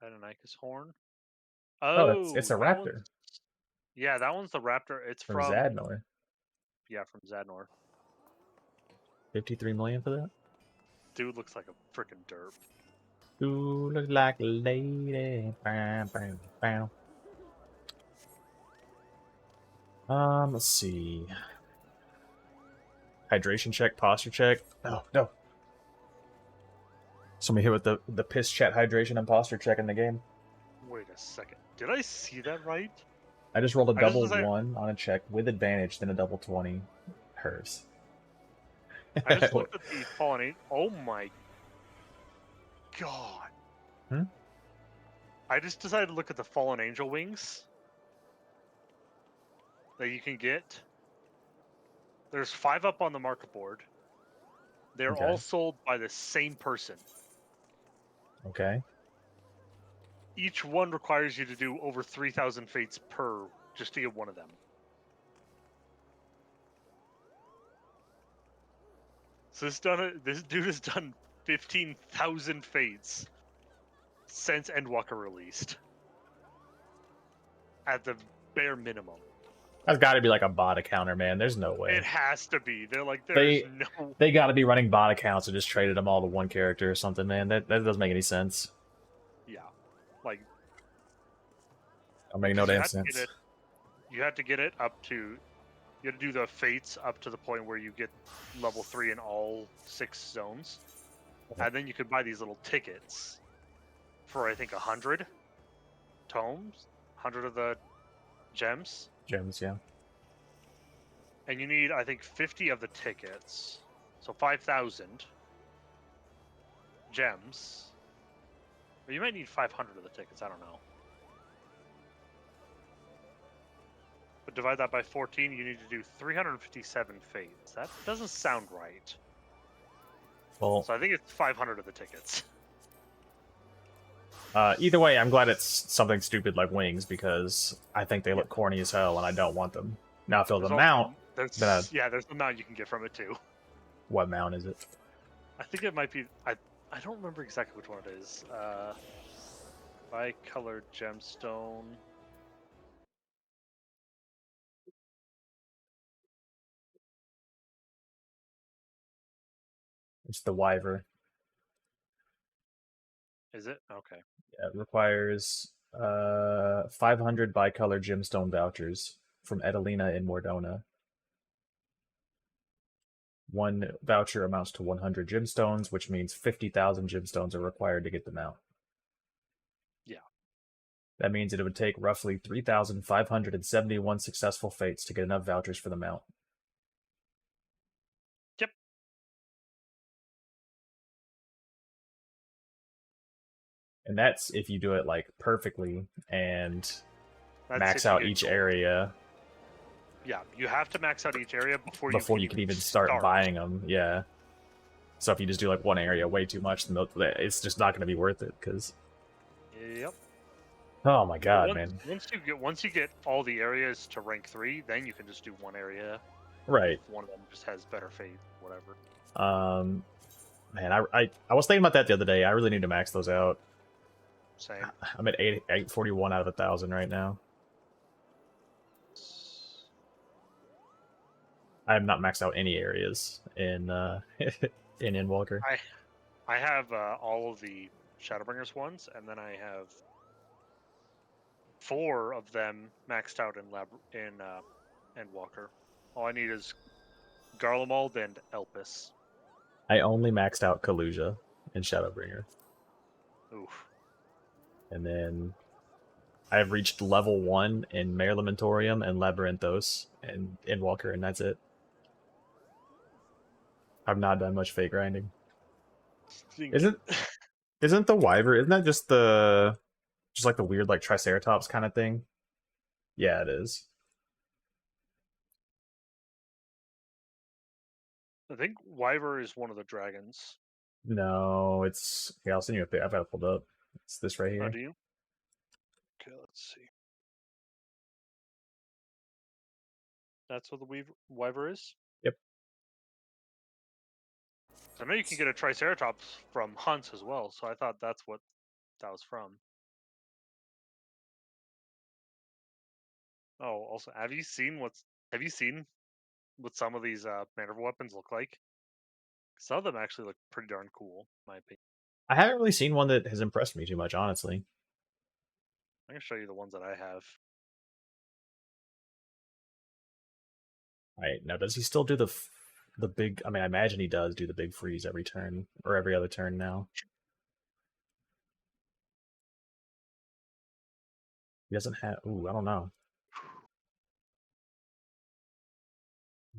Deinonychus horn. Oh, it's a that raptor. one's- Yeah, that one's the raptor. It's From from Zadnor. Yeah, from Zadnor. 53 million for that? Dude looks like a freaking derp. Ooh, look like a lady. Bam, bam, bam. Let's see. Hydration check, posture check. Oh, no. Somebody hit with the piss chat hydration and posture check in the game. Wait a second. Did I see that right? I just rolled a I just double was like- 1 on a check with advantage, then a double 20. Hers. I just looked at the Fallen Angel. Oh my god. Hmm? I just decided to look at the Fallen Angel wings that you can get. There's 5 up on the market board. They're Okay. all sold by the same person. Okay. Each one requires you to do over 3,000 fates per just to get one of them. So this dude has done 15,000 fates since Endwalker released. At the bare minimum. That's got to be like a bot counter, man. There's no way. It has to be. They're like, there's no... They got to be running bot accounts and just traded them all to one character or something, man. That doesn't make any sense. Yeah. Like, I'll make no because damn sense. you had to get it up to. You had to do the fates up to the point where you get level 3 in all 6 zones, and then you could buy these little tickets for I think 100 tomes, 100 of the gems, Gems, yeah. and you need I think 50 of the tickets, so 5,000 gems. Or you might need 500 of the tickets. I don't know. But divide that by 14, you need to do 357 fates. That doesn't sound right. Well, So I think it's 500 of the tickets. either way, I'm glad it's something stupid like wings because I think they look corny as hell and I don't want them. Now, if it was a mount, then there's the mount you can get from it too. what mount is it? I think it might be. I don't remember exactly which one it is. Bicolored gemstone. It's the Wyver. Is it? Okay. Yeah, it requires 500 bicolor gemstone vouchers from Edelina in Mordona. One voucher amounts to 100 gemstones, which means 50,000 gemstones are required to get the mount. Yeah. That means it would take roughly 3,571 successful fates to get enough vouchers for the mount. Yep. And that's if you do it like perfectly and That's max if you out get each gold. area Yeah, you have to max out each area before you can even start buying them. Yeah. So if you just do like one area way too much, then it's just not going to be worth it. Because Yep. oh my god, man! Once you get all the areas to rank 3, then you can just do one area. Right. If one of them just has better fate, whatever. Man, I was thinking about that the other day. I really need to max those out. Same. I'm at 841 out of 1,000 right now. I have not maxed out any areas in in Endwalker. I have all of the Shadowbringers ones, and then I have 4 of them maxed out in Endwalker. All I need is Garlemald and Elpis. I only maxed out Kaluja in Shadowbringer. Oof. And then I've reached level 1 in Mare Lamentorium and Labyrinthos and Endwalker, and that's it. I've not done much fake grinding. Isn't the Wyver, isn't that just like the weird like Triceratops kind of thing? Yeah, it is. I think Wyver is one of the dragons. No, it's yeah, I'll send you a pic. I've got it pulled up. It's this right here. Oh, do you? Okay, let's see. That's what the Wyver is? Yep. I know you can get a Triceratops from hunts as well, so I thought that's what that was from. Oh, also, have you seen what some of these Manderville weapons look like? Some of them actually look pretty darn cool, in my opinion. I haven't really seen one that has impressed me too much, honestly. I'm gonna show you the ones that I have. All right, now does he still do the big? I mean, I imagine he does do the big freeze every turn or every other turn now. He doesn't have. Ooh, I don't know.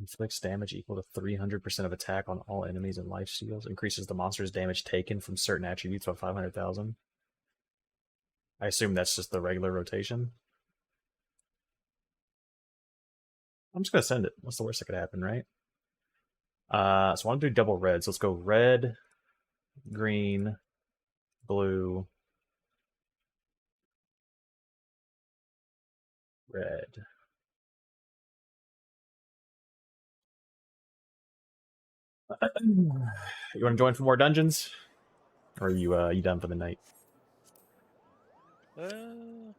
Inflicts damage equal to 300% of attack on all enemies and life steals. Increases the monster's damage taken from certain attributes by 500,000. I assume that's just the regular rotation. I'm just gonna send it. What's the worst that could happen, right? So I want to do double red. So let's go red, green, blue, red. You want to join for more dungeons, or are you done for the night? I'm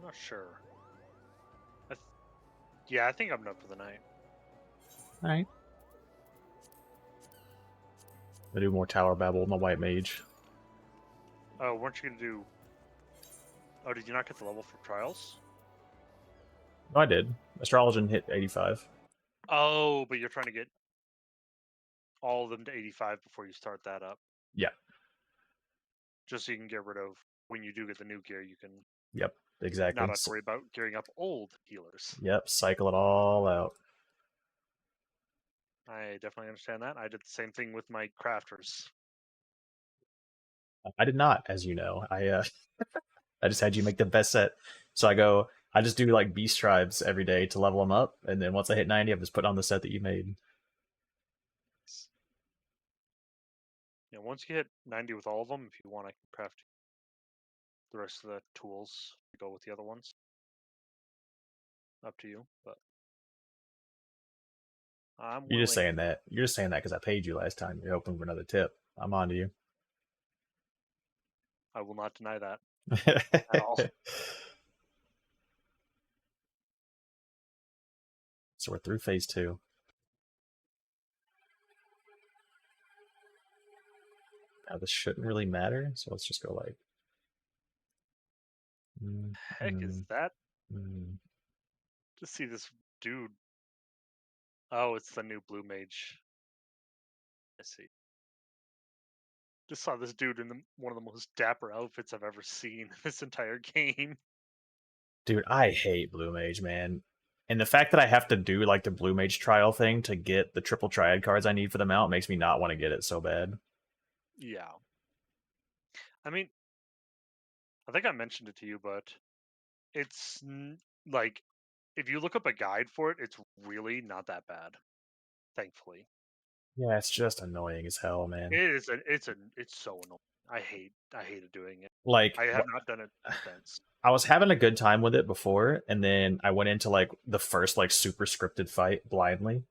not sure. Yeah, I think I'm done for the night. All right. I do more Tower Babble with my White Mage. Oh, weren't you gonna do? Oh, did you not get the level for trials? No, I did. Astrologian hit 85. Oh, but you're trying to get all of them to 85 before you start that up. Yeah. Just so you can get rid of when you do get the new gear, you can Yep. Exactly. not have to worry about gearing up old healers. Yep. Cycle it all out. I definitely understand that. I did the same thing with my crafters. I did not, as you know. I just had you make the best set. So I just do like beast tribes every day to level them up, and then once I hit 90, I'm just putting on the set that you made. Yeah, once you hit 90 with all of them, if you want, I can craft the rest of the tools to go with the other ones. Up to you, but I'm willing. You're just saying that. You're just saying that because I paid you last time. You're hoping for another tip. I'm on to you. I will not deny that at all. So we're through phase 2. Now this shouldn't really matter, so let's just go like. Heck is that? Mm. Just see this dude. Oh, it's the new blue mage. I see. Just saw this dude in one of the most dapper outfits I've ever seen in this entire game. Dude, I hate Blue Mage, man. And the fact that I have to do like the Blue Mage trial thing to get the triple triad cards I need for the mount makes me not want to get it so bad. Yeah. I mean, I think I mentioned it to you, but it's like if you look up a guide for it, it's really not that bad. Thankfully. Yeah, it's just annoying as hell, man. It is. It's so annoying. I hated doing it. Like, I have not done it since. I was having a good time with it before, and then I went into like the first like super scripted fight blindly.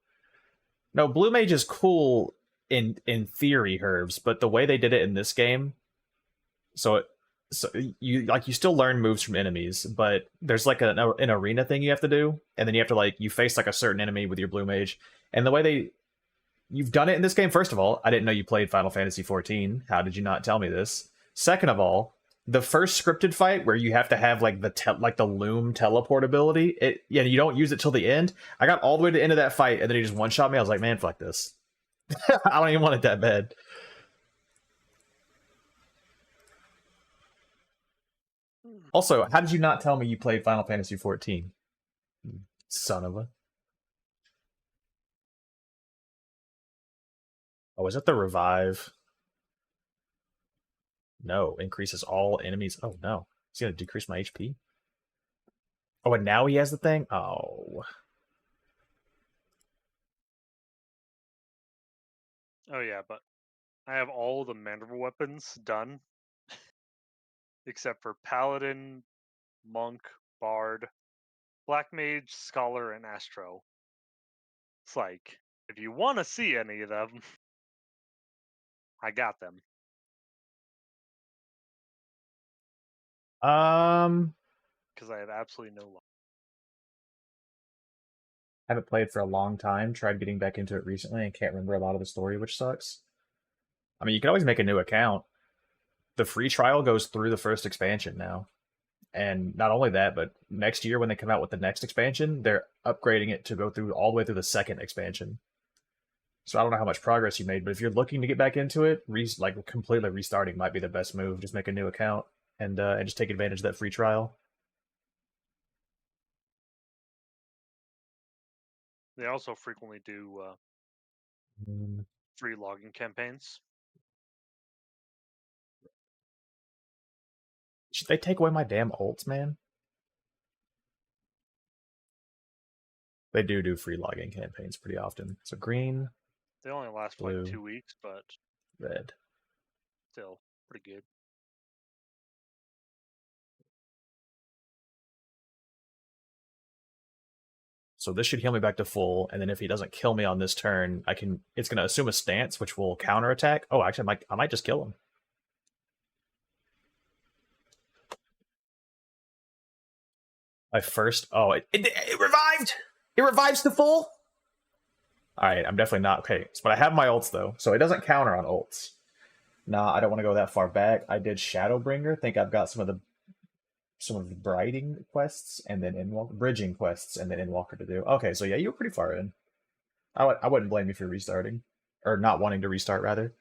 No, Blue Mage is cool in theory, Herbs, but the way they did it in this game, so you still learn moves from enemies, but there's like an arena thing you have to do, and then you have to like you face like a certain enemy with your Blue Mage, and the way you've done it in this game. First of all, I didn't know you played Final Fantasy XIV. How did you not tell me this? Second of all, the first scripted fight where you have to have like the loom teleport ability, you don't use it till the end. I got all the way to the end of that fight, and then he just one shot me. I was like, man, fuck this. I don't even want it that bad. Also, how did you not tell me you played Final Fantasy XIV? Son of a. Oh, is it the revive? No, increases all enemies. Oh no, he's gonna decrease my HP. Oh, and now he has the thing. Oh, Oh yeah, but I have all the mandible weapons done, except for paladin, monk, bard, black mage, scholar, and astro. It's like if you want to see any of them, I got them. Because I have absolutely no luck. haven't played for a long time. Tried getting back into it recently and can't remember a lot of the story, which sucks. I mean, you can always make a new account. The free trial goes through the first expansion now. And not only that, but next year when they come out with the next expansion, they're upgrading it to go through all the way through the second expansion. So I don't know how much progress you made, but if you're looking to get back into it, like completely restarting might be the best move. Just make a new account and just take advantage of that free trial. They also frequently do free login campaigns. Should they take away my damn ults, man? They do free login campaigns pretty often. So green, They only last for blue, like 2 weeks, but red. still pretty good. So this should heal me back to full, and then if he doesn't kill me on this turn, it's gonna assume a stance, which will counterattack. Oh, actually, I might just kill him. My first, it revived! It revives to full? Alright, I'm definitely not. Okay, but I have my ults, though, so it doesn't counter on ults. Nah, I don't want to go that far back. I did Shadowbringer. Think I've got some of the briding quests and then bridging quests and then Inwalker to do. Okay, so yeah, you were pretty far in. I wouldn't blame you for restarting. Or not wanting to restart, rather.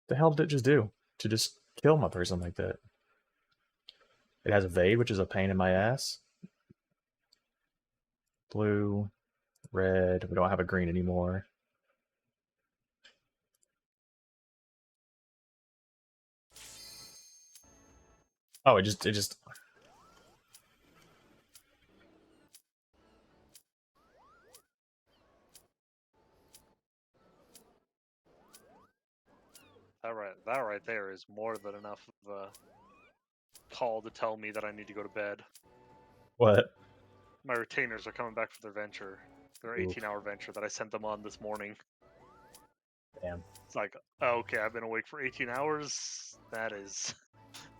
The hell did it just do? To just kill my person like that? It has evade, which is a pain in my ass. Blue, red. We don't have a green anymore. Oh, it just That right there is more than enough of a call to tell me that I need to go to bed. what? My retainers are coming back for their venture. Their Oof. 18-hour venture that I sent them on this morning. Damn. It's like, okay, I've been awake for 18 hours. That is...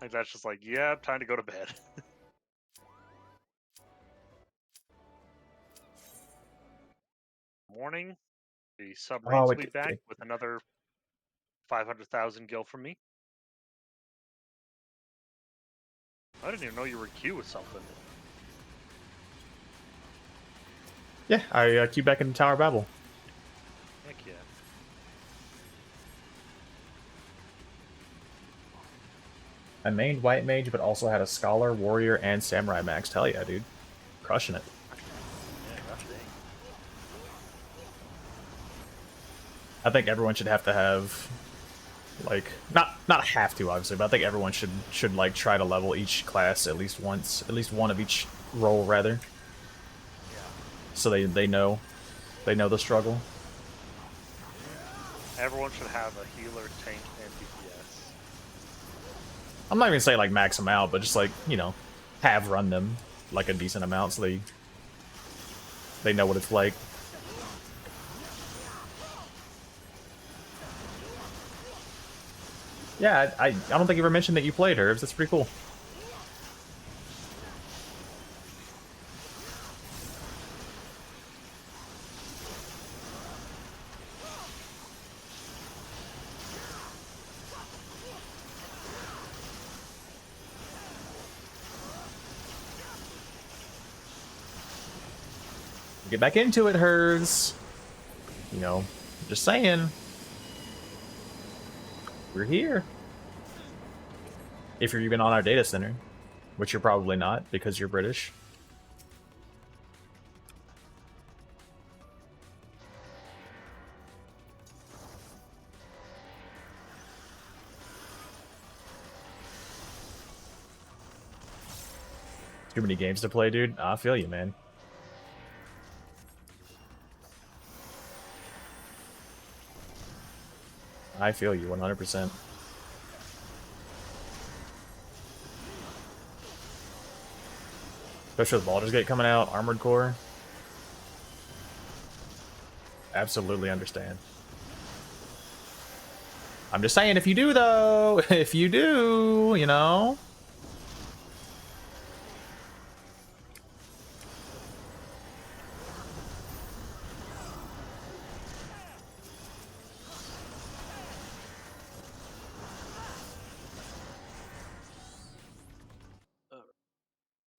Like, that's just like, yeah, time to go to bed. Morning, the submarines Oh, will be back with another 500,000 gil from me. I didn't even know you were queue with something. yeah, I queue back into Tower of Babel. Heck yeah. I mained White Mage, but also had a Scholar, Warrior, and Samurai maxed. Hell yeah, dude. Crushing it. Yeah, gosh dang. I think everyone should have to have, like, not have to, obviously, but I think everyone should like try to level each class at least once, at least one of each role, rather. Yeah. So they know the struggle. Everyone should have a healer, tank, and DPS. I'm not even saying like max them out, but just like, you know, have run them like a decent amount so they know what it's like. Yeah, I don't think you ever mentioned that you played Herbs. That's pretty cool. Get back into it, Herbs. You know, just saying. We're here. If you're even on our data center, which you're probably not because you're British. Too many games to play, dude. I feel you, man. I feel you 100%. Especially with Baldur's Gate coming out, Armored Core. Absolutely understand. I'm just saying, if you do, though, if you do, you know.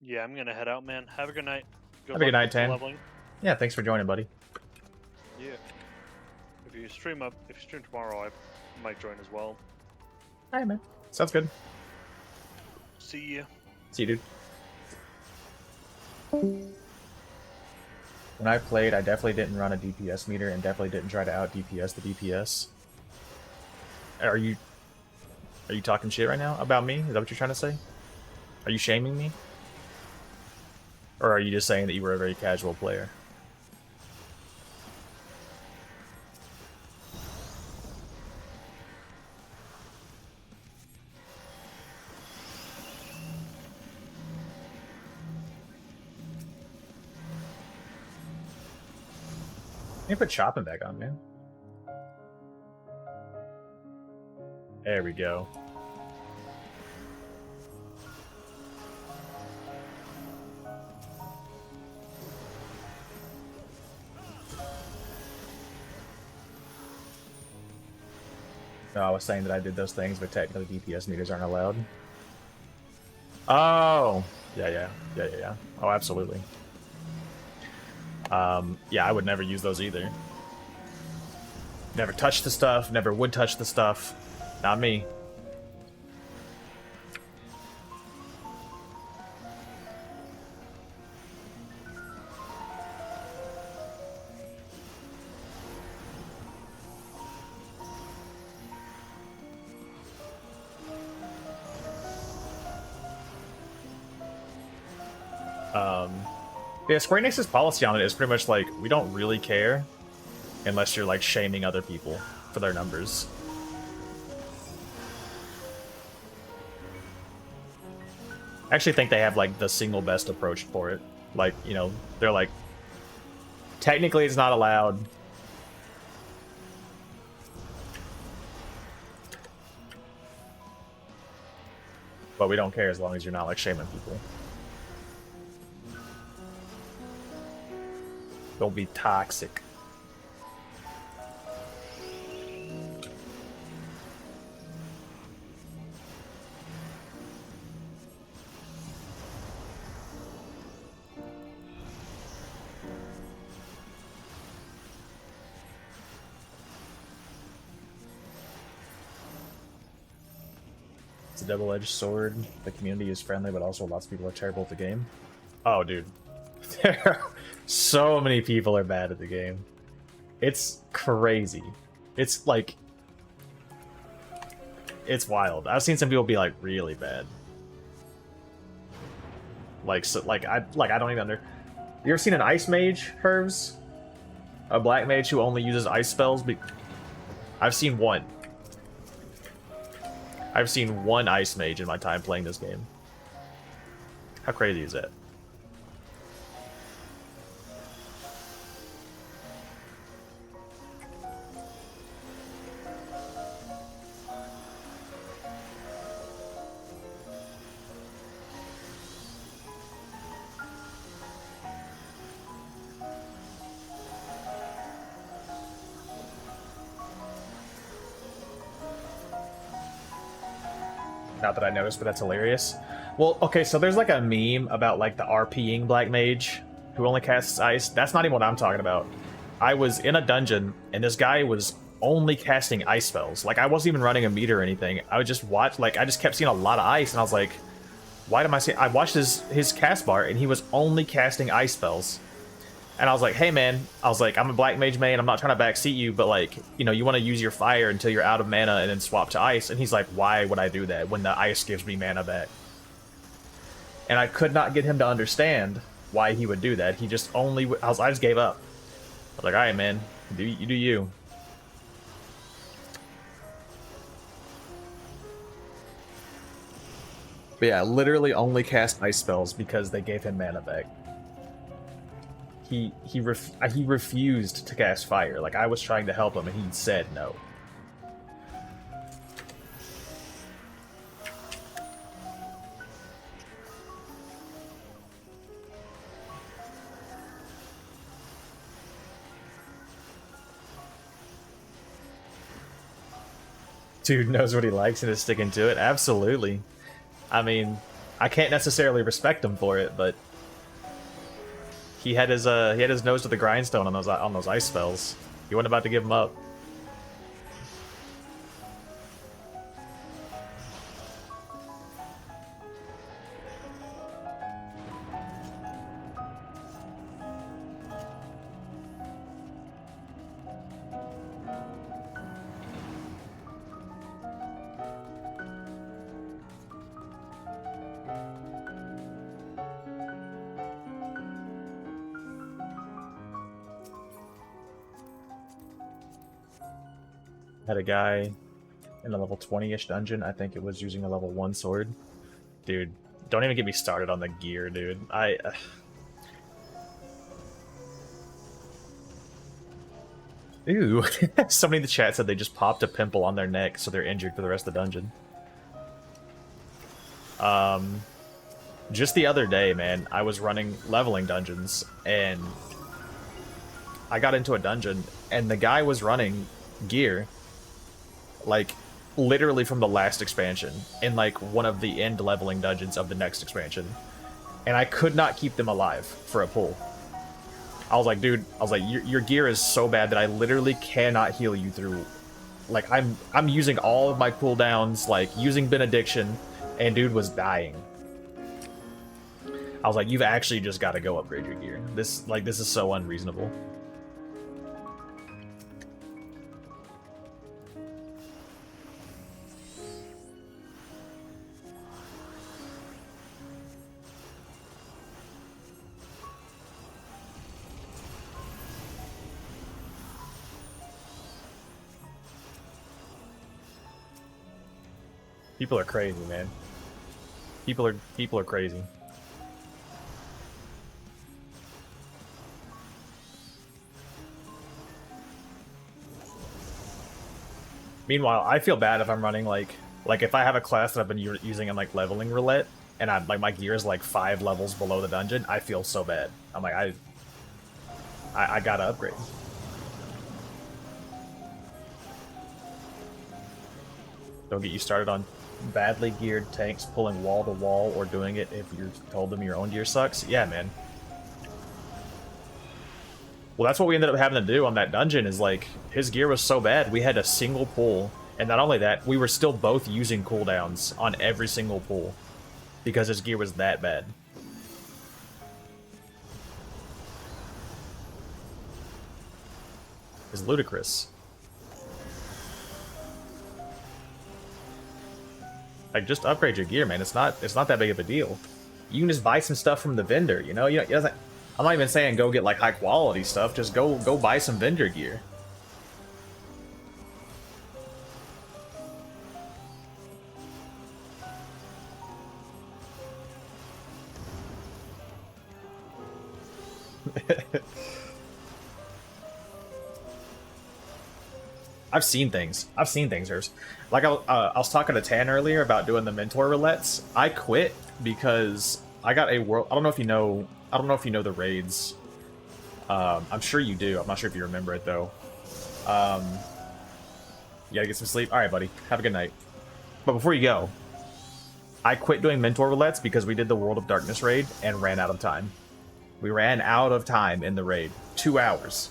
Yeah, I'm gonna head out, man. Have a good night. Have a good Luck night, with the Tan. leveling. Yeah, thanks for joining, buddy. Yeah. If you stream tomorrow, I might join as well. Alright, man. Sounds good. See ya. See you, dude. When I played, I definitely didn't run a DPS meter and definitely didn't try to out DPS the DPS. Are you talking shit right now about me? Is that what you're trying to say? Are you shaming me? Or are you just saying that you were a very casual player? Let me put chopping back on, man. There we go. No, I was saying that I did those things, but technically DPS meters aren't allowed. Oh, yeah. Oh, absolutely. Yeah, I would never use those either. Never touch the stuff, never would touch the stuff. Not me. Yeah, Square Enix's policy on it is pretty much like, we don't really care unless you're like shaming other people for their numbers. I actually think they have like the single best approach for it. Like, you know, they're like, technically it's not allowed. But we don't care as long as you're not like shaming people. Don't be toxic. It's a double-edged sword. The community is friendly, but also lots of people are terrible at the game. Oh, dude. There are so many people are bad at the game. It's crazy. It's like... It's wild. I've seen some people be like really bad. Like, so, I don't even under... You ever seen an ice mage, Herves? A black mage who only uses ice spells? I've seen one. I've seen one ice mage in my time playing this game. How crazy is that? Not that I noticed, but that's hilarious. Well, okay, so there's like a meme about like the RPing Black Mage who only casts ice. That's not even what I'm talking about. I was in a dungeon and this guy was only casting ice spells. Like I wasn't even running a meter or anything. I would just watch, like I just kept seeing a lot of ice and I was like, why am I seeing? I watched his cast bar and he was only casting ice spells. And I was like, hey man, I was like, I'm a Black Mage main, I'm not trying to backseat you, but like, you know, you want to use your fire until you're out of mana and then swap to ice. And he's like, why would I do that when the ice gives me mana back? And I could not get him to understand why he would do that. He just only, I just gave up. I was like, all right, man, you do you. But yeah, literally only cast ice spells because they gave him mana back. He refused to cast fire. Like I was trying to help him and he said no. Dude knows what he likes and is sticking to it. Absolutely. I mean, I can't necessarily respect him for it, but he had his nose to the grindstone on those ice spells. He wasn't about to give them up. Had a guy in a level 20-ish dungeon. I think it was using a level 1 sword. Dude, don't even get me started on the gear, dude. Ooh. Somebody in the chat said they just popped a pimple on their neck, so they're injured for the rest of the dungeon. Just the other day, man, I was leveling dungeons, and I got into a dungeon, and the guy was running gear. Like, literally from the last expansion in like one of the end leveling dungeons of the next expansion, and I could not keep them alive for a pull. I was like, dude, I was like, your gear is so bad that I literally cannot heal you through. Like, I'm using all of my cooldowns, like using benediction, and dude was dying. I was like, you've actually just got to go upgrade your gear. This is so unreasonable. People are crazy, man. People are crazy. Meanwhile, I feel bad if I'm running like if I have a class that I've been using in like leveling roulette, and I'm like my gear is like 5 levels below the dungeon. I feel so bad. I'm like I gotta upgrade. Don't get you started on badly geared tanks pulling wall to wall or doing it if you're told them your own gear sucks. Yeah, man. Well, that's what we ended up having to do on that dungeon, is like his gear was so bad we had a single pull, and not only that, we were still both using cooldowns on every single pull because his gear was that bad. It's ludicrous. Like, just upgrade your gear, man. It's not that big of a deal. You can just buy some stuff from the vendor, you know? It doesn't, I'm not even saying go get like high quality stuff. Just go buy some vendor gear. I've seen things. Hers. Like I was talking to Tan earlier about doing the mentor roulettes. I quit because I got a world. I don't know if you know the raids. I'm sure you do. I'm not sure if you remember it though. You gotta get some sleep. All right, buddy. Have a good night. But before you go, I quit doing mentor roulettes because we did the World of Darkness raid and ran out of time. We ran out of time in the raid. 2 hours.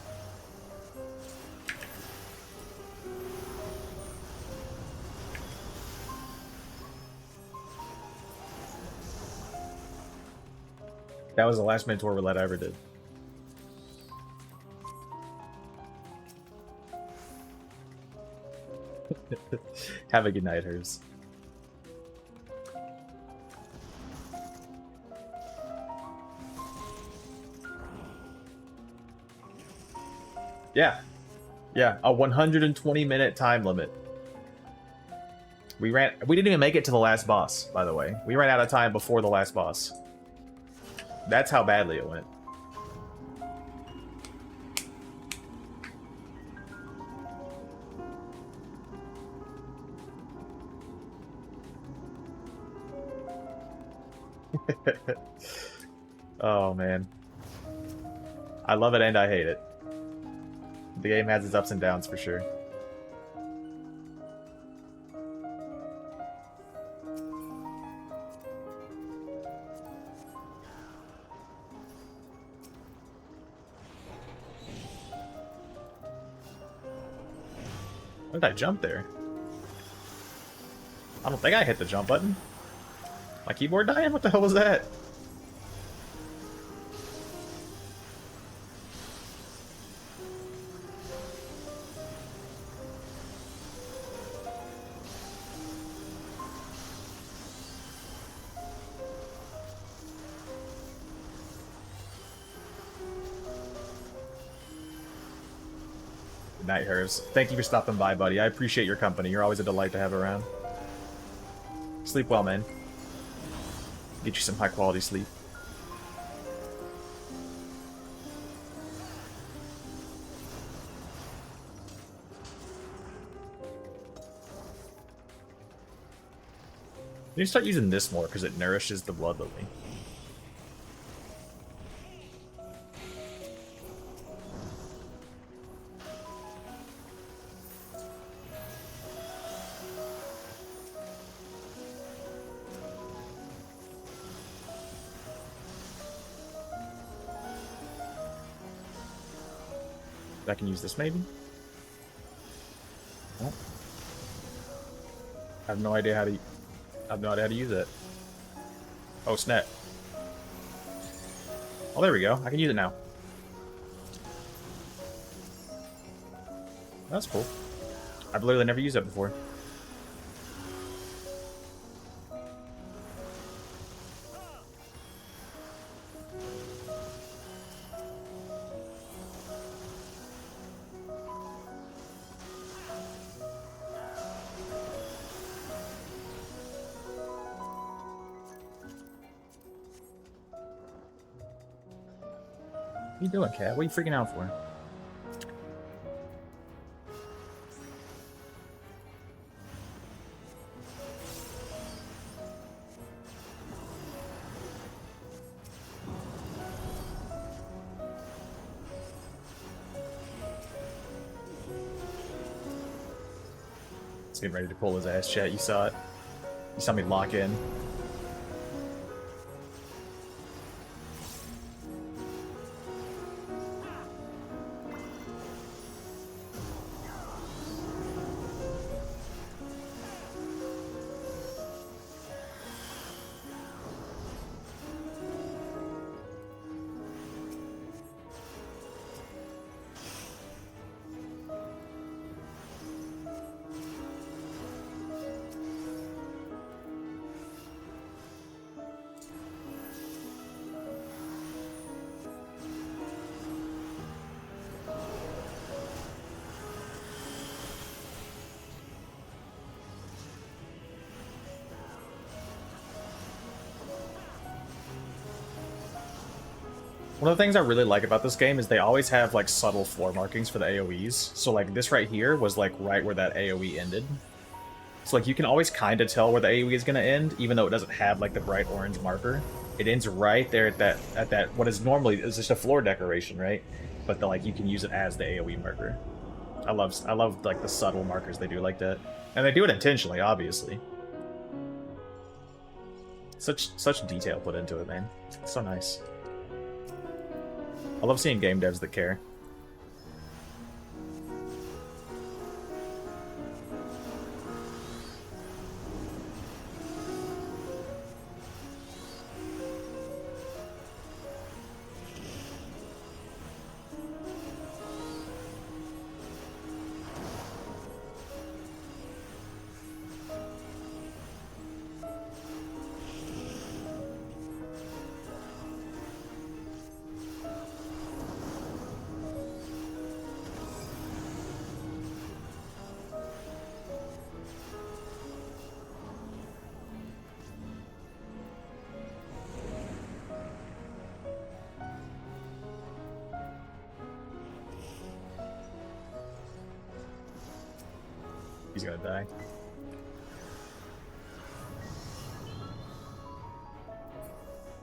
That was the last mentor roulette I ever did. Have a good night, Hers. Yeah. Yeah, a 120-minute time limit. We didn't even make it to the last boss, by the way. We ran out of time before the last boss. That's how badly it went. Oh, man. I love it and I hate it. The game has its ups and downs for sure. Why did I jump there? I don't think I hit the jump button. My keyboard dying? What the hell was that? Night, Hers. Thank you for stopping by, buddy. I appreciate your company. You're always a delight to have around. Sleep well, man. Get you some high-quality sleep. You need to start using this more because it nourishes the blood lily. I can use this maybe? Oh. I have no idea how to... I have no idea how to use it. Oh, snap. Oh, there we go. I can use it now. That's cool. I've literally never used that before. What are you doing, Cat? What are you freaking out for? He's getting ready to pull his ass, chat. You saw it. You saw me lock in. One of the things I really like about this game is they always have like subtle floor markings for the AoEs. So like this right here was like right where that AoE ended. So like you can always kind of tell where the AoE is going to end, even though it doesn't have like the bright orange marker. It ends right there at that what is normally is just a floor decoration, right? But like you can use it as the AoE marker. I love like the subtle markers they do like that, and they do it intentionally, obviously. Such detail put into it, man. It's so nice. I love seeing game devs that care. He's gonna die.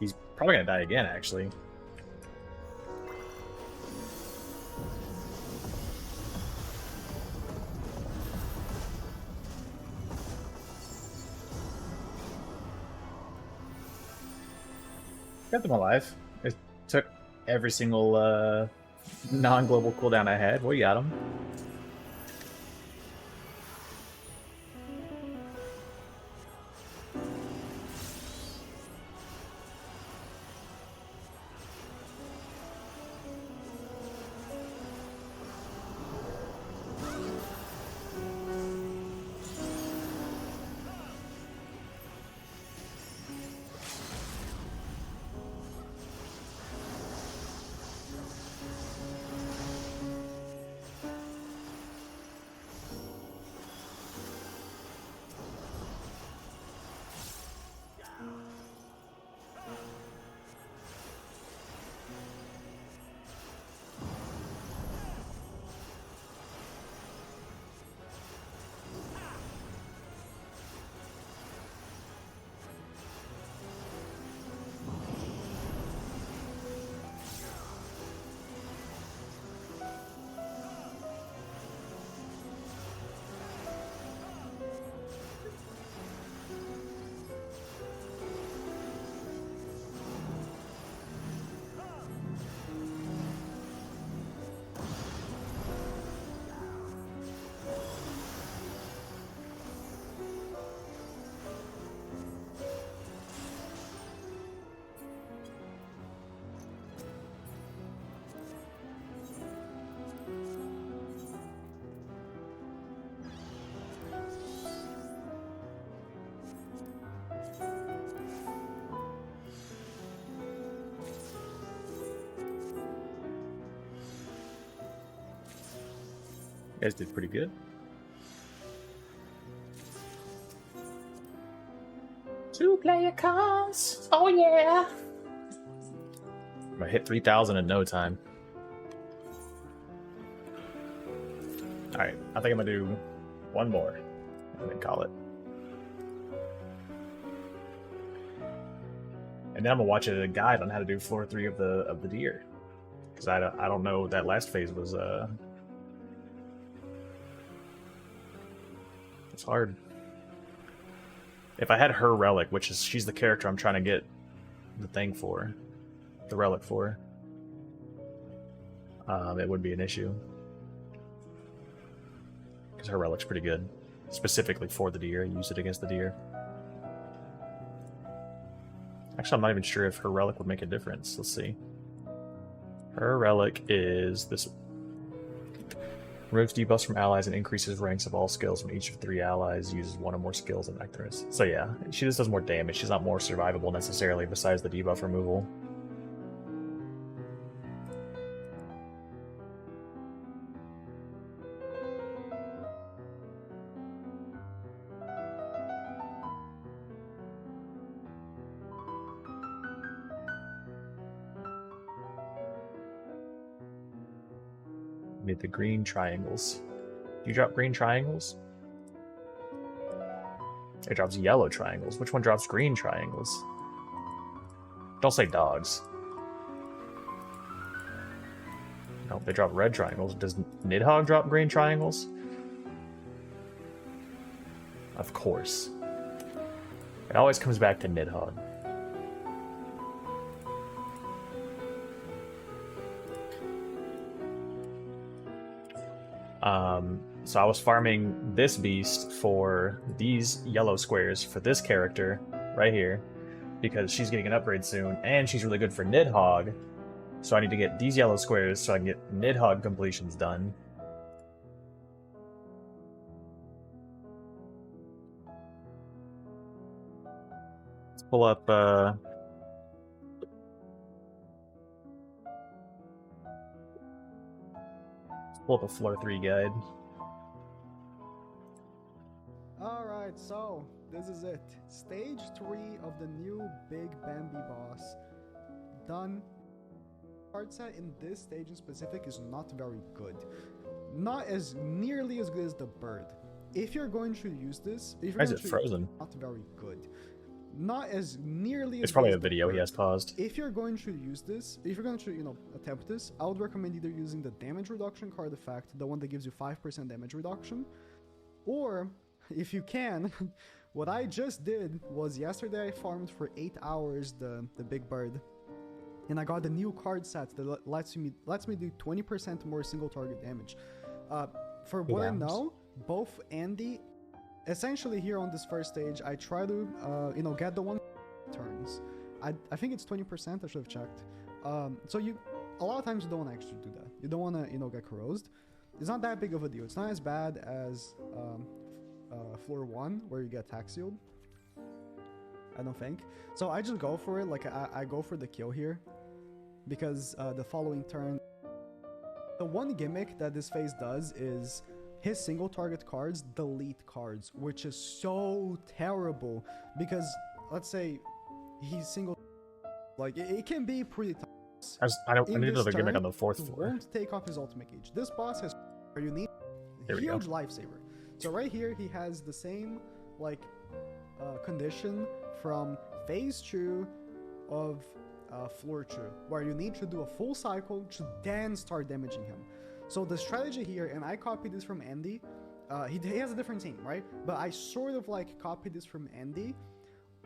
He's probably gonna die again, actually. Got them alive. It took every single non-global cooldown I had. We got him. guys did pretty good. Two-player cons. Oh yeah. I'm gonna hit 3,000 in no time. All right, I think I'm gonna do one more and then call it. And then I'm gonna watch a guide on how to do floor 3 of the deer, because I don't know. That last phase was it's hard. If I had her relic, which is she's the character I'm trying to get the thing for, the relic for, it would be an issue. Because her relic's pretty good. Specifically for the deer. I use it against the deer. Actually, I'm not even sure if her relic would make a difference. Let's see. Her relic is this. Removes debuffs from allies and increases ranks of all skills when each of 3 allies uses 1 or more skills and nectaris. So yeah, she just does more damage. She's not more survivable necessarily besides the debuff removal. Made the green triangles. Do you drop green triangles? It drops yellow triangles. Which one drops green triangles? Don't say dogs. No, they drop red triangles. Does Nidhogg drop green triangles? Of course. It always comes back to Nidhogg. So I was farming this beast for these yellow squares for this character right here, because she's getting an upgrade soon, and she's really good for Nidhogg. So I need to get these yellow squares so I can get Nidhogg completions done. Let's pull up a floor 3 guide. Alright, so this is it. Stage 3 of the new Big Bambi boss. Done. Card set in this stage in specific is not very good. Not as nearly as good as the bird. If you're going to use this, if you're Why is going it to frozen? not very good. Not as nearly as It's probably good a as the video he bird. has paused. If you're going to use this, if you're going to, attempt this, I would recommend either using the damage reduction card effect, the one that gives you 5% damage reduction, or, if you can, what I just did was yesterday I farmed for 8 hours the big bird, and I got the new card set that lets me do 20% more single target damage. For what I know, both Andy, essentially here on this first stage, I try to, get the one turns. I think it's 20%, I should have checked. So a lot of times you don't want to actually do that. You don't want to, get corrosed. It's not that big of a deal. It's not as bad as floor 1, where you get taxied. I don't think. So I just go for it, like I go for the kill here, because the following turn, the one gimmick that this phase does is his single target cards delete cards, which is so terrible, because let's say he's single, like it can be pretty tough. I need another gimmick on the 4th He floor. won't take off his ultimate gauge. This boss has you need There we go. huge lifesaver. So right here he has the same condition from phase 2 of floor 2, where you need to do a full cycle to then start damaging him. So the strategy here, and I copied this from Andy, he has a different team, right? But I sort of copied this from Andy,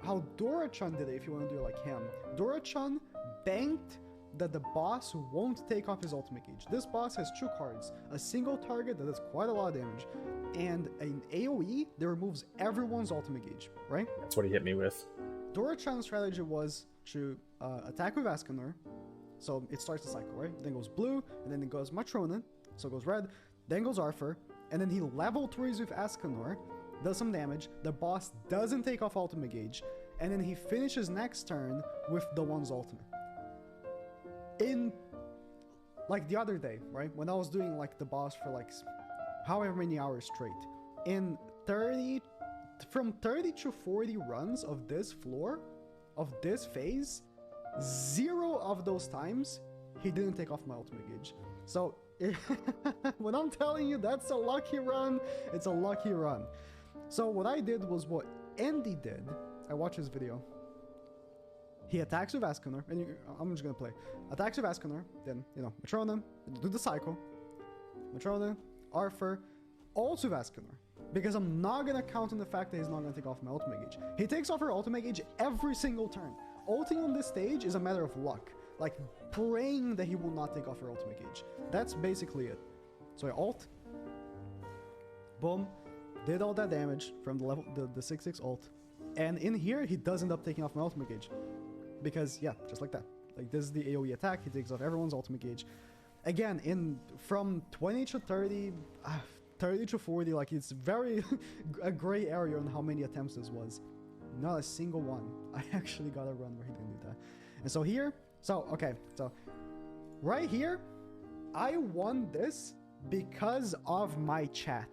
how Dora-chan did it, if you want to do it like him. Dora-chan banked that the boss won't take off his ultimate gauge. This boss has 2 cards, a single target that does quite a lot of damage, and an AoE that removes everyone's ultimate gauge, right? That's what he hit me with. Dora-chan's strategy was to attack with Escanor, so it starts the cycle, right? Then goes blue, and then it goes Matrona, so it goes red, then goes Arthur, and then he level 3s with Escanor, does some damage, the boss doesn't take off ultimate gauge, and then he finishes next turn with the one's ultimate. In, the other day, right? When I was doing, the boss for, however many hours straight. In from 30 to 40 runs of this floor, of this phase, 0 of those times he didn't take off my ultimate gauge. So when I'm telling you that's a lucky run, it's a lucky run. So what I did was what Andy did. I watched his video. He attacks with Escanor, and I'm just gonna play. Attacks with Escanor, then, Matrona, do the cycle. Matrona, Arthur, also with Escanor. Because I'm not gonna count on the fact that he's not gonna take off my ultimate gauge. He takes off her ultimate gauge every single turn. Ulting on this stage is a matter of luck. Like, praying that he will not take off her ultimate gauge. That's basically it. So I ult. Boom. Did all that damage from the 6-6 ult. And in here, he does end up taking off my ultimate gauge. Because, yeah, just like that. Like, this is the AoE attack. He takes off everyone's ultimate gauge. Again, from 20 to 30... 30 to 40, like, it's very a gray area on how many attempts this was. Not a single one. I actually got a run where he didn't do that. And so here, okay, so right here, I won this because of my chat.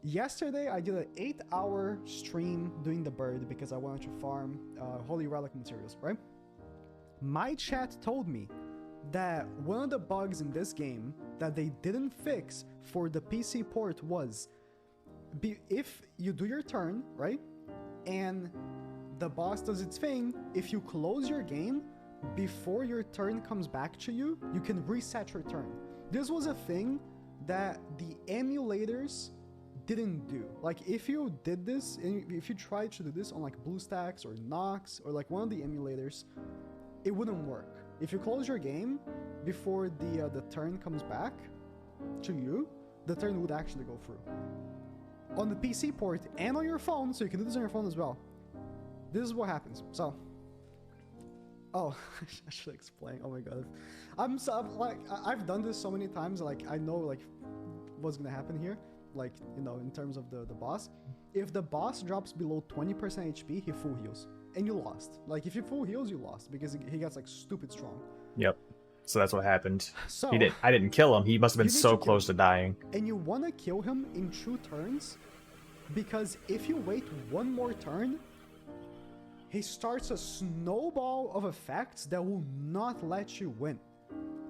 Yesterday, I did an 8-hour stream doing the bird because I wanted to farm Holy Relic materials, right? My chat told me that one of the bugs in this game that they didn't fix for the PC port was if you do your turn, right, and the boss does its thing, if you close your game before your turn comes back to you, you can reset your turn. This was a thing that the emulators didn't do. Like, if you did this, if you tried to do this on like BlueStacks or Nox or like one of the emulators, it wouldn't work. If you close your game before the turn comes back to you, the turn would actually go through. On the PC port and on your phone, so you can do this on your phone as well, this is what happens. So, oh, I should explain. Oh my god, I've done this so many times. Like, I know like what's gonna happen here. Like, in terms of the boss, if the boss drops below 20% HP, he full heals. And you lost. Like, if you full heals, you lost because he gets like stupid strong. Yep. So that's what happened. So I didn't kill him. He must have been so close to dying. And you want to kill him in 2 turns because if you wait one more turn, he starts a snowball of effects that will not let you win.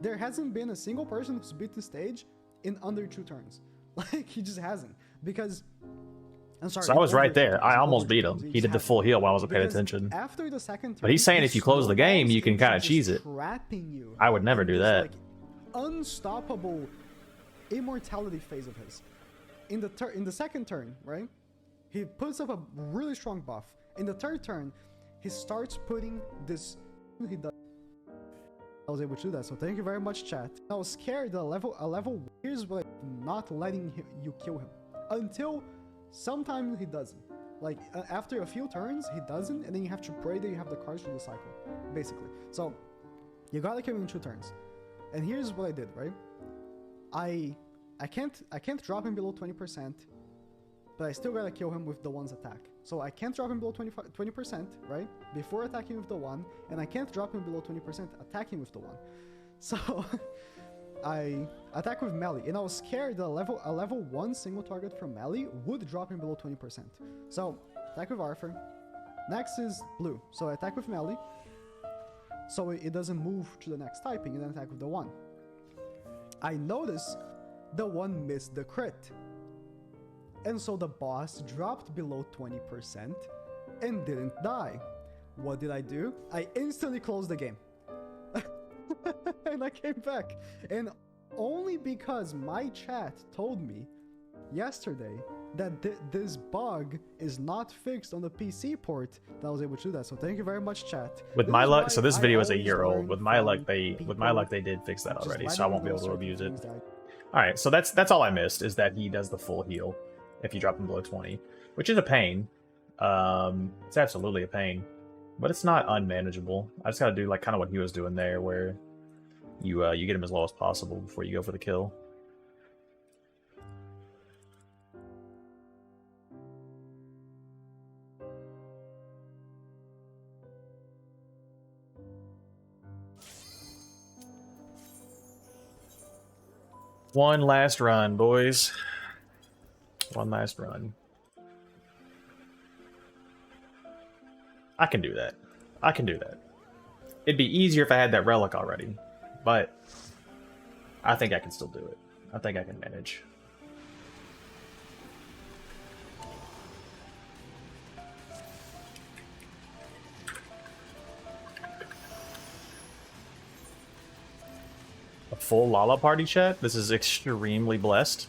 There hasn't been a single person who's beat the stage in under 2 turns. Like, he just hasn't. Because I'm sorry. So I was right there. I almost beat him. He did the full heal while I wasn't paying attention. After the second turn, but he's saying if you close the game, you can kind of cheese it. Trapping you. I would never do that. Like, unstoppable immortality phase of his. In the second turn, right? He puts up a really strong buff. In the third turn, he starts putting this. He does. I was able to do that, so thank you very much, chat. I was scared that a level here's what not letting you kill him until sometimes he doesn't. Like, after a few turns, he doesn't, and then you have to pray that you have the cards for the cycle, basically. So you gotta kill him in 2 turns. And here's what I did, right? I can't drop him below 20%, but I still gotta kill him with the 1's attack. So I can't drop him below 20%, right? Before attacking with the 1, and I can't drop him below 20% attacking with the 1. So I attack with melee, and I was scared that a level 1 single target from melee would drop him below 20%. So attack with Arthur. Next is blue, so I attack with melee, so it doesn't move to the next typing, and then attack with the 1. I notice the 1 missed the crit. And so the boss dropped below 20% and didn't die. What did I do? I instantly closed the game. And I came back. And only because my chat told me yesterday that this bug is not fixed on the PC port, that I was able to do that. So thank you very much, chat. With my luck, so this video is a year old. With my luck, they did fix that already, so I won't be able to abuse it. All right, so that's all I missed, is that he does the full heal if you drop him below 20, which is a pain. It's absolutely a pain, but it's not unmanageable. I just gotta do like kind of what he was doing there, where you get him as low as possible before you go for the kill. One last run, boys. One last run. I can do that. I can do that. It'd be easier if I had that relic already, but I think I can still do it. I think I can manage. A full Lala party chat? This is extremely blessed.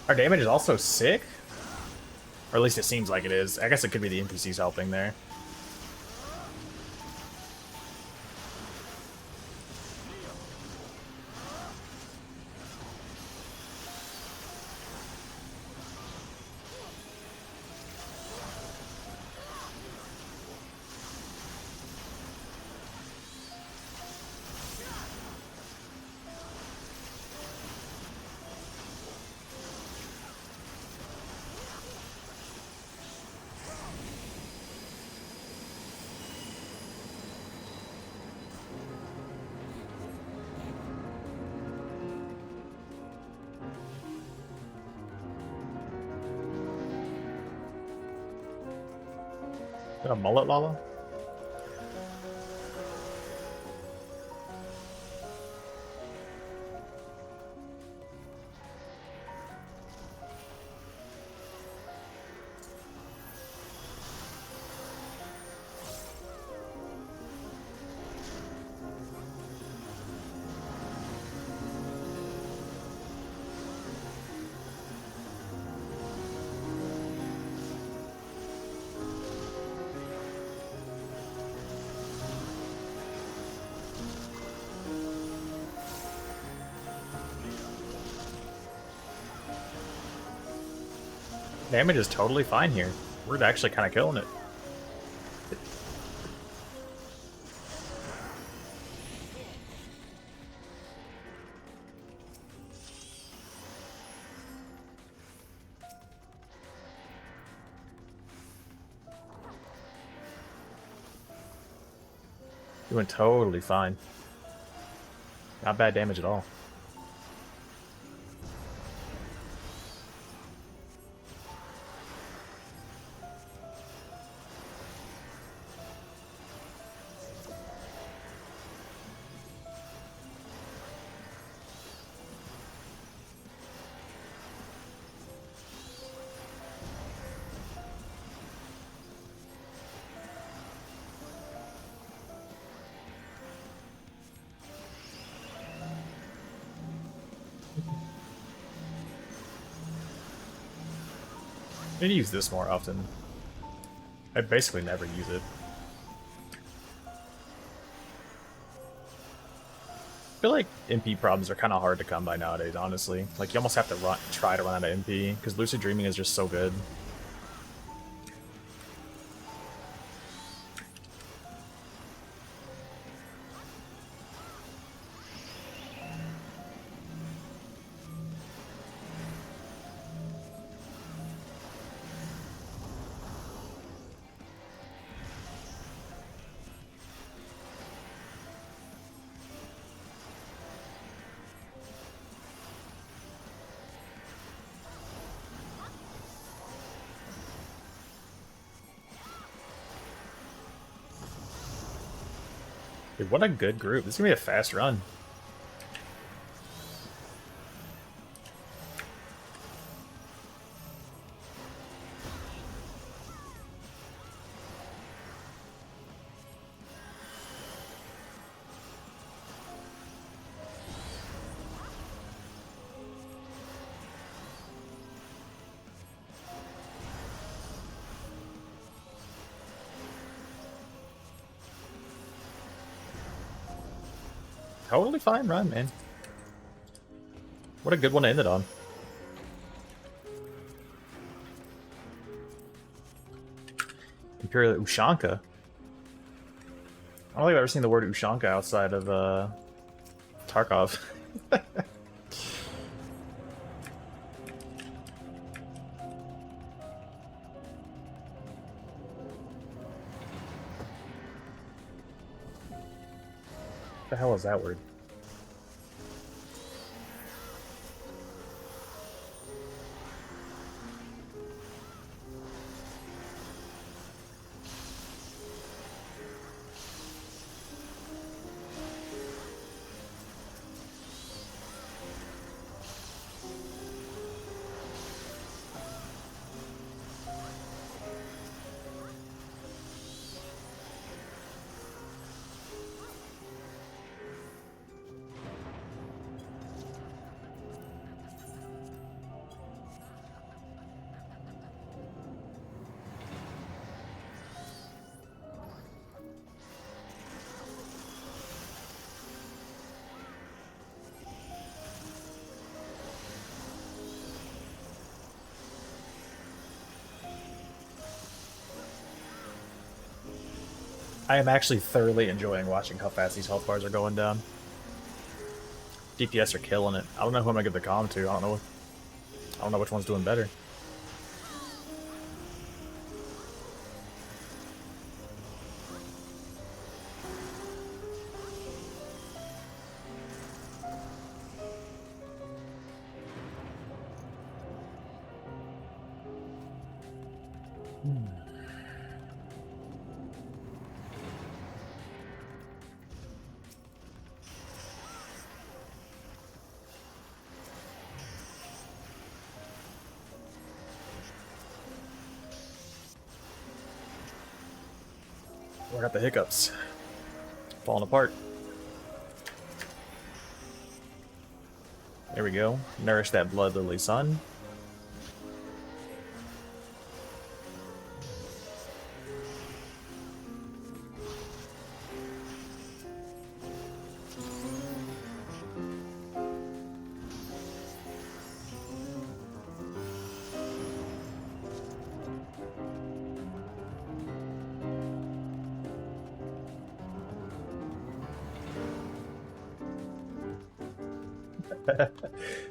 Our damage is also sick? Or at least it seems like it is. I guess it could be the NPCs helping there. Is that a mullet Lala? Damage is totally fine here. We're actually kind of killing it. Doing totally fine. Not bad damage at all. I need to use this more often. I basically never use it. I feel like MP problems are kind of hard to come by nowadays, honestly. Like, you almost have to try to run out of MP, because Lucid Dreaming is just so good. Dude, what a good group. This is gonna be a fast run. Totally fine run, man. What a good one to end it on. Imperial Ushanka. I don't think I've ever seen the word Ushanka outside of Tarkov. What the hell is that word? I am actually thoroughly enjoying watching how fast these health bars are going down. DPS are killing it. I don't know who I'm gonna give the comm to. I don't know which one's doing better. I got the hiccups. Falling apart. There we go. Nourish that blood lily, son.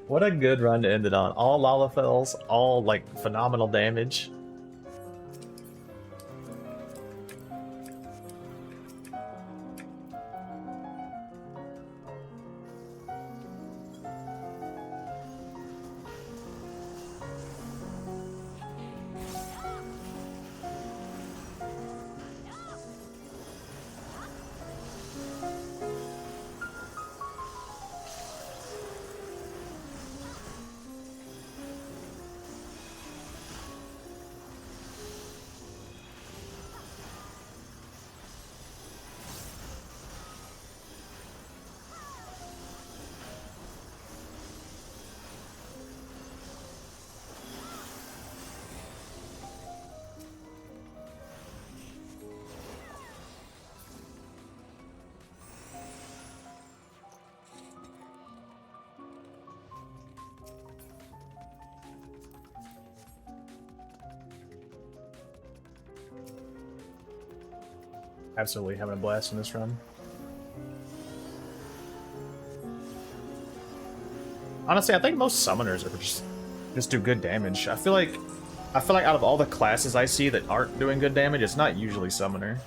What a good run to end it on. All Lalafells, all like phenomenal damage. Absolutely having a blast in this run. Honestly, I think most summoners are just do good damage. I feel like out of all the classes I see that aren't doing good damage, it's not usually summoner.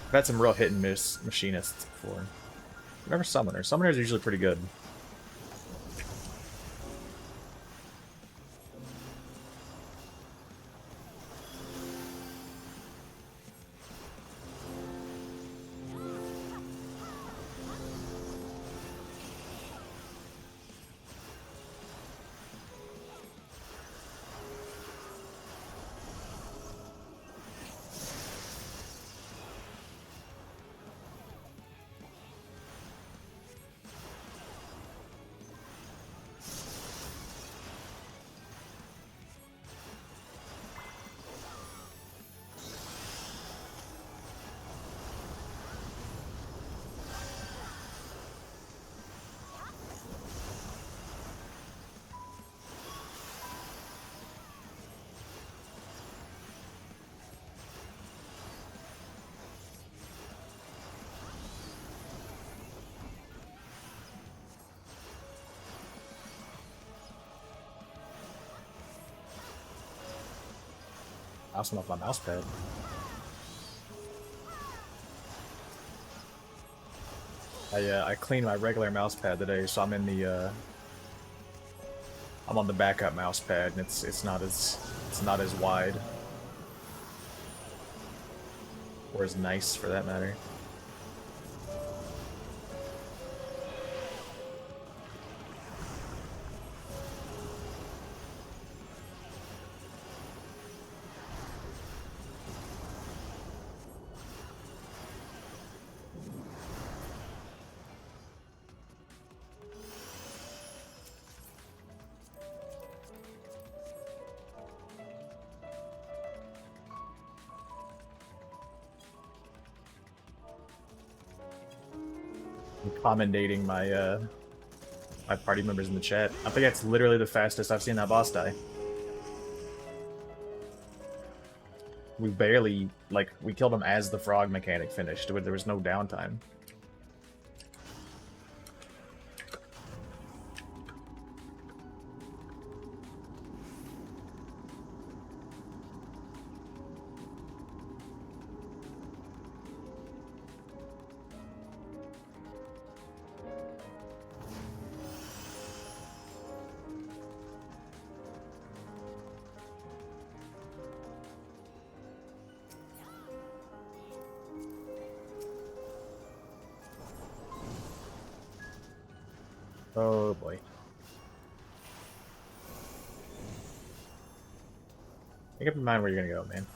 I've had some real hit and miss machinists before. Never summoner. Summoner's usually pretty good. Mouse went off my mouse pad. I cleaned my regular mouse pad today, so I'm in the I'm on the backup mouse pad, and it's not as wide or as nice for that matter. Commendating my my party members in the chat. I think that's literally the fastest I've seen that boss die. We barely, like, we killed him as the frog mechanic finished. There was no downtime. Oh boy. Make up your mind where you're gonna go, man.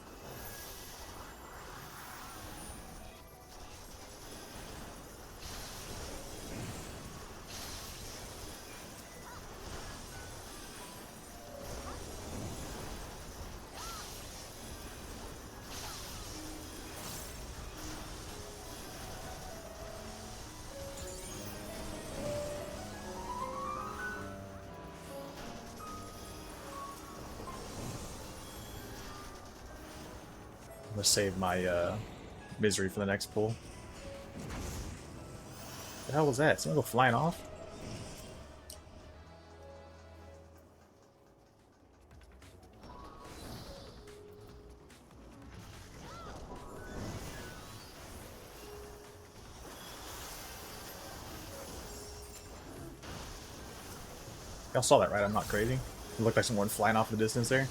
I'm gonna save my misery for the next pull. What the hell was that? Someone go flying off? Y'all saw that, right? I'm not crazy. It looked like someone flying off in the distance there.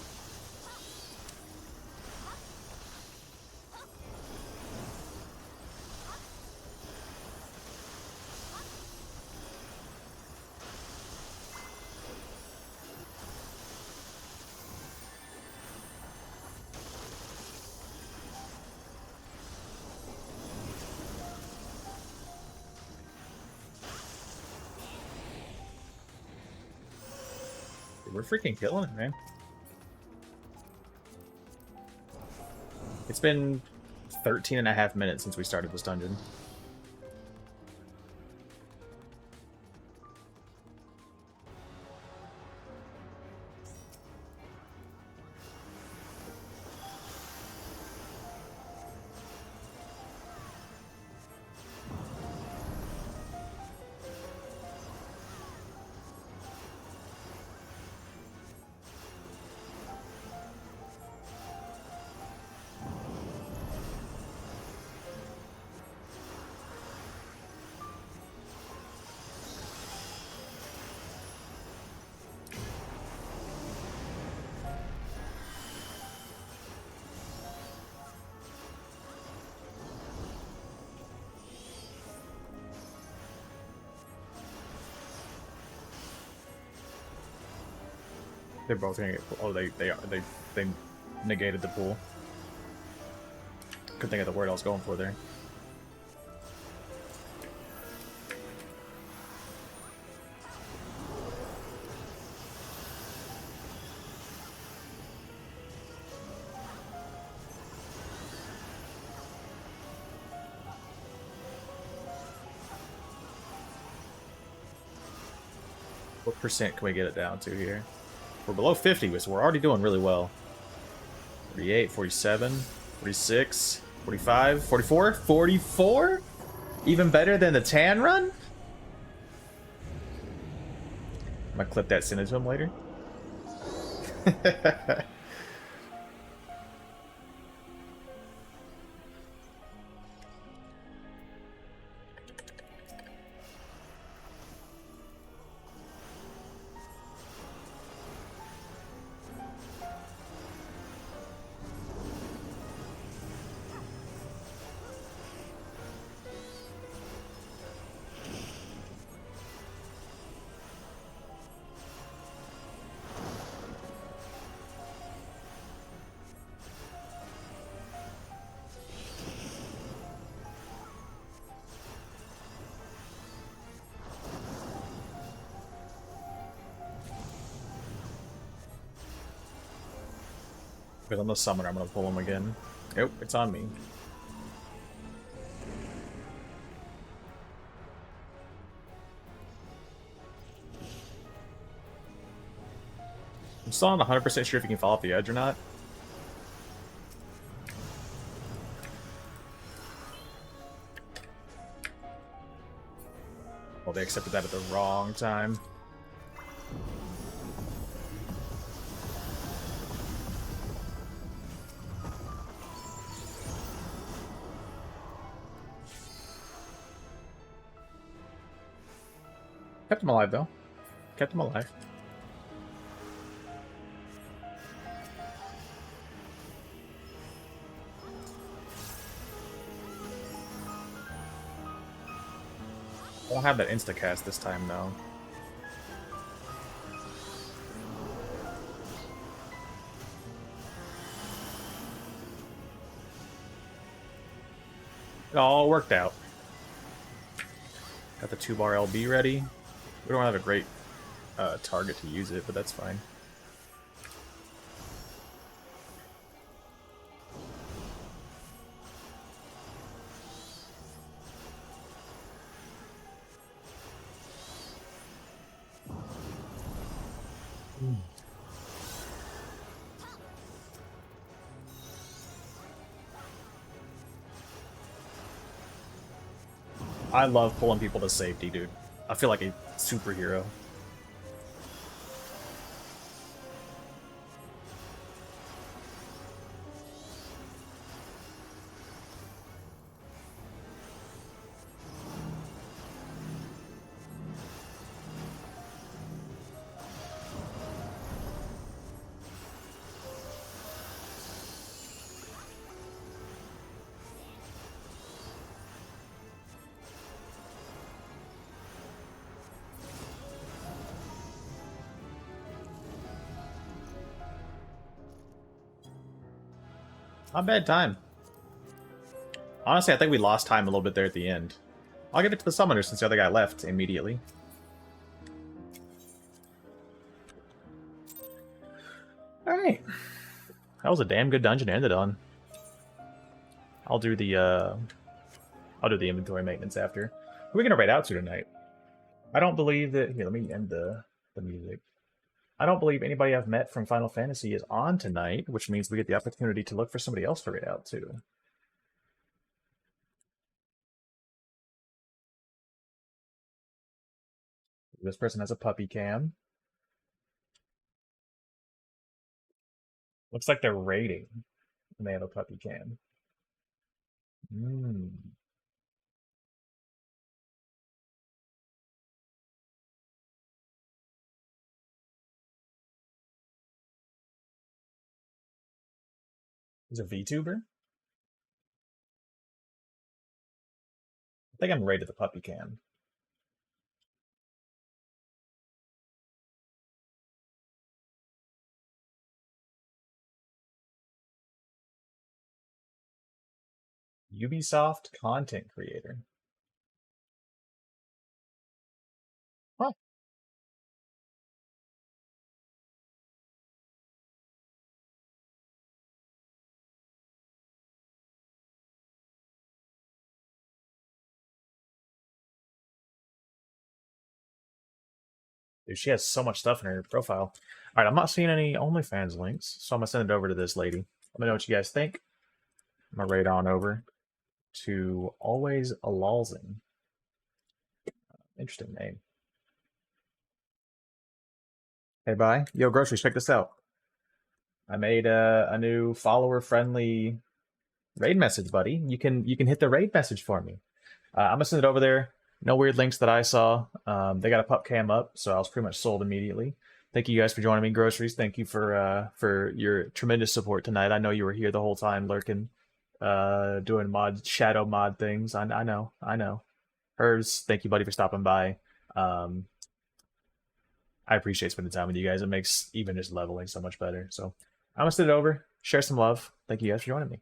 We're freaking killing it, man. It's been 13.5 minutes since we started this dungeon. They're both gonna get. Oh, they negated the pool. Couldn't think of the word I was going for there. What percent can we get it down to here? We're below 50, so we're already doing really well. 48, 47, 46, 45, 44, 44? Even better than the tan run? I'm gonna clip that sentence to him later. Because I'm the summoner, I'm gonna pull him again. Nope, it's on me. I'm still not 100% sure if you can fall off the edge or not. Well, they accepted that at the wrong time. Kept him alive, though. Kept him alive. I don't have that insta-cast this time, though. It all worked out. Got the 2-bar LB ready. We don't have a great target to use it, but that's fine. I love pulling people to safety, dude. I feel like a superhero. Not bad time. Honestly, I think we lost time a little bit there at the end. I'll give it to the summoner since the other guy left immediately. Alright. That was a damn good dungeon to end it on. I'll do the inventory maintenance after. Who are we gonna raid out to tonight? I don't believe that... Here, let me end the music. I don't believe anybody I've met from Final Fantasy is on tonight, which means we get the opportunity to look for somebody else to raid out to. This person has a puppy cam. Looks like they're raiding, and they have a puppy cam. He's a VTuber? I think I'm raided the puppy cam. Ubisoft content creator. Huh. Dude, she has so much stuff in her profile. Alright, I'm not seeing any OnlyFans links, so I'm gonna send it over to this lady. Let me know what you guys think. I'm gonna raid on over to Always a Lalzing. Interesting name. Hey, bye. Yo, Groceries, check this out. I made a new follower-friendly raid message, buddy. You can hit the raid message for me. I'm gonna send it over there. No weird links that I saw. They got a pup cam up, so I was pretty much sold immediately. Thank you guys for joining me, Groceries. Thank you for your tremendous support tonight. I know you were here the whole time, lurking, doing shadow mod things. I know. Hers, thank you, buddy, for stopping by. I appreciate spending time with you guys. It makes even just leveling so much better. So I'm gonna send it over, share some love. Thank you guys for joining me.